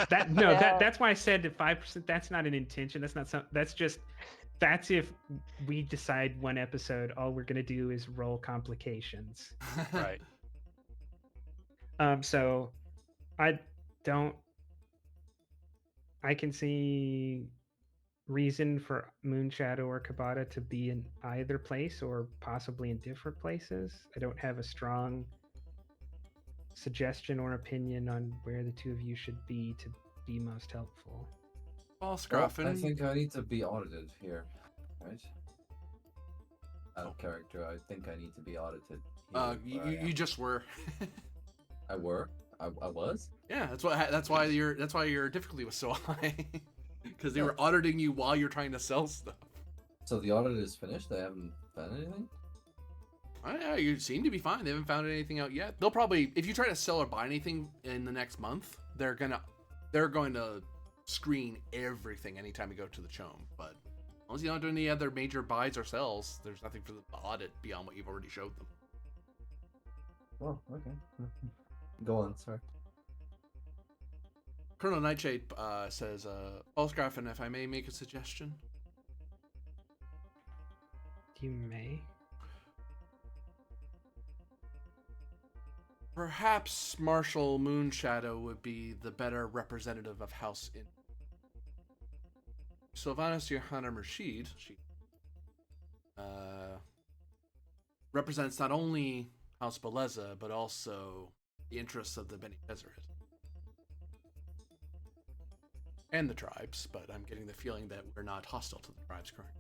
Yeah. that's why I said that 5%. That's not an intention. That's not some. That's if we decide one episode all we're gonna do is roll complications. Right. So I can see reason for Moonshadow or Kabata to be in either place or possibly in different places. I don't have a strong suggestion or opinion on where the two of you should be to be most helpful. Well, Well, Scruffin. I think I need to be audited here, right? Out Oh. of character, I think I need to be audited. Here, where I you am. just were. I was? Yeah, that's why your difficulty was so high. Because they were auditing you while you're trying to sell stuff. So the audit is finished? They haven't found anything? You seem to be fine. They haven't found anything out yet. They'll probably, if you try to sell or buy anything in the next month, they're going to screen everything anytime you go to the Chome. But as long as you don't do any other major buys or sells, there's nothing for the audit beyond what you've already showed them. Oh, okay. Go on, sorry. Colonel Nightshade says, Falsgrafen, if I may make a suggestion. You may. Perhaps Marshal Moonshadow would be the better representative of House In. Silvanus Johanna Rashid, she represents not only House Bellezza, but also the interests of the Bene Gesserit. And the tribes, but I'm getting the feeling that we're not hostile to the tribes currently.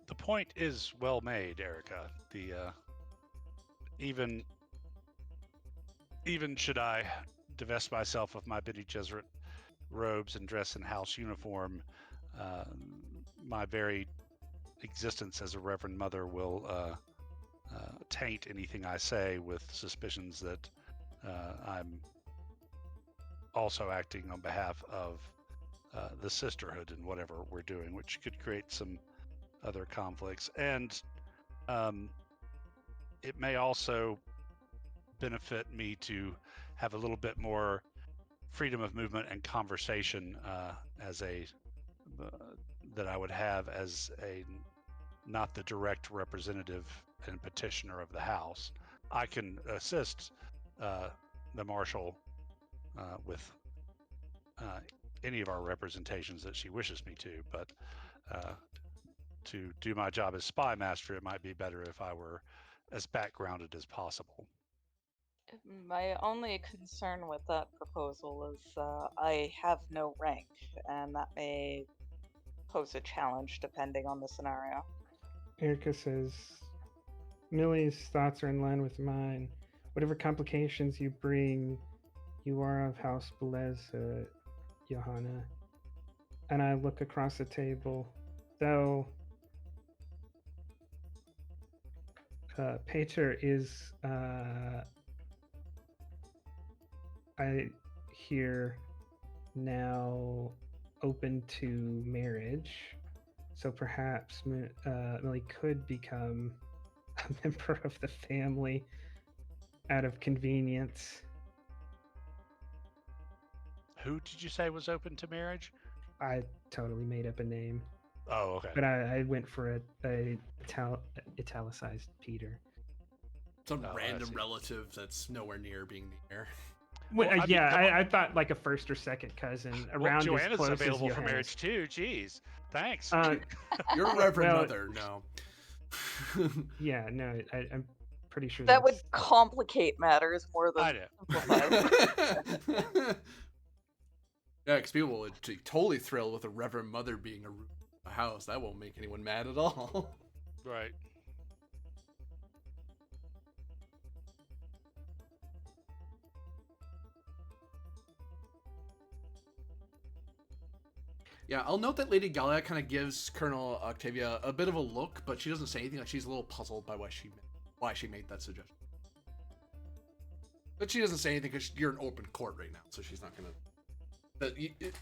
The point is well made, Erica. The even should I divest myself of my Bene Gesserit robes and dress in house uniform, my very existence as a Reverend Mother will taint anything I say with suspicions that I'm also acting on behalf of the sisterhood in whatever we're doing, which could create some other conflicts. And it may also benefit me to have a little bit more freedom of movement and conversation as a that I would have as a not the direct representative and petitioner of the house. I can assist the marshal with any of our representations that she wishes me to, but to do my job as spy master, it might be better if I were as backgrounded as possible. My only concern with that proposal is I have no rank, and that may pose a challenge depending on the scenario. Erica says, Millie's thoughts are in line with mine. Whatever complications you bring, you are of House Bellezza, Johanna. And I look across the table, though Peter is, I hear, now open to marriage. So perhaps Millie could become a member of the family out of convenience. Who did you say was open to marriage? I totally made up a name, Oh, okay. but I went for a italicized Peter. Some Oh, I random see. relative that's nowhere near being the heir. Well, I mean, yeah, come on. I thought like a first or second cousin Well, around as Joanna's close available as for Johannes. marriage too. Jeez, thanks. Your Reverend Well- Mother, no. Yeah, no, I'm pretty sure That would that's- complicate matters more I than know. simplify. Yeah, because people would be totally thrilled with a Reverend Mother being a house. That won't make anyone mad at all. Right. Yeah, I'll note that Lady Galia kind of gives Colonel Octavia a bit of a look, but she doesn't say anything. Like she's a little puzzled by why she made that suggestion. But she doesn't say anything because you're in open court right now, so she's not gonna. But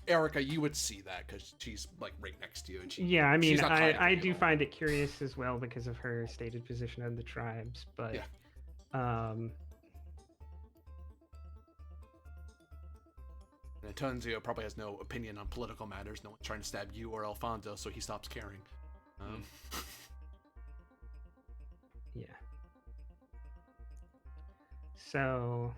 Erica, you would see that because she's like right next to you, and Yeah, I mean, she's not hiding I at do all. find it curious as well because of her stated position on the tribes, but Yeah. And Antonio probably has no opinion on political matters. No one's trying to stab you or Alfonso, so he stops caring. yeah. So,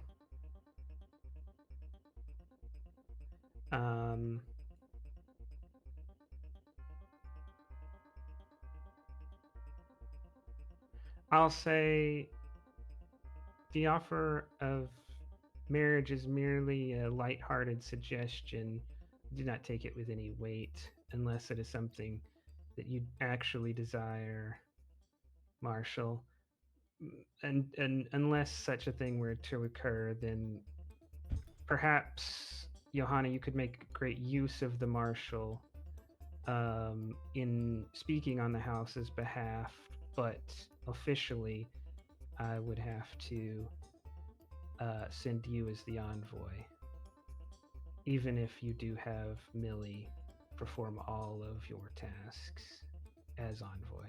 I'll say the offer of marriage is merely a lighthearted suggestion. Do not take it with any weight unless it is something that you actually desire, Marshall. And unless such a thing were to occur, then perhaps, Johanna, you could make great use of the Marshal in speaking on the house's behalf, but officially, I would have to send you as the envoy, even if you do have Millie perform all of your tasks as envoy.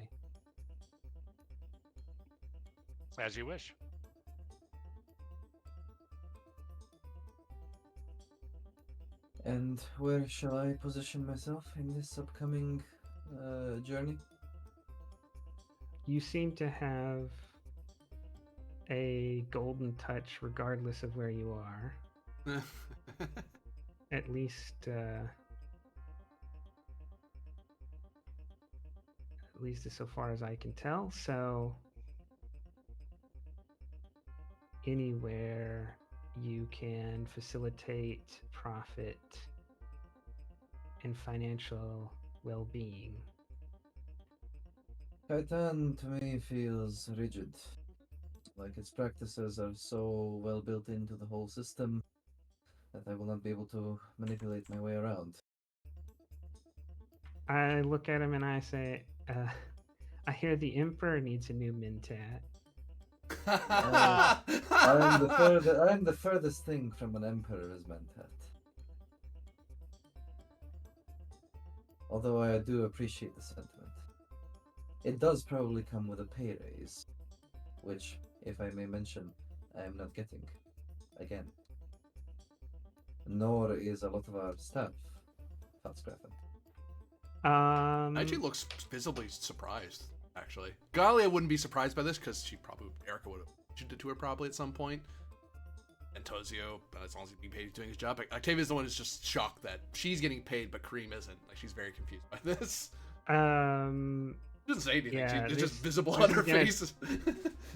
As you wish. And where shall I position myself in this upcoming journey? You seem to have a golden touch regardless of where you are. At least so far as I can tell. So anywhere you can facilitate profit and financial well-being. Kaitan to me feels rigid. Like its practices are so well built into the whole system that I will not be able to manipulate my way around. I look at him and I say, I hear the Emperor needs a new Mentat. I'm the furthest thing from an emperor's mentat. Although I do appreciate the sentiment. It does probably come with a pay raise, which, if I may mention, I am not getting. Again. Nor is a lot of our staff, Fatsgrafen. Actually looks visibly surprised. actually. Galia wouldn't be surprised by this because Erica would have mentioned it to her probably at some point. And Tozio, as long as he's being paid, he's doing his job. But Octavia's the one who's just shocked that she's getting paid, but Kareem isn't. Like, she's very confused by this. She doesn't say anything. Yeah, It's just visible this on is her gonna- face.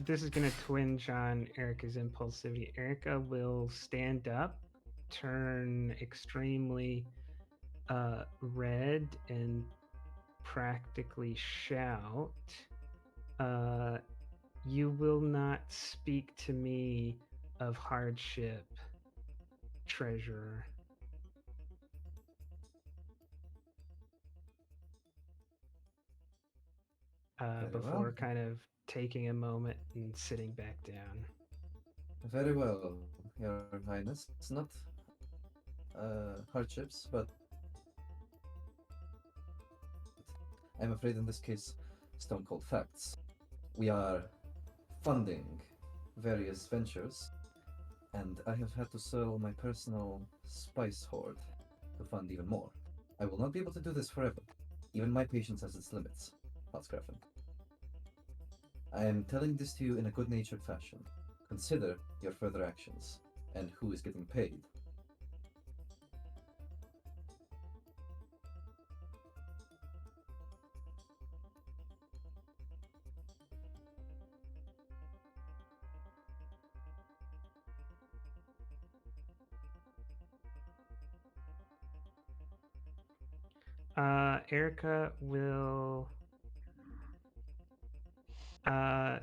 This is going to twinge on Erica's impulsivity. Erica will stand up, turn extremely red, and practically shout, "You will not speak to me of hardship, treasurer." Very Before well. kind of taking a moment and sitting back down. Very well, Your Highness. It's not hardships, but I'm afraid in this case, stone cold facts. We are funding various ventures, and I have had to sell my personal spice hoard to fund even more. I will not be able to do this forever. Even my patience has its limits, Hatsgrafen. I am telling this to you in a good-natured fashion. Consider your further actions and who is getting paid. Erica will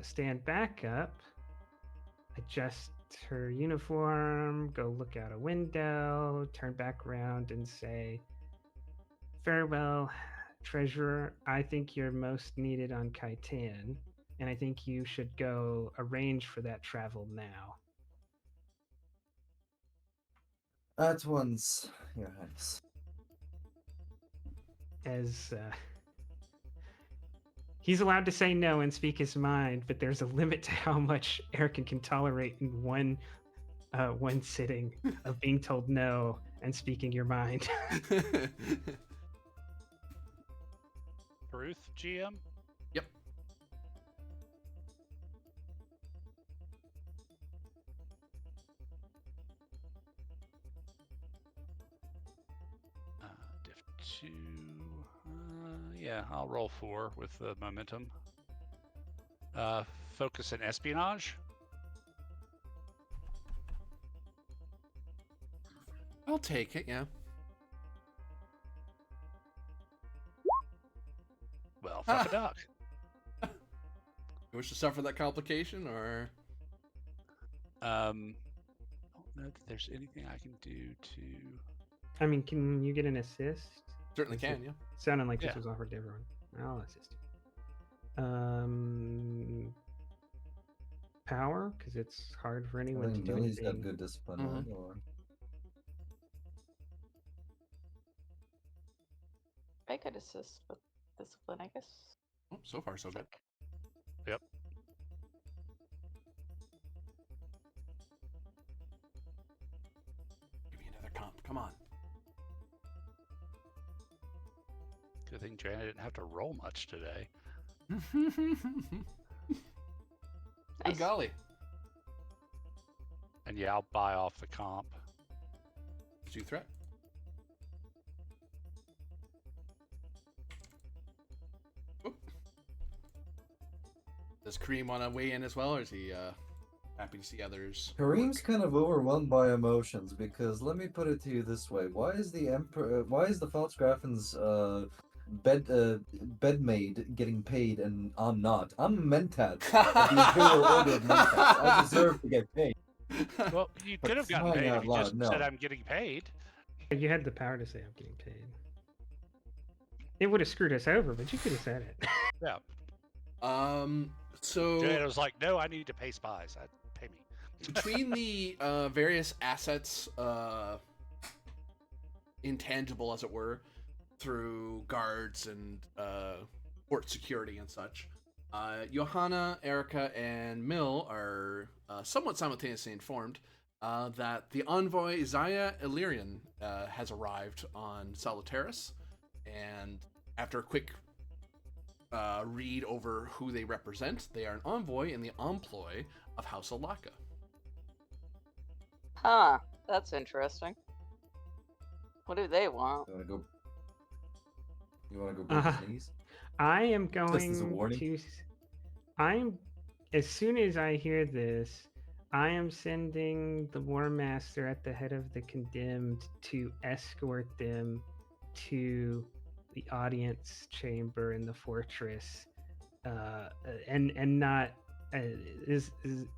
stand back up, adjust her uniform, go look out a window, turn back around and say, "Farewell, treasurer. I think you're most needed on Kaitan, and I think you should go arrange for that travel now." At once, Your Highness. As he's allowed to say no and speak his mind, but there's a limit to how much Erica can tolerate in one sitting of being told no and speaking your mind. Ruth, GM? Yep. Diff 2. Yeah, I'll roll 4 with the momentum. Focus and espionage. I'll take it, yeah. Well, fuck a duck. You wish to suffer that complication, or? I don't know that there's anything I can do to. I mean, can you get an assist? Certainly Is it- can, yeah. Sounding like Yeah. this was offered to everyone. I'll assist. Power, because it's hard for I anyone to think do Millie's got anything. good discipline, Mhm. right? Or I could assist with discipline, I guess. Oh, so far, so good. Yep. Give me another comp. Come on. Good thing Joanna didn't have to roll much today. Good Nice. golly. And yeah, I'll buy off the comp. Pursue threat. Oop. Does Kareem want to weigh in as well, or is he happy to see others? Kareem's kind of overwhelmed by emotions because let me put it to you this way: why is the emperor? Why is the Falzgrafen's bedmaid getting paid and I'm not? I'm Mentat of the Imperial Order of Mentats. I deserve to get paid. Well, you But could have gotten crying paid out if you loud, just no. said I'm getting paid. You had the power to say I'm getting paid. It would have screwed us over, but you could have said it. Yeah. So Joanna was like, no, I need to pay spies. Pay me. between the various assets, intangible as it were, through guards and port security and such, Johanna, Erica, and Mill are somewhat simultaneously informed that the envoy Zaya Illyrian has arrived on Salutaris, and after a quick read over who they represent. They are an envoy in the employ of House Alaka. Huh. That's interesting. What do they want? You wanna go break his knees? I am Just as a going warning. to. I'm as soon as I hear this, I am sending the War Master at the head of the condemned to escort them to the audience chamber in the fortress, and not is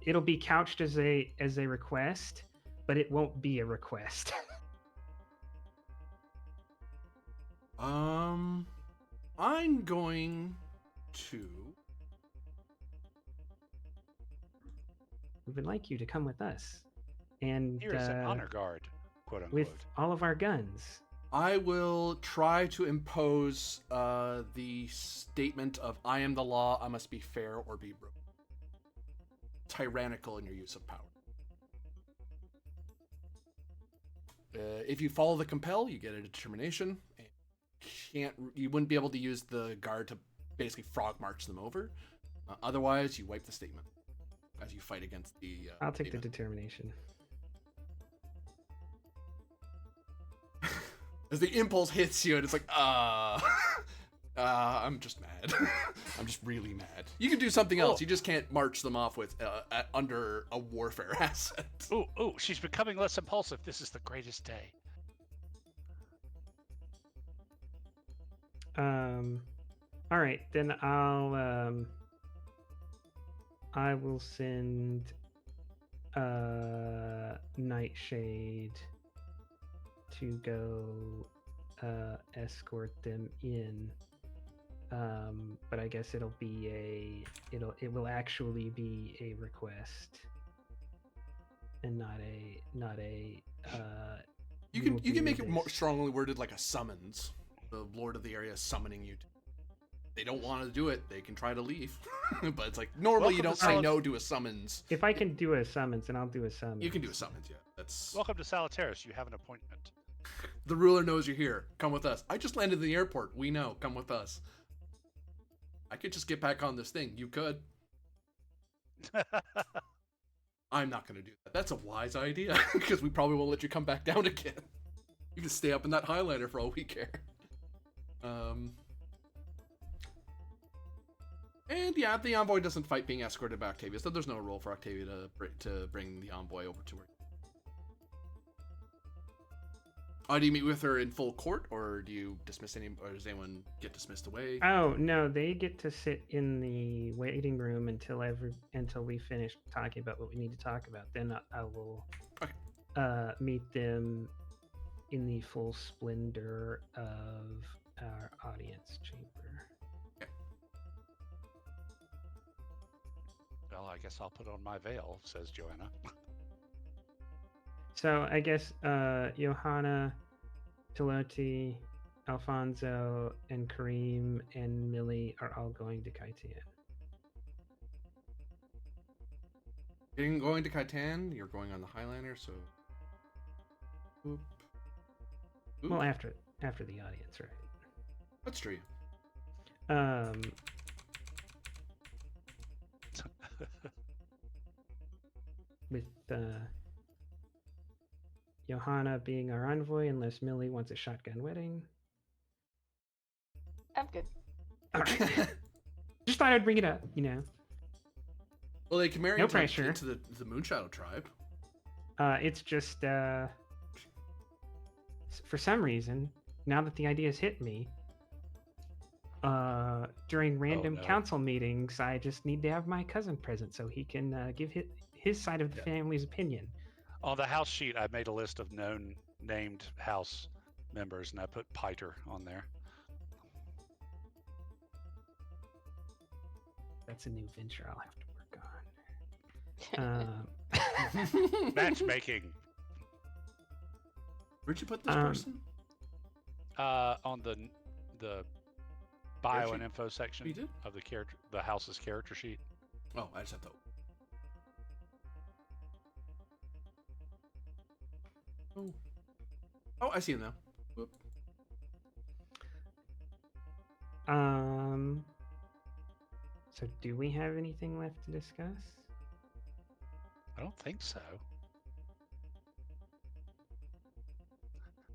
it'll be couched as a request, but it won't be a request. I'm going to. We would like you to come with us, and Here is an honor guard, quote unquote. with all of our guns. I will try to impose the statement of "I am the law. I must be fair or be broken." Tyrannical in your use of power. If you follow the compel, you get a determination. You wouldn't be able to use the guard to basically frog march them over. Otherwise, you wipe the statement as you fight against the. I'll take the statement. determination. As the impulse hits you, and it's like, I'm just mad. I'm just really mad. You can do something else. You just can't march them off with under a warfare asset. Ooh, she's becoming less impulsive. This is the greatest day. All right, then I will send Nightshade to go escort them in. But I guess it will actually be a request and not a You can make it more strongly worded, like a summons. The lord of the area is summoning you. They don't want to do it. They can try to leave, but it's like normally Welcome you don't to say no to a summons. If I can do a summons, then I'll do a summons. You can do a summons, yeah. That's Welcome to Salutaris. You have an appointment. the ruler knows you're here. Come with us. I just landed in the airport. We know. Come with us. I could just get back on this thing. You could. I'm not going to do that. That's a wise idea because we probably won't let you come back down again. You can stay up in that Highlander for all we care. And yeah, the envoy doesn't fight being escorted by Octavia, so there's no role for Octavia to bring the envoy over to her. Do you meet with her in full court, or do you dismiss or does anyone get dismissed away? Oh no, they get to sit in the waiting room until we finish talking about what we need to talk about. Then I will meet them in the full splendor of our audience chamber. Well, I guess I'll put on my veil, says Joanna. So I guess Johanna, Piloti, Alfonso, and Kareem and Millie are all going to Kaitan. You're going to Kaitan, you're going on the Highlander, so... Oop. Oop. Well, after the audience, right? That's true. With Johanna being our envoy, unless Millie wants a shotgun wedding. I'm good. All right. Just thought I'd bring it up, you know. Well, they can marry No into pressure. the Moonshadow tribe. It's just for some reason, now that the idea's hit me, during random no. council meetings, I just need to have my cousin present so he can give his side of the family's opinion. On the house sheet, I made a list of known named house members, and I put Piter on there. That's a new venture I'll have to work on. Matchmaking. Where'd you put this person? On the bio sheet? and info section You did? of the house's character sheet. Oh, I just have to... Oh, I see him now. Whoop. So, do we have anything left to discuss? I don't think so.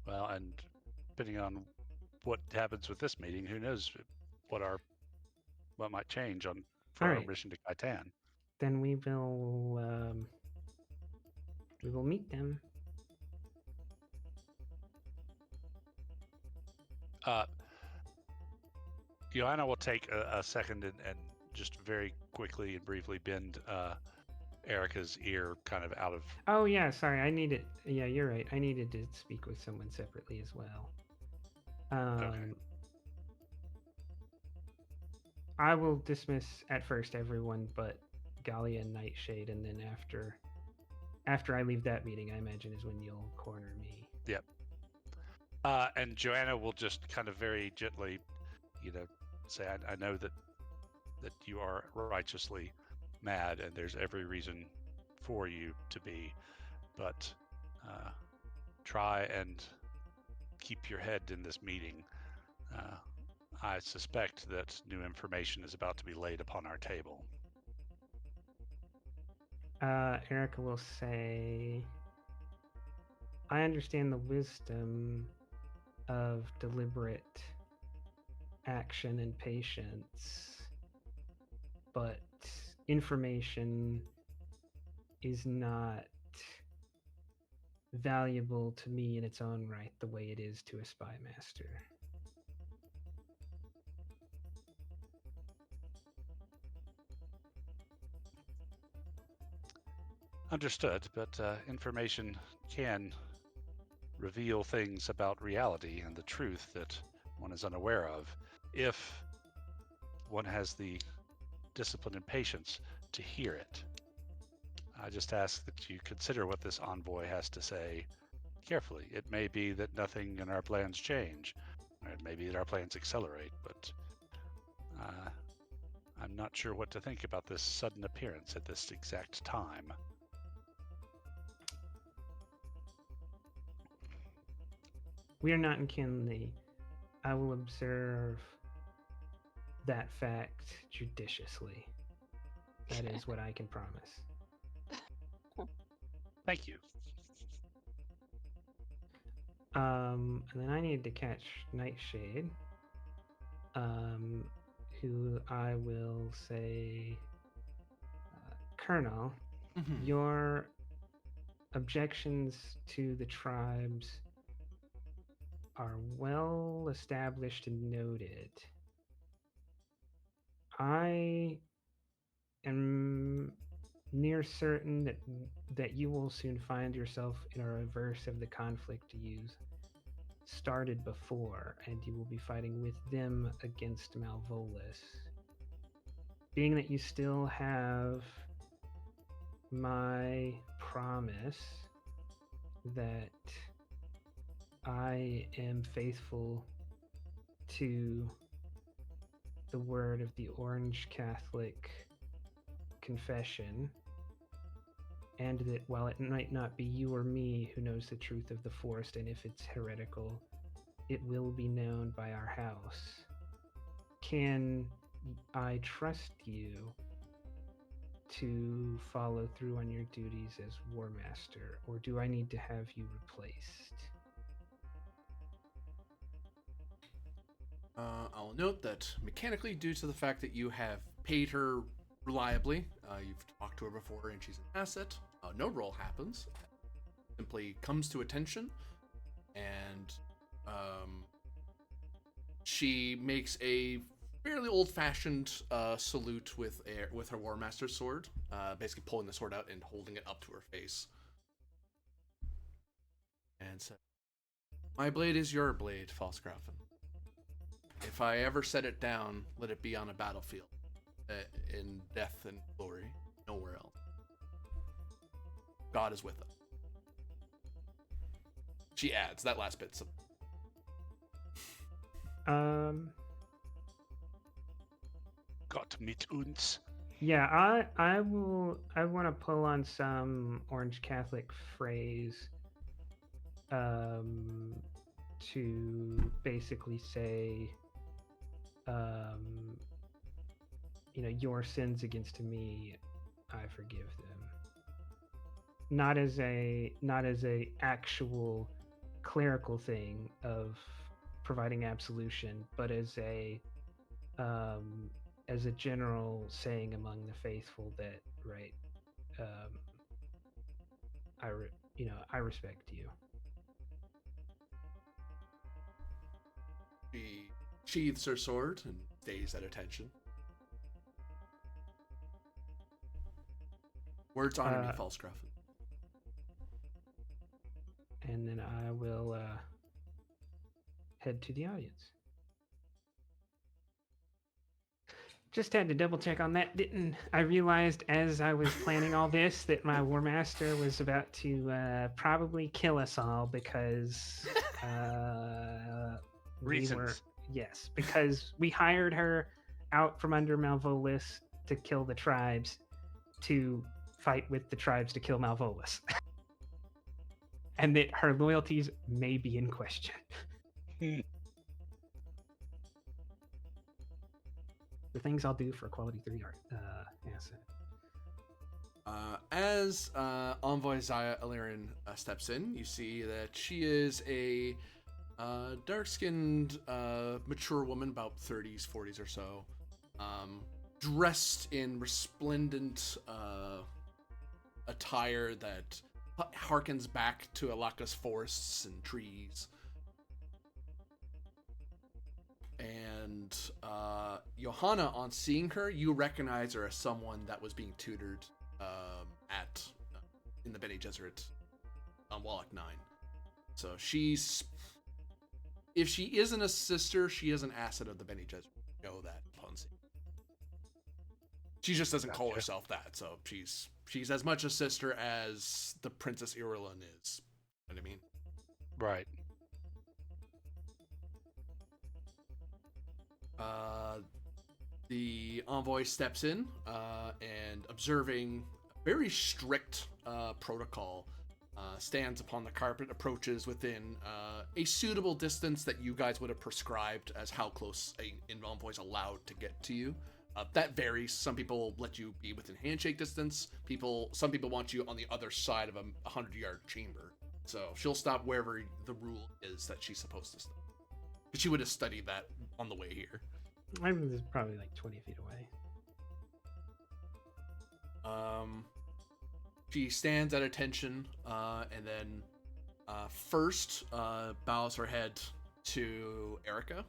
Well, and depending on what happens with this meeting, who knows what might change for All our right. mission to Kaitan. Then we will meet them. Joanna will take a second and just very quickly and briefly bend Erica's ear kind of out of. Oh yeah, sorry. Yeah, you're right. I needed to speak with someone separately as well. Okay. I will dismiss at first everyone but Galia and Nightshade, and then after I leave that meeting, I imagine is when you'll corner me. Yep. And Joanna will just kind of very gently, say, I know that you are righteously mad, and there's every reason for you to be, but try and keep your head in this meeting. I suspect that new information is about to be laid upon our table. Erica will say, I understand the wisdom of deliberate action and patience, but information is not valuable to me in its own right the way it is to a spy master. Understood, but information can reveal things about reality and the truth that one is unaware of, if one has the discipline and patience to hear it. I just ask that you consider what this envoy has to say carefully. It may be that nothing in our plans change, or it may be that our plans accelerate, but I'm not sure what to think about this sudden appearance at this exact time. We are not in Kinley. I will observe that fact judiciously. That is what I can promise. Thank you. And then I need to catch Nightshade, who I will say, Colonel, your objections to the tribes are well established and noted. I am near certain that you will soon find yourself in a reverse of the conflict you started before, and you will be fighting with them against Malvolus. Being that you still have my promise that I am faithful to the word of the Orange Catholic Confession, and that while it might not be you or me who knows the truth of the forest, and if it's heretical, it will be known by our house. Can I trust you to follow through on your duties as War Master, or do I need to have you replaced? I'll note that mechanically, due to the fact that you have paid her reliably, you've talked to her before and she's an asset, no roll happens. Simply comes to attention, and she makes a fairly old-fashioned salute with her War Master's sword, basically pulling the sword out and holding it up to her face. And said, "My blade is your blade, Falsgrafen. If I ever set it down, let it be on a battlefield, in death and glory, nowhere else. God is with us." She adds that last bit. Gott mit uns. Yeah, I want to pull on some Orange Catholic phrase to basically say, your sins against me, I forgive them. Not as a actual clerical thing of providing absolution, but as a general saying among the faithful that, right, um, I respect you. She sheathes her sword and stays at attention. Words honor me, Falscraft. And then I will head to the audience. Just had to double check on that. Didn't I realized as I was planning all this that my War Master was about to probably kill us all because Reasons. yes, because we hired her out from under Malvolus to kill the tribes, to fight with the tribes to kill Malvolus. And that her loyalties may be in question. The things I'll do for a quality 3 art asset. As Envoy Zaya Illyrian steps in, you see that she is a dark-skinned, mature woman, about 30s, 40s or so, dressed in resplendent attire that harkens back to Alaka's forests and trees. And Johanna, on seeing her, you recognize her as someone that was being tutored in the Bene Gesserit on Wallach 9. So if she isn't a sister, she is an asset of the Bene Gesserit. Know that upon seeing. She just doesn't call herself that, so she's as much a sister as the Princess Irulan is. You know what I mean? Right. The envoy steps in and, observing a very strict protocol, stands upon the carpet, approaches within a suitable distance that you guys would have prescribed as how close an envoy is allowed to get to you. That varies. Some people let you be within handshake distance. Some people want you on the other side of a 100-yard chamber. So she'll stop wherever the rule is that she's supposed to stop. But she would have studied that on the way here. I mean, it's probably like 20 feet away. She stands at attention, and then first bows her head to Erica.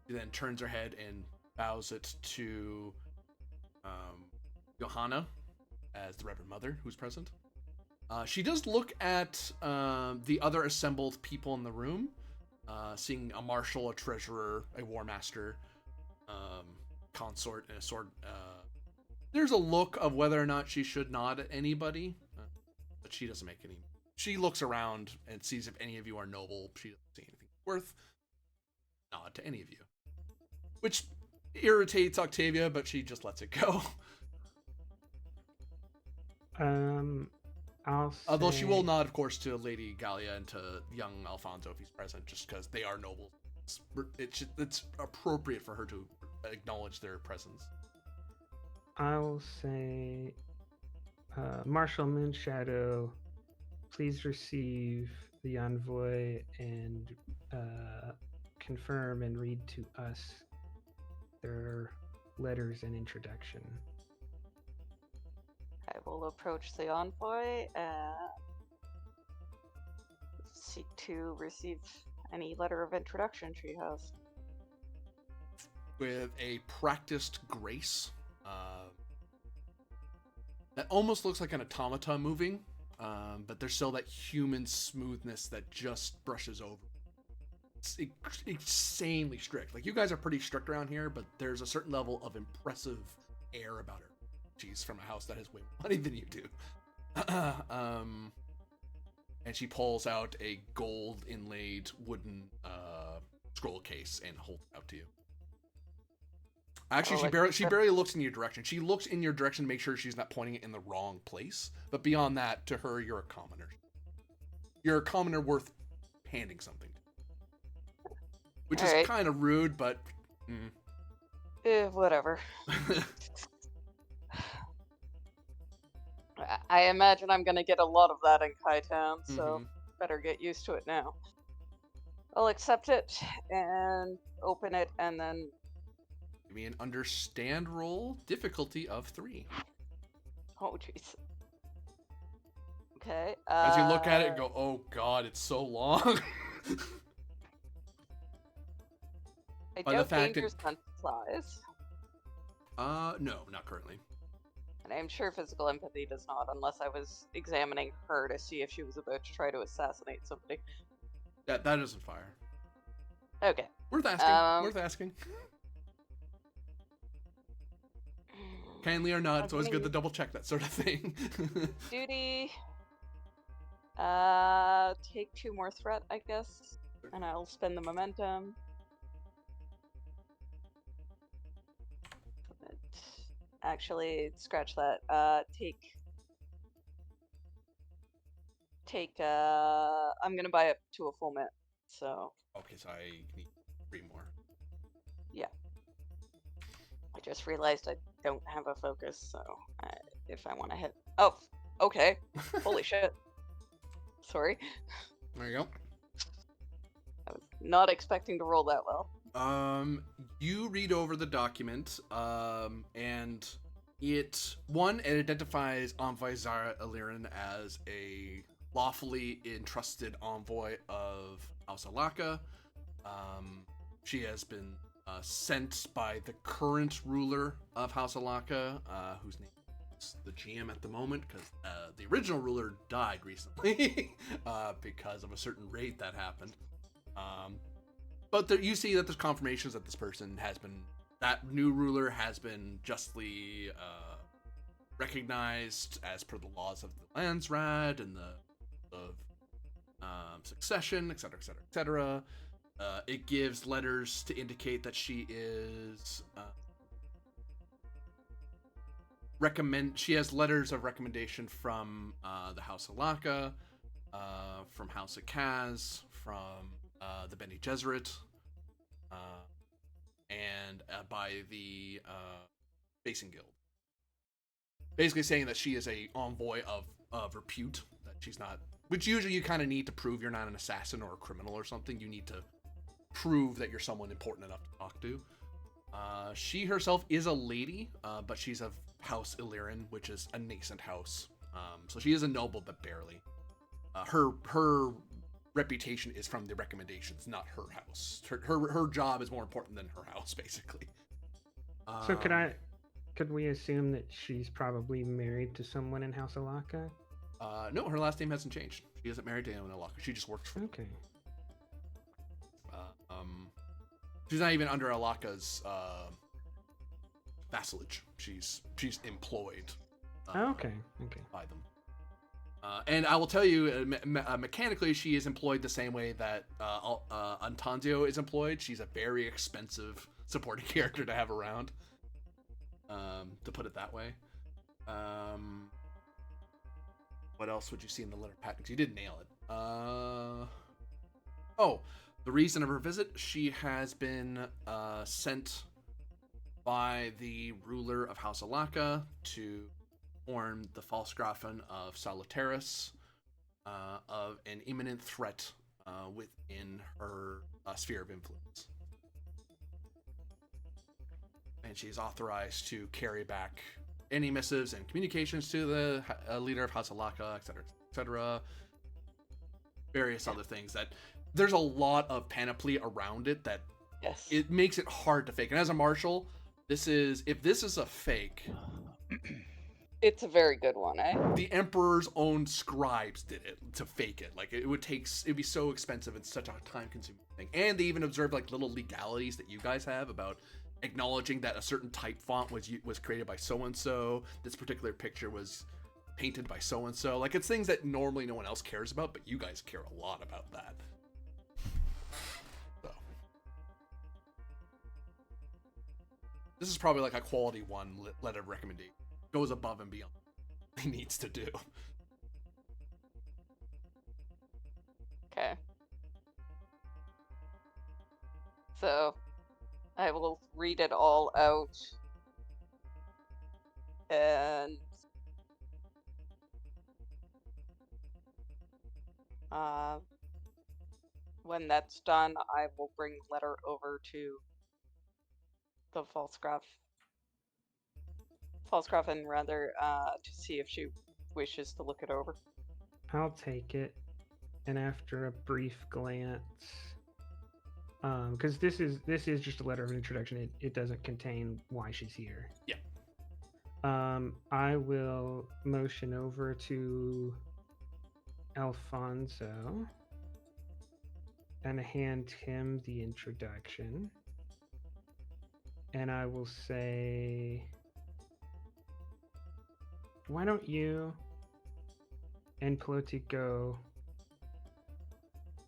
She then turns her head and bows it to Johanna as the Reverend Mother, who's present. She does look at the other assembled people in the room, seeing a marshal, a treasurer, a war master, consort, and a sword. There's a look of whether or not she should nod at anybody, but she doesn't make any. She looks around and sees if any of you are noble. She doesn't see anything worth nod to any of you, which irritates Octavia, but she just lets it go. Although she will nod, of course, to Lady Gallia and to young Alfonso if he's present, just because they are noble. It's appropriate for her to acknowledge their presence. I'll say, Marshal Moonshadow, please receive the envoy and confirm and read to us their letters and introduction. I will approach the envoy and seek to receive any letter of introduction she has. With a practiced grace, that almost looks like an automaton moving, but there's still that human smoothness that just brushes over. It's insanely strict. Like, you guys are pretty strict around here, but there's a certain level of impressive air about her. She's from a house that has way more money than you do. And she pulls out a gold inlaid wooden scroll case and holds it out to you. Actually, she barely looks in your direction. She looks in your direction to make sure she's not pointing it in the wrong place. But beyond that, to her, you're a commoner. You're a commoner worth handing something to. Which is kind of rude, but... Whatever. I imagine I'm gonna get a lot of that in Kaitown, so better get used to it now. I'll accept it and open it, and then Give me an understand roll, difficulty of 3. oh jeez. Okay. As you look at it and go, oh god, it's so long. I by the doubt fact danger that- sense applies, No, not currently. and I'm sure physical empathy does not, unless I was examining her to see if she was about to try to assassinate somebody. That doesn't fire. Okay. Worth asking. Worth asking. Kindly or not, it's always good to double check that sort of thing. Duty. Take 2 more threat, I guess, and I'll spend the momentum. But actually, scratch that. I'm gonna buy up to a full mint, so. Okay, so I need 3 more. Yeah. I just realized I don't have a focus, so if I want to hit. Oh, okay. Holy shit. Sorry. There you go. I was not expecting to roll that well. You read over the document, and it identifies Envoy Zara Aliran as a lawfully entrusted envoy of House Alaka. She has been sent by the current ruler of House Alaka, whose name is the GM at the moment, because the original ruler died recently because of a certain raid that happened. But you see that there's confirmations that this person that new ruler has been justly recognized as per the laws of the Landsrad and the succession, etc., etc., etc. It gives letters to indicate that she is she has letters of recommendation from the House Alaka, from House Akaz, from the Bene Gesserit, and by the Facing Guild. Basically saying that she is a envoy of repute, that she's not, which usually you kind of need to prove you're not an assassin or a criminal or something. You need to prove that you're someone important enough to talk to. She herself is a lady, but she's of House Illyrian, which is a nascent house. So she is a noble, but barely. Her reputation is from the recommendations, not her house. Her job is more important than her house, basically. So could we assume that she's probably married to someone in House Alaka? No, her last name hasn't changed. She isn't married to anyone in Alaka. She just works for them. Okay. She's not even under Alaka's vassalage. She's employed. Okay. By them. And I will tell you, mechanically, she is employed the same way that Antanzio is employed. She's a very expensive supporting character to have around, to put it that way. What else would you see in the letter patent? You did nail it. The reason of her visit, she has been sent by the ruler of House Alaka to warn the Falsgrafen of Salutaris of an imminent threat within her sphere of influence. And she's authorized to carry back any missives and communications to the leader of House Alaka, etc., etc. Various other things that there's a lot of panoply around it that it makes it hard to fake. And as a marshal, if this is a fake, it's a very good one, eh? The Emperor's own scribes did it to fake it. Like it'd be so expensive and such a time-consuming thing. And they even observed like little legalities that you guys have about acknowledging that a certain type font was created by so-and-so. This particular picture was painted by so-and-so. Like it's things that normally no one else cares about, but you guys care a lot about that. So this is probably like a quality one letter of recommendation. Goes above and beyond what he needs to do. Okay. So I will read it all out. And when that's done, I will bring the letter over to the Falscraft, rather, to see if she wishes to look it over. I'll take it, and after a brief glance, because this is just a letter of introduction. It doesn't contain why she's here. Yeah. I will motion over to Alfonso and hand him the introduction, and I will say, why don't you and Peloti go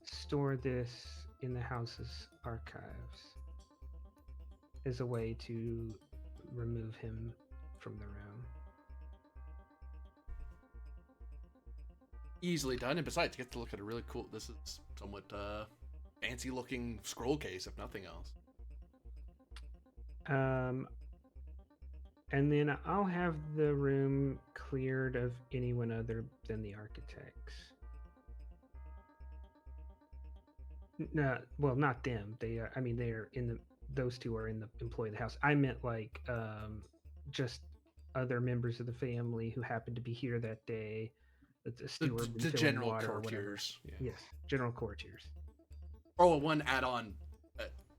store this in the house's archives as a way to remove him from the room. Easily done, and besides, you get to look at a really cool. This is somewhat fancy-looking scroll case, if nothing else. And then I'll have the room cleared of anyone other than the architects. No, well, not them. They are. I mean, they are in the. Those two are in the employ of the house. I meant like just other members of the family who happened to be here that day. The steward, The general courtiers. Yeah. Yes, general courtiers. Oh, one add-on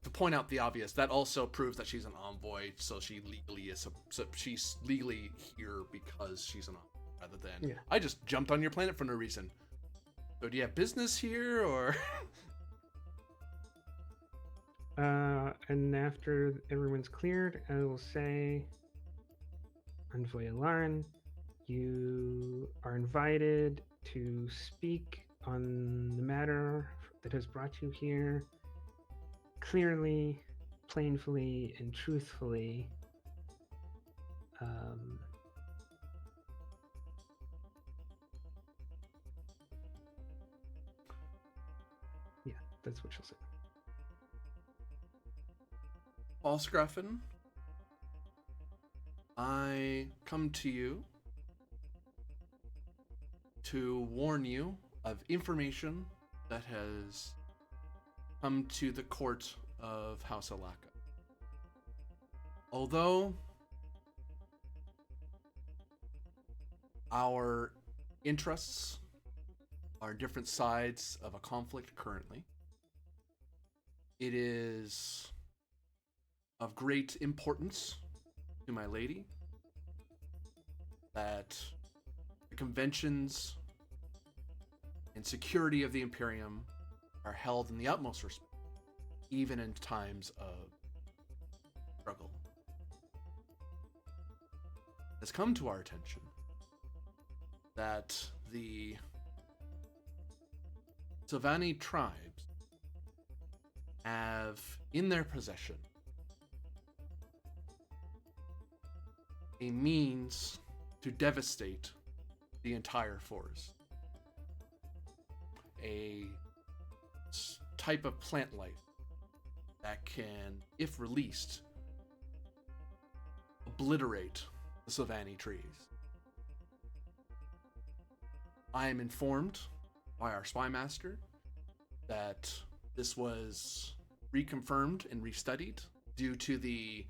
to point out the obvious. That also proves that she's an envoy, so she legally is. So she's legally here because she's an envoy, rather than I just jumped on your planet for no reason. So do you have business here, or? And after everyone's cleared, I will say, Envoy Lauren, you are invited to speak on the matter that has brought you here clearly, plainly, and truthfully. Yeah, that's what she'll say. Falscraffen, I come to you to warn you of information that has come to the court of House Alaka. Although our interests are different sides of a conflict currently, it is of great importance to my lady that the conventions and security of the Imperium are held in the utmost respect, even in times of struggle. It has come to our attention that the Silvani tribes have in their possession a means to devastate the entire forest. A type of plant life that can, if released, obliterate the Silvani trees. I am informed by our spy master that this was reconfirmed and restudied due to the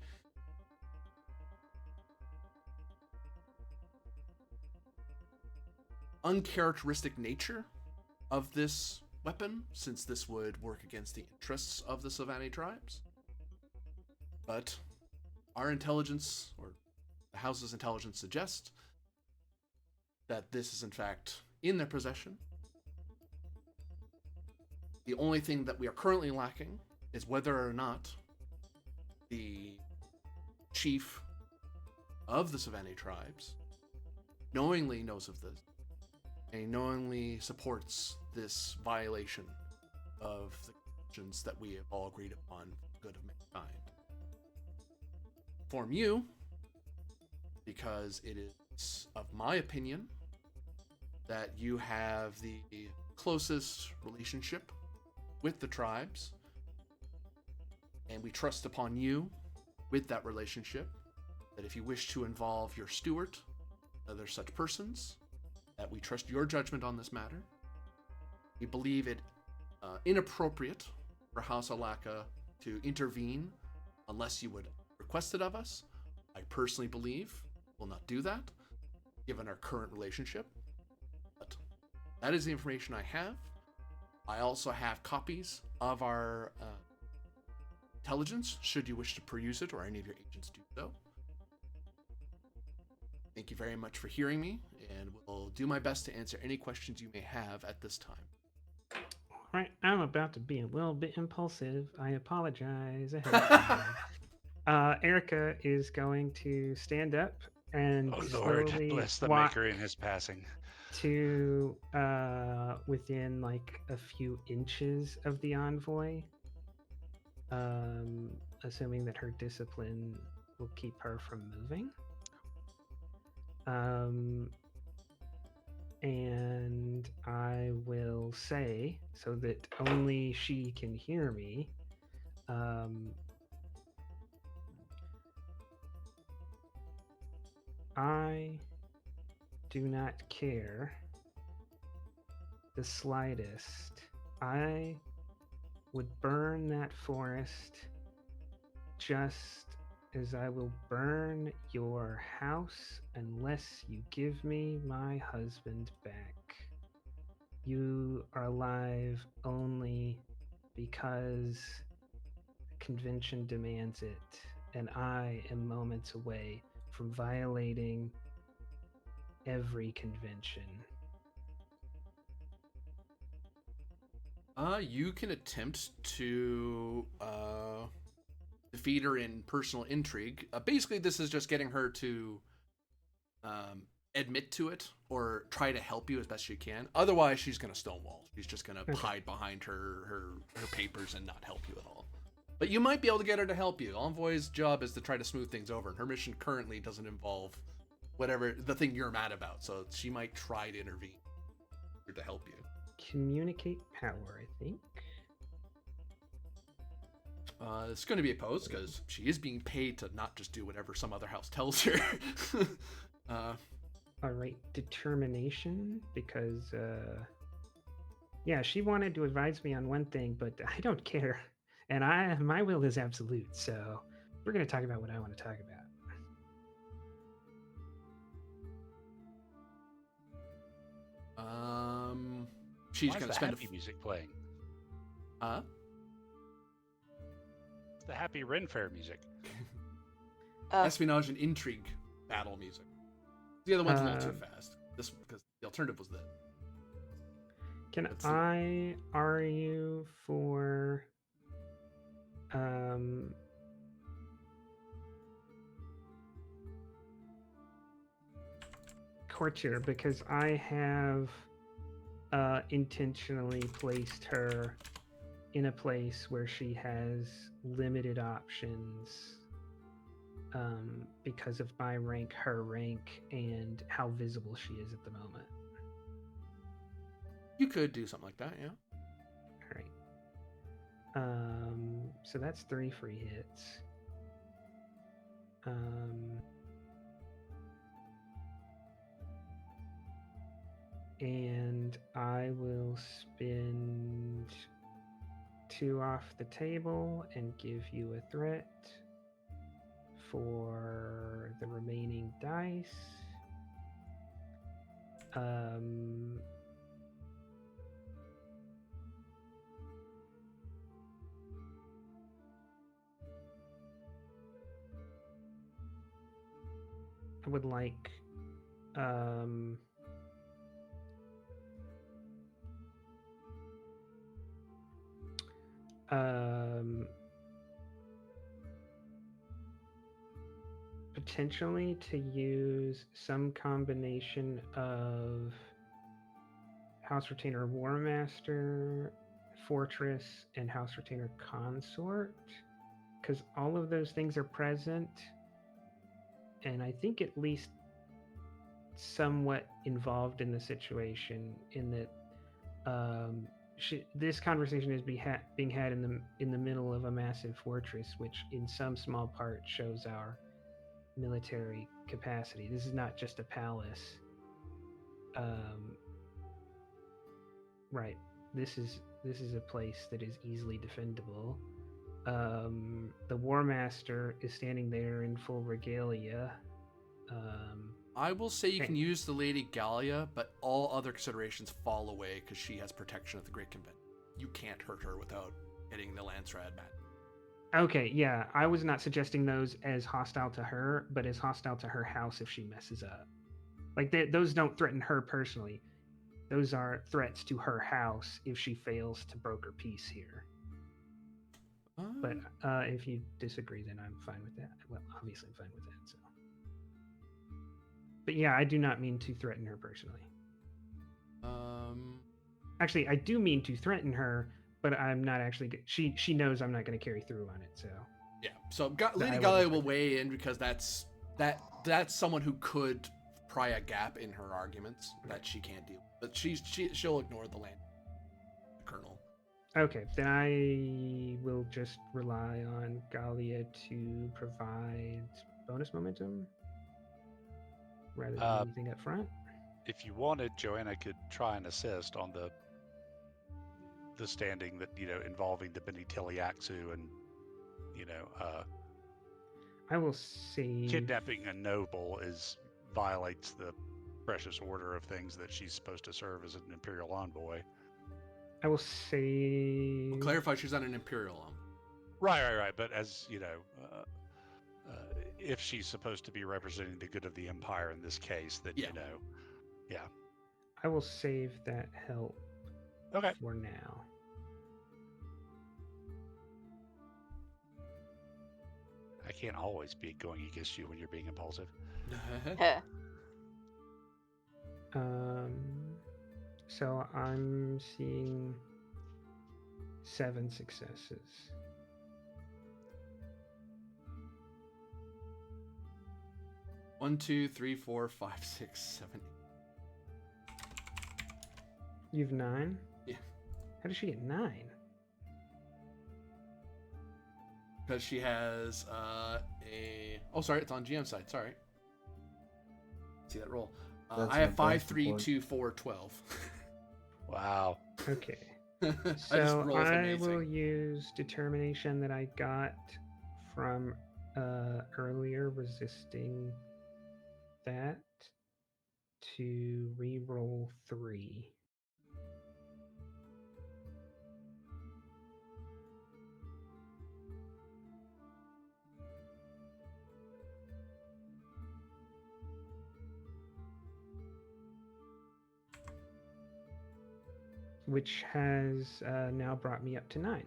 uncharacteristic nature of this weapon, since this would work against the interests of the Silvani tribes. But our intelligence, or the house's intelligence, suggests that this is in fact in their possession. The only thing that we are currently lacking is whether or not the chief of the Silvani tribes knowingly knows of this and knowingly supports this violation of the conventions that we have all agreed upon for the good of mankind. Inform you, because it is of my opinion that you have the closest relationship with the tribes, and we trust upon you with that relationship, that if you wish to involve your steward, other such persons, that we trust your judgment on this matter. We believe it inappropriate for House Alaka to intervene unless you would request it of us. I personally believe we'll not do that, given our current relationship. But that is the information I have. I also have copies of our intelligence, should you wish to peruse it, or any of your agents do so. Thank you very much for hearing me, and will do my best to answer any questions you may have at this time. All right, I'm about to be a little bit impulsive. I apologize ahead of time. Erica is going to stand up and Oh Lord, slowly bless the walk maker in his passing. to within like a few inches of the envoy, assuming that her discipline will keep her from moving. And I will say, so that only she can hear me, I do not care the slightest. I would burn that forest just as I will burn your house unless you give me my husband back. You are alive only because the convention demands it, and I am moments away from violating every convention. You can attempt to defeat her in personal intrigue. Basically, this is just getting her to admit to it or try to help you as best she can. Otherwise, she's going to stonewall. She's just going to hide behind her papers and not help you at all. But you might be able to get her to help you. Envoy's job is to try to smooth things over, and her mission currently doesn't involve whatever the thing you're mad about. So she might try to intervene to help you. Communicate power, I think. It's going to be opposed because she is being paid to not just do whatever some other house tells her. All right, determination, because yeah, she wanted to advise me on one thing, but I don't care, and my will is absolute. So we're going to talk about what I want to talk about. She's Why is going to the spend happy music playing? Huh? It's the happy Ren Fair music. Espionage and intrigue battle music. The other one's a little too fast. This because the alternative was that. Can Let's see. I argue for courtier, because I have intentionally placed her in a place where she has limited options because of my rank, her rank, and how visible she is at the moment. You could do something like that, yeah. All right. So that's 3 free hits. And I will spend 2 off the table and give you a threat for the remaining dice. I would like potentially to use some combination of House Retainer War Master, Fortress, and House Retainer Consort, because all of those things are present, and I think at least somewhat involved in the situation, in that this conversation is being had in the middle of a massive fortress, which in some small part shows our military capacity. This is not just a palace. Right. This is a place that is easily defendable. The War Master is standing there in full regalia. I will say you Okay. can use the Lady Gallia, but all other considerations fall away because she has protection of the Great Convent. You can't hurt her without hitting the Lancerad mat. Okay, yeah, I was not suggesting those as hostile to her, but as hostile to her house if she messes up. Like those don't threaten her personally. Those are threats to her house if she fails to broker peace here. But if you disagree, then I'm fine with that. Well, obviously I'm fine with that. So, but yeah, I do not mean to threaten her personally. Actually, I do mean to threaten her, but I'm not actually. She knows I'm not going to carry through on it. So yeah. So I Lady wouldn't Gallia will expect weigh in because that's someone who could pry a gap in her arguments that she can't deal with. But she'll ignore the colonel. okay, then I will just rely on Gallia to provide bonus momentum rather than anything up front. If you wanted, Joanna could try and assist on the standing that, involving the Bene Tiliaxu and, I will save. kidnapping a noble violates the precious order of things that she's supposed to serve as an imperial envoy. I will save. We'll clarify she's not an imperial. Right. But as if she's supposed to be representing the good of the empire in this case, that Yeah. I will save that help Okay. for now. I can't always be going against you when you're being impulsive. So I'm seeing 7 successes. One, 2, 3, 4, 5, 6, 7. You've 9? Yeah. How does she get 9? Because she has Oh, sorry, it's on GM side. Sorry. See that roll? That's I have an 5, advanced 3, point. 2, 4, 12. Wow. Okay. I just So roll I will amazing. use determination that I got from earlier, resisting that, to re-roll 3. Which has now brought me up to 9.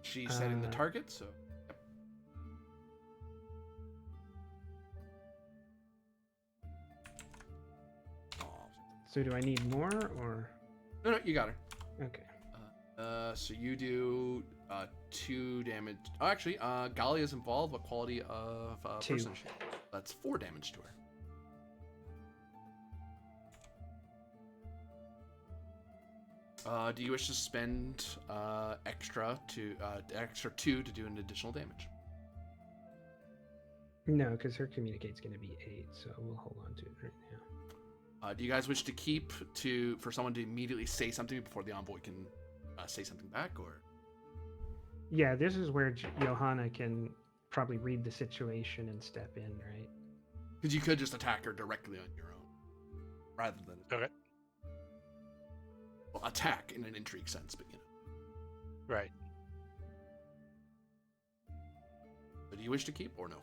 She's setting the target, so. Oh. So do I need more, or? No, you got her. Okay. So you do 2 damage. Oh, actually, Gallia's involved. What quality of 2. person is she? That's 4 damage to her. Do you wish to spend extra 2 to do an additional damage? No, because her communicate's going to be 8, so we'll hold on to it right now. Do you guys wish to keep for someone to immediately say something before the envoy can say something back, or? Yeah, this is where Johanna can probably read the situation and step in, right? Because you could just attack her directly on your own, rather than Okay. well, attack in an intrigue sense, but Right. But do you wish to keep or no?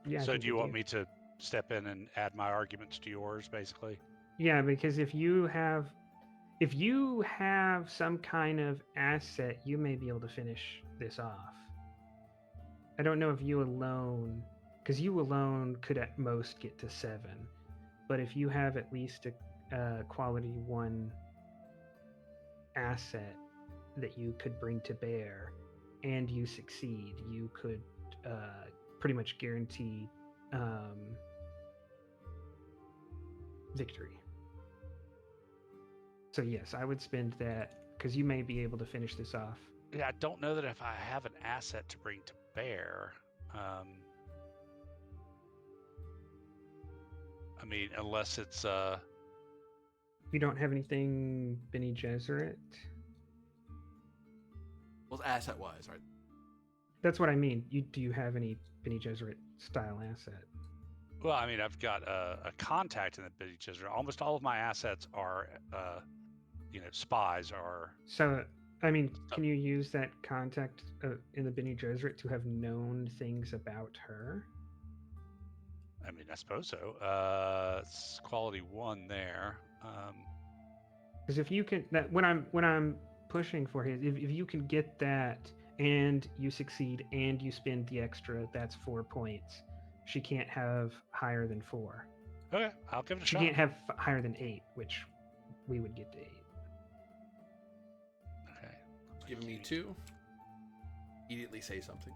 Yeah. I So think do you we want me to step in and add my arguments to yours, basically? Yeah, because if you have some kind of asset, you may be able to finish this off. I don't know if you alone, because you alone could at most get to 7, but if you have at least a quality 1 asset that you could bring to bear, and you succeed, you could pretty much guarantee victory. So yes, I would spend that because you may be able to finish this off. Yeah, I don't know that if I have an asset to bring to bear. I mean, unless it's You don't have anything Bene Gesserit? Well, asset wise, right? That's what I mean. Do you have any Bene Gesserit style asset? well, I mean, I've got a contact in the Bene Gesserit. Almost all of my assets are, spies are. So, I mean, can you use that contact in the Bene Gesserit to have known things about her? I mean, I suppose so. It's quality 1 there. Because if you can, that what I'm pushing for here, if you can get that and you succeed and you spend the extra, that's 4 points. She can't have higher than 4. Okay, I'll give it a She shot. can't have higher than 8, which we would get to 8. Okay. Giving me 2. Immediately say something.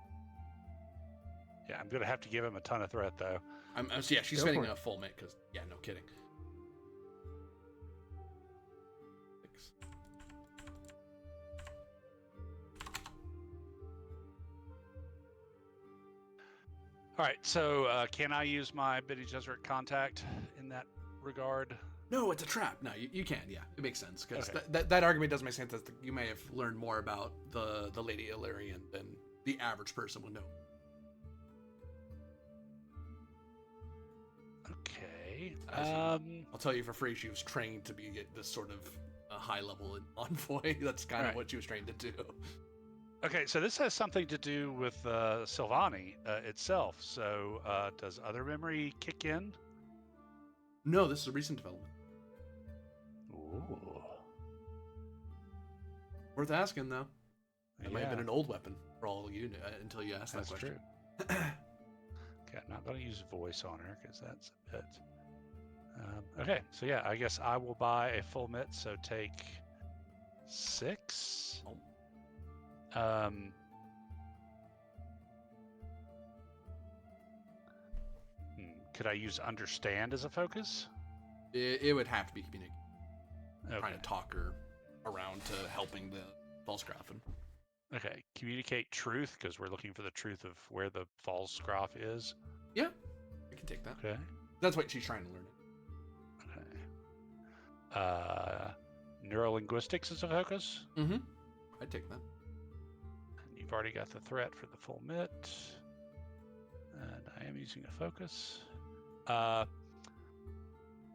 Yeah, I'm gonna have to give him a ton of threat though. Yeah, she's Go spending for it. a full mint because, yeah, no kidding. 6. All right, so can I use my Bene Gesserit contact in that regard? No, it's a trap. No, you can. Yeah, it makes sense because Okay. that argument does make sense. That you may have learned more about the Lady Illyrian than the average person would know. Okay. I'll tell you for free, she was trained to be this sort of high level envoy. That's kind of Right. what she was trained to do. Okay, so this has something to do with Silvani itself. So does other memory kick in? No, this is a recent development. Ooh. Worth asking though. It might have been Yeah, an old weapon for all you knew, until you asked that's that question. true. Okay, I'm not going to use voice on her because that's a bit. Okay, so yeah, I guess I will buy a full mitt. So take 6. Could I use understand as a focus? It would have to be communicating. Okay. Trying to talk her around to helping the Falsgrafen. Okay, communicate truth because we're looking for the truth of where the false graph is. Yeah, I can take that. Okay. That's what she's trying to learn. Okay. Neurolinguistics as a focus. Mm-hmm. I'd take that. And you've already got the threat for the full mitt. And I am using a focus.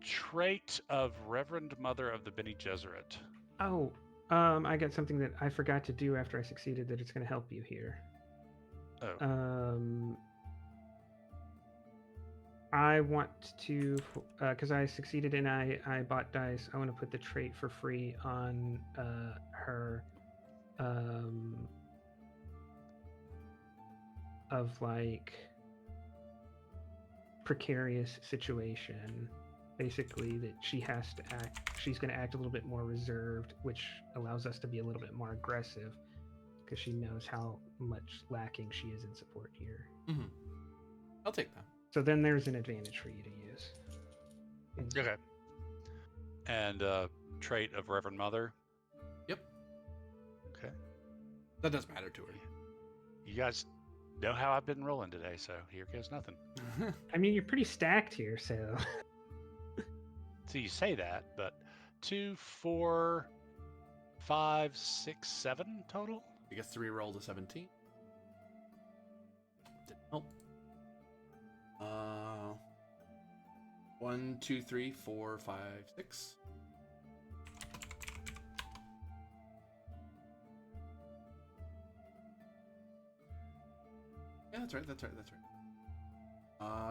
Trait of Reverend Mother of the Bene Gesserit. Oh, I got something that I forgot to do after I succeeded that it's going to help you here. Oh. I want to, because I succeeded and I bought dice, I want to put the trait for free on her of like precarious situation. Basically, that she's going to act a little bit more reserved, which allows us to be a little bit more aggressive because she knows how much lacking she is in support here. Mm-hmm. I'll take that. So then there's an advantage for you to use. Okay. And trait of Reverend Mother. Yep. Okay. That does matter to her. You guys know how I've been rolling today, so here goes nothing. I mean, you're pretty stacked here, so. So you say that, but 2, 4, 5, 6, 7 total? I guess 3 rolled a 17. Didn't help. 1, 2, 3, 4, 5, 6. Yeah, that's right.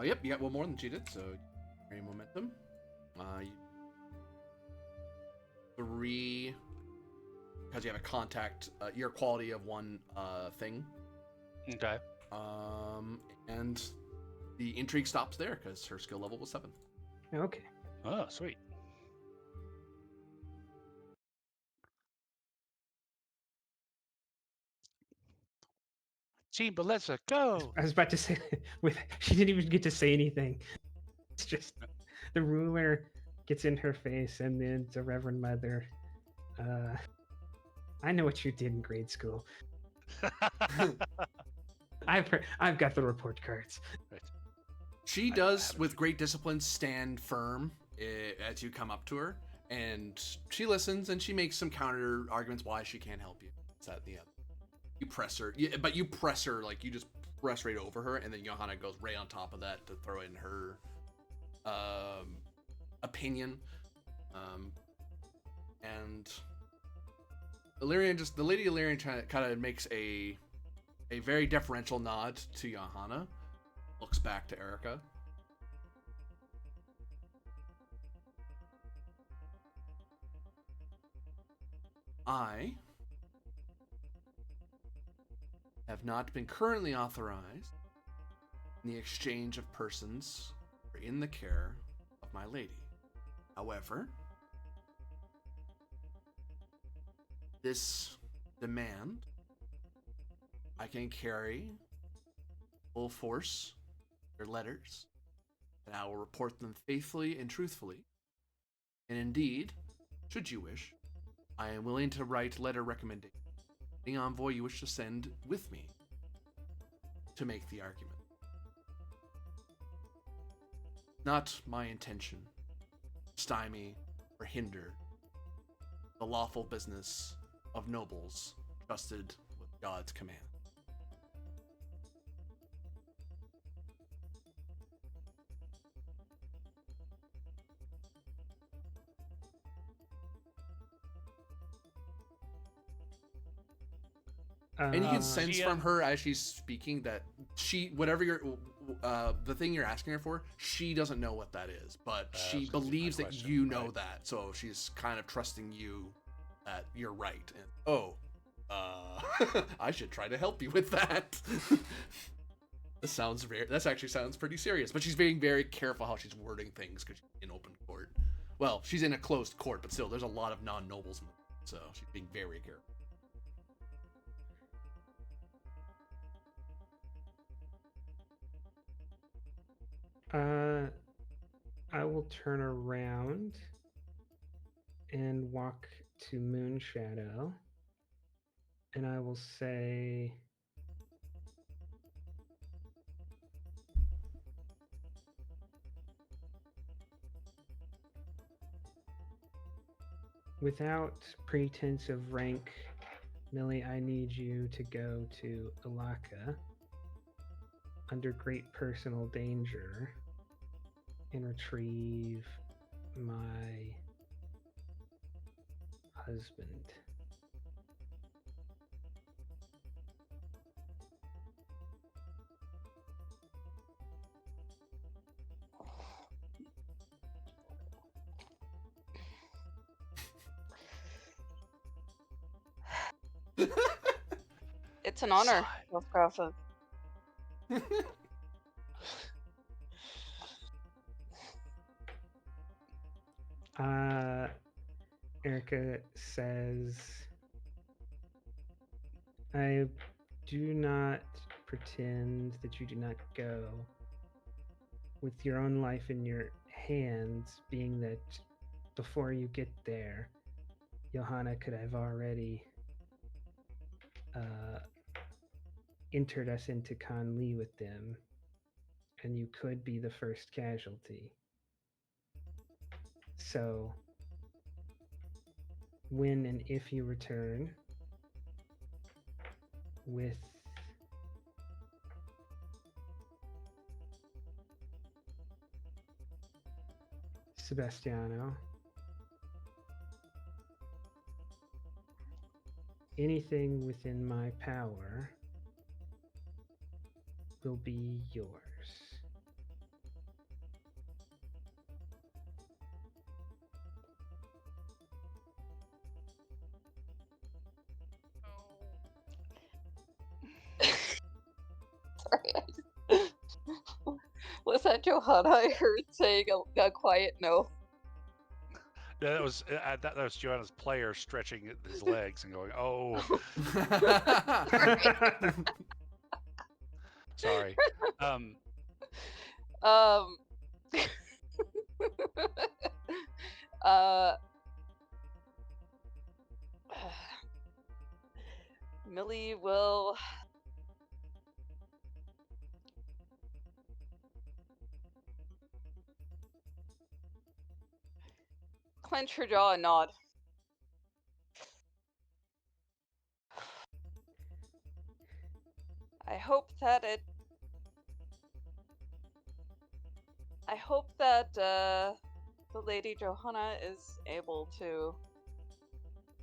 Yep, you got one more than she did, so carry momentum. 3, because you have a contact, your quality of 1 thing. Okay. And the intrigue stops there because her skill level was 7. Okay. Oh, sweet. Team Bellezza, go! I was about to say, she didn't even get to say anything. It's just the ruler gets in her face, and then the Reverend Mother I know what you did in grade school. I've got the report cards. She I does, haven't. with great discipline, stand firm as you come up to her, and she listens and she makes some counter arguments why she can't help you. It's at the end. You press her, but you press her like you just press right over her, and then Johanna goes right on top of that to throw in her opinion, and the Lady Illyrian kind of makes a very deferential nod to Johanna, looks back to Erica. I have not been currently authorized in the exchange of persons or in the care of my lady. However, this demand I can carry full force your letters, and I will report them faithfully and truthfully. And indeed, should you wish, I am willing to write letter recommendation. Any envoy you wish to send with me to make the argument. Not my intention to stymie or hinder the lawful business of nobles trusted with God's command. And you can sense She, from her as she's speaking that whatever the thing you're asking her for, she doesn't know what that is, but she that's gonna be my believes that question, you know right. that, so she's kind of trusting you that you're right. And I should try to help you with that. That actually sounds pretty serious, but she's being very careful how she's wording things because she's in open court. Well, she's in a closed court, but still, there's a lot of non-nobles, so she's being very careful. I will turn around and walk to Moonshadow, and I will say, without pretense of rank, Millie, I need you to go to Alaka under great personal danger and retrieve my husband. It's an honor, Wolfgraf. Erica says, I do not pretend that you do not go with your own life in your hands, being that before you get there, Johanna could have already entered us into Conlee with them, and you could be the first casualty. So, when and if you return with Sebastiano, anything within my power will be yours. Sorry. Was that Johanna I heard saying a quiet no? That was that was Joanna's player stretching his legs and going, "Oh, sorry." Millie will clench her jaw and nod. I hope that the Lady Johanna is able to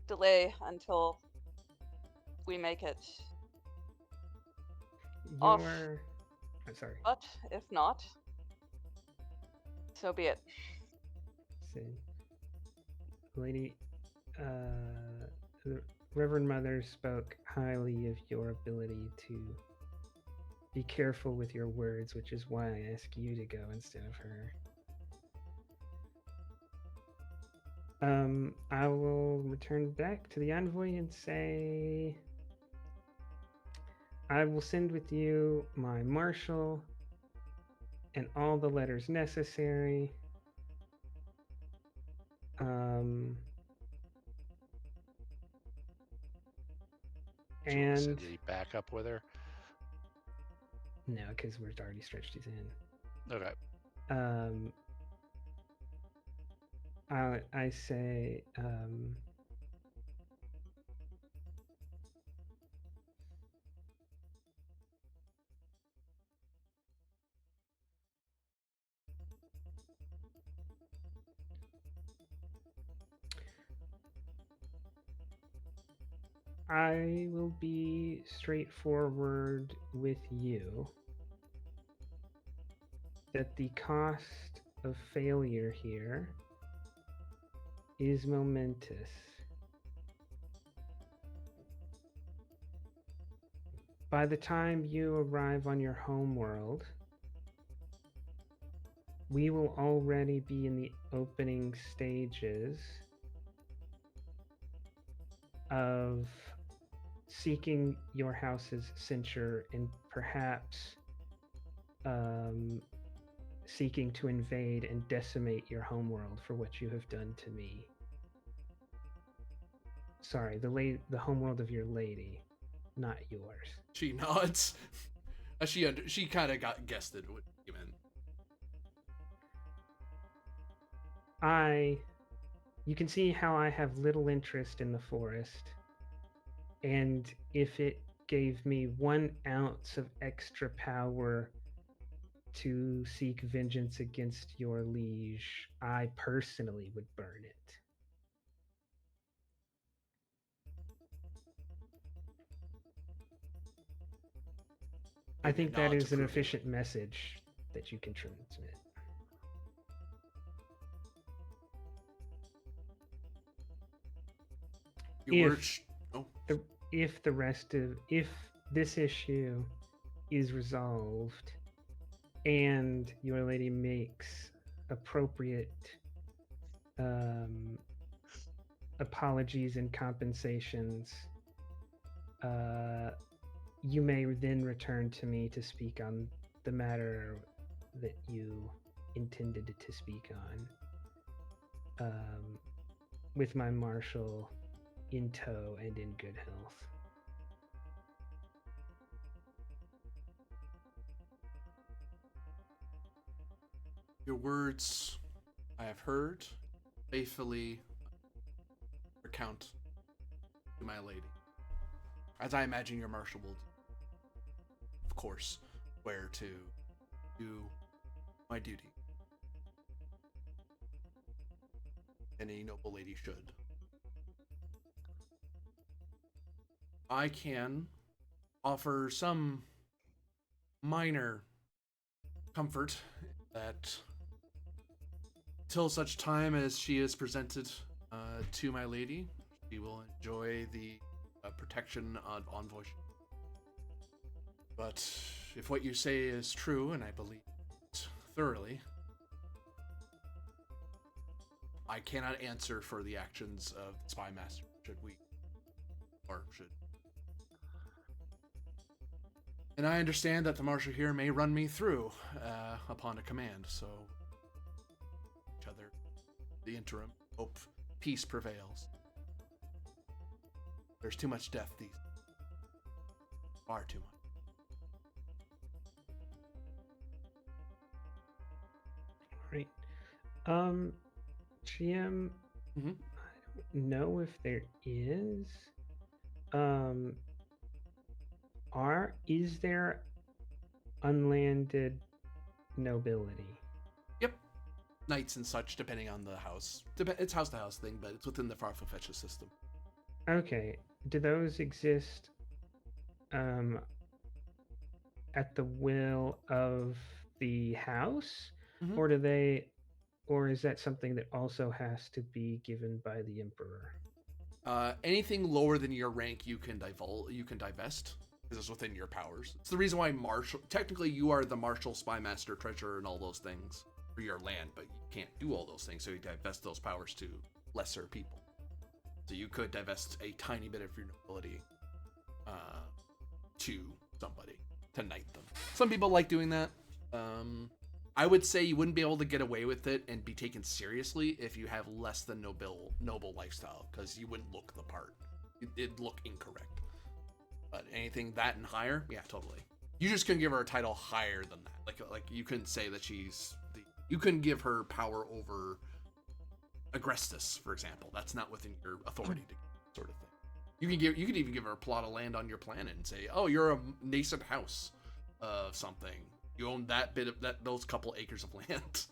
delay until we make it off. I'm sorry. But if not, so be it. Say, Lady, the Reverend Mother spoke highly of your ability to be careful with your words, which is why I ask you to go instead of her. I will return back to the envoy and say, I will send with you my marshal and all the letters necessary. Do you want to send And the backup with her? no, because we're already stretched these in. Okay. I say, I will be straightforward with you that the cost of failure here is momentous. By the time you arrive on your home world, we will already be in the opening stages of seeking your house's censure and perhaps seeking to invade and decimate your homeworld for what you have done to me. Sorry, the homeworld of your lady, not yours. She nods. She kind of guessed it what you meant. You can see how I have little interest in the forest, and if it gave me 1 ounce of extra power to seek vengeance against your liege, I personally would burn it. I think that is an efficient message that you can transmit. If this issue is resolved and your lady makes appropriate apologies and compensations, you may then return to me to speak on the matter that you intended to speak on, with my marshal in tow and in good health. Your words I have heard, faithfully recount to my lady. As I imagine your marshal will, of course, where to do my duty. Any noble lady should. I can offer some minor comfort that till such time as she is presented to my lady, she will enjoy the protection of envoy. But if what you say is true, and I believe it thoroughly, I cannot answer for the actions of the spy master, should. And I understand that the marshal here may run me through upon a command, so each other, the interim, hope peace prevails. There's too much death these. far too much. Right. GM, Mhm. I don't know if there is. Um, is there unlanded nobility? Yep. Knights and such, depending on the house. It's house to house thing, but it's within the Farfetch'd system. Okay. Do those exist um at the will of the house, Mhm. or is that something that also has to be given by the emperor? Anything lower than your rank, you can divest, because it's within your powers. It's the reason why marshal. Technically, you are the marshal, spy master, treasurer, and all those things for your land, but you can't do all those things, so you divest those powers to lesser people. So you could divest a tiny bit of your nobility to somebody to knight them. Some people like doing that. I would say you wouldn't be able to get away with it and be taken seriously if you have less than noble lifestyle, because you wouldn't look the part. It'd look incorrect. But anything that and higher, yeah, totally. You just couldn't give her a title higher than that. Like you couldn't say that you couldn't give her power over Agrestis, for example. That's not within your authority to sort of thing. You could even give her a plot of land on your planet and say, oh, you're a nascent house of something. You own that bit of those couple acres of land.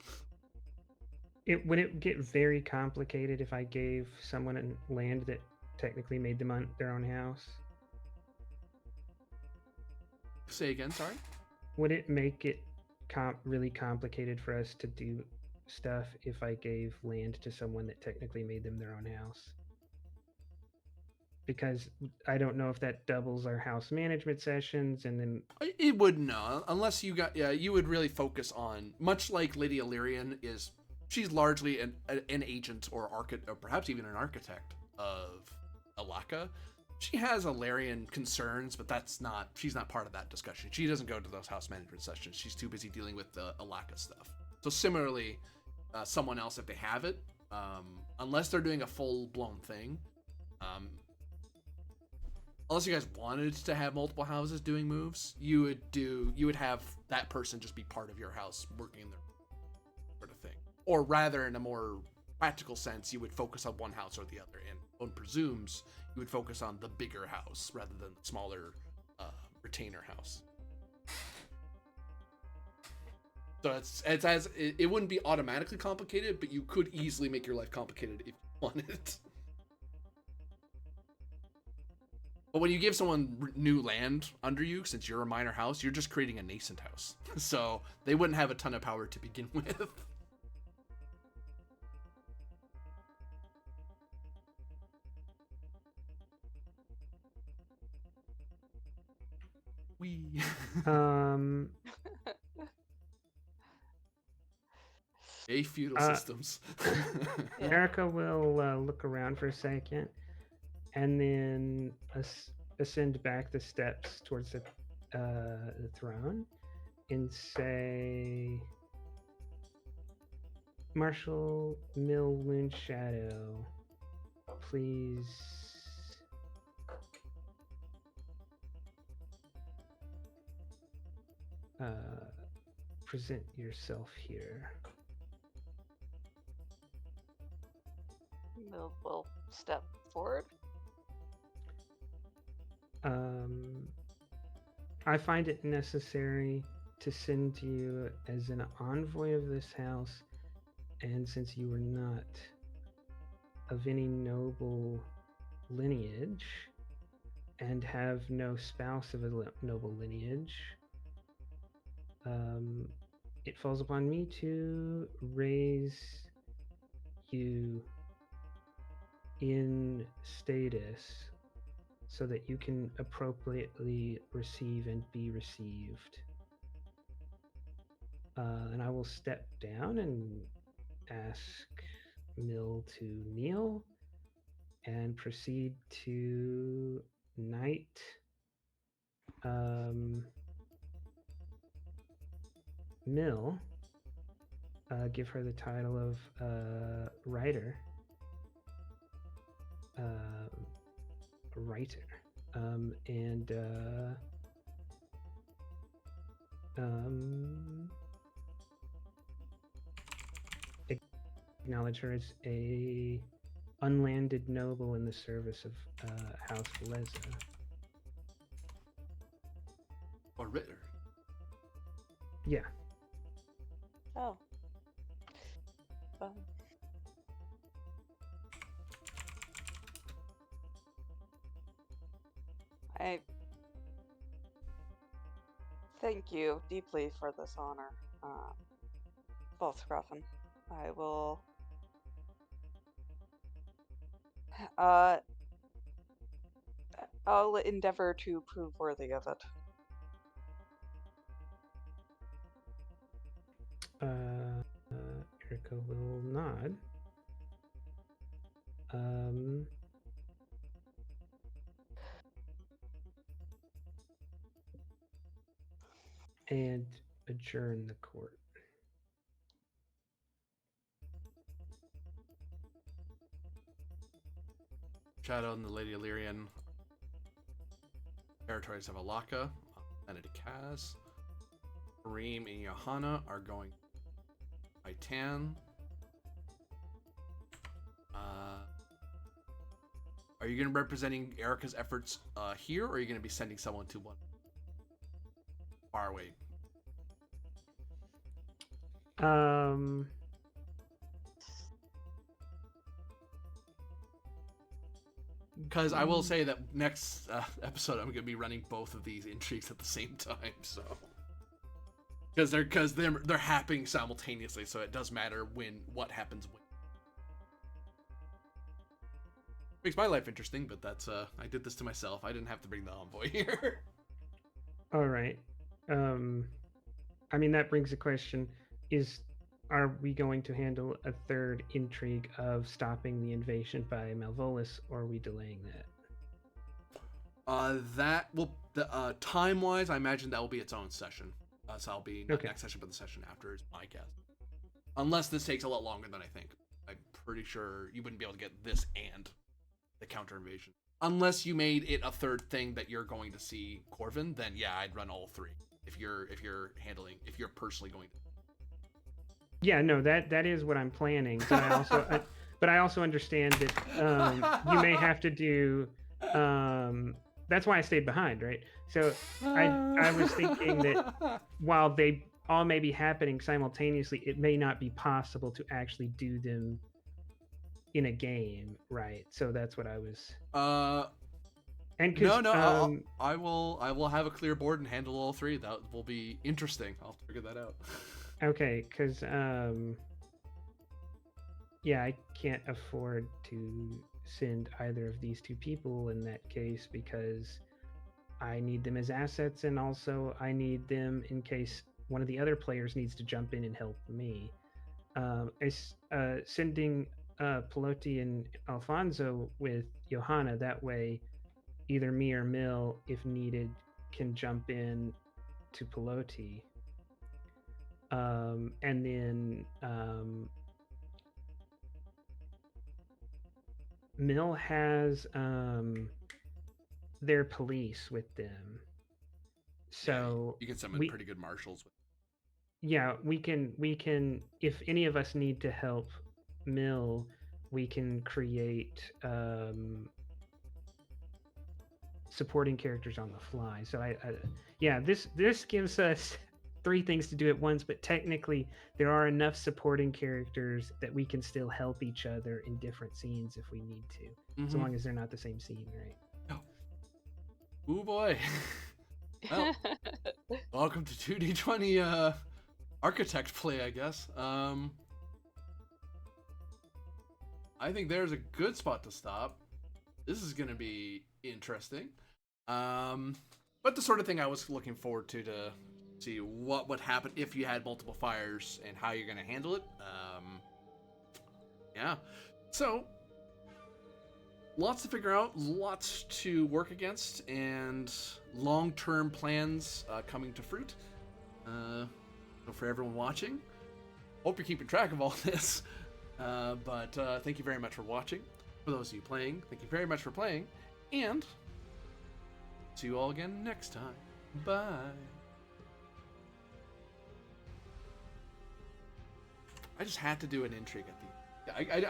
Would it get very complicated if I gave someone a land that technically made them their own house? Say again, sorry? Would it make it really complicated for us to do stuff if I gave land to someone that technically made them their own house? Because I don't know if that doubles our house management sessions, and then It would not, unless you you would really focus on, much like Lady Illyrian is, she's largely an agent or perhaps even an architect of Alaka. She has Illyrian concerns, but she's not part of that discussion. She doesn't go to those house management sessions. She's too busy dealing with the Alaka stuff. So similarly, someone else, if they have it, unless they're doing a full-blown thing, unless you guys wanted to have multiple houses doing moves, you would have that person just be part of your house working in their sort of thing. Or rather, in a more practical sense, you would focus on one house or the other. And one presumes you would focus on the bigger house rather than the smaller retainer house. So it wouldn't be automatically complicated, but you could easily make your life complicated if you wanted. But when you give someone new land under you, since you're a minor house, you're just creating a nascent house. So they wouldn't have a ton of power to begin with. We. Feudal systems. Erica will look around for a second, and then ascend back the steps towards the throne, and say, Marshal Mill Moonshadow, please present yourself here. We'll step forward. I find it necessary to send you as an envoy of this house, and since you are not of any noble lineage and have no spouse of a noble lineage, it falls upon me to raise you in status so that you can appropriately receive and be received. And I will step down and ask Mill to kneel and proceed to knight Mill, give her the title of writer, and Acknowledge her as a unlanded noble in the service of House Bellezza. Or Ritter. Yeah. Oh. I thank you deeply for this honor, Volksgrafen. I will. I'll endeavor to prove worthy of it. Erica will nod. And adjourn the court. Shadow and the Lady Illyrian territories of Alaka, Planet Kaz. Kareem and Johanna are going by Tan. Are you going to be representing Erica's efforts here, or are you going to be sending someone to one far away? Because I will say that next episode I'm going to be running both of these intrigues at the same time, so because they're happening simultaneously, so it does matter what happens when. Makes my life interesting, but that's I did this to myself. I didn't have to bring the envoy here. All right. I mean, that brings a question: are we going to handle a third intrigue of stopping the invasion by Malvolus, or are we delaying that? That will time-wise, I imagine that will be its own session. So I'll be not next session, but the session after is my guess. Unless this takes a lot longer than I think. I'm pretty sure you wouldn't be able to get this and the counter invasion. Unless you made it a third thing that you're going to see Corvin, then yeah, I'd run all three. If you're personally going to. Yeah, no, that is what I'm planning. But I also understand that you may have to do. That's why I stayed behind, right? So I was thinking that while they all may be happening simultaneously, it may not be possible to actually do them in a game, right? So that's what I was. And I will have a clear board and handle all three. That will be interesting. I'll figure that out. Okay, because yeah, I can't afford to send either of these two people in that case because I need them as assets, and also I need them in case one of the other players needs to jump in and help me. Sending Pelotti and Alfonso with Johanna, that way either me or Mill, if needed, can jump in to Pelotti. And then Mill has their police with them, so yeah, you can summon pretty good marshals. Yeah, we can. If any of us need to help Mill, we can create supporting characters on the fly. So yeah, this gives us 3 things to do at once, but technically there are enough supporting characters that we can still help each other in different scenes if we need to, so long as they're not the same scene, right? Oh boy. Well, welcome to 2D20 architect play, I guess. I think there's a good spot to stop. This is gonna be interesting. But the sort of thing I was looking forward to see what would happen if you had multiple fires and how you're going to handle it. Yeah. So, lots to figure out, lots to work against, and long-term plans coming to fruit. So for everyone watching, hope you're keeping track of all this. But thank you very much for watching. For those of you playing, thank you very much for playing. And see you all again next time. Bye. I just had to do an intrigue at the.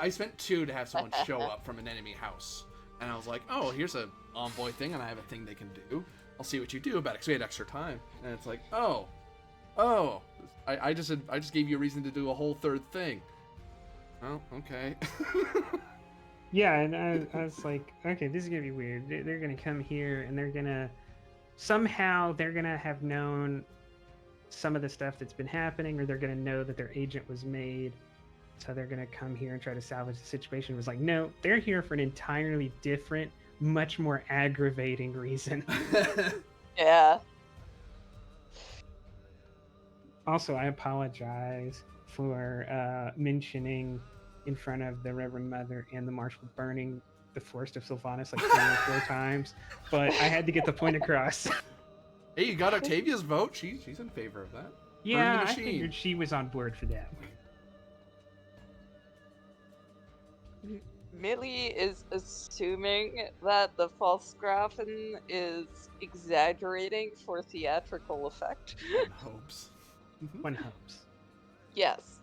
I spent 2 to have someone show up from an enemy house, and I was like, oh, here's a envoy thing, and I have a thing they can do. I'll see what you do about it, because we had extra time. And it's like, oh, I just gave you a reason to do a whole 3rd thing. Oh, okay. Yeah, and I was like, okay, this is gonna be weird. They're gonna come here, and they're gonna have known some of the stuff that's been happening, or they're gonna know that their agent was made. So they're gonna come here and try to salvage the situation. It was like, no, they're here for an entirely different, much more aggravating reason. Yeah. Also, I apologize for mentioning in front of the Reverend Mother and the Marshal burning the Forest of Silvanus like 3 or 4 times, but I had to get the point across. Hey, you got Octavia's vote. She's in favor of that. Yeah, I machine. figured she was on board for that. Millie is assuming that the false graffin is exaggerating for theatrical effect. One hopes. One hopes. Yes.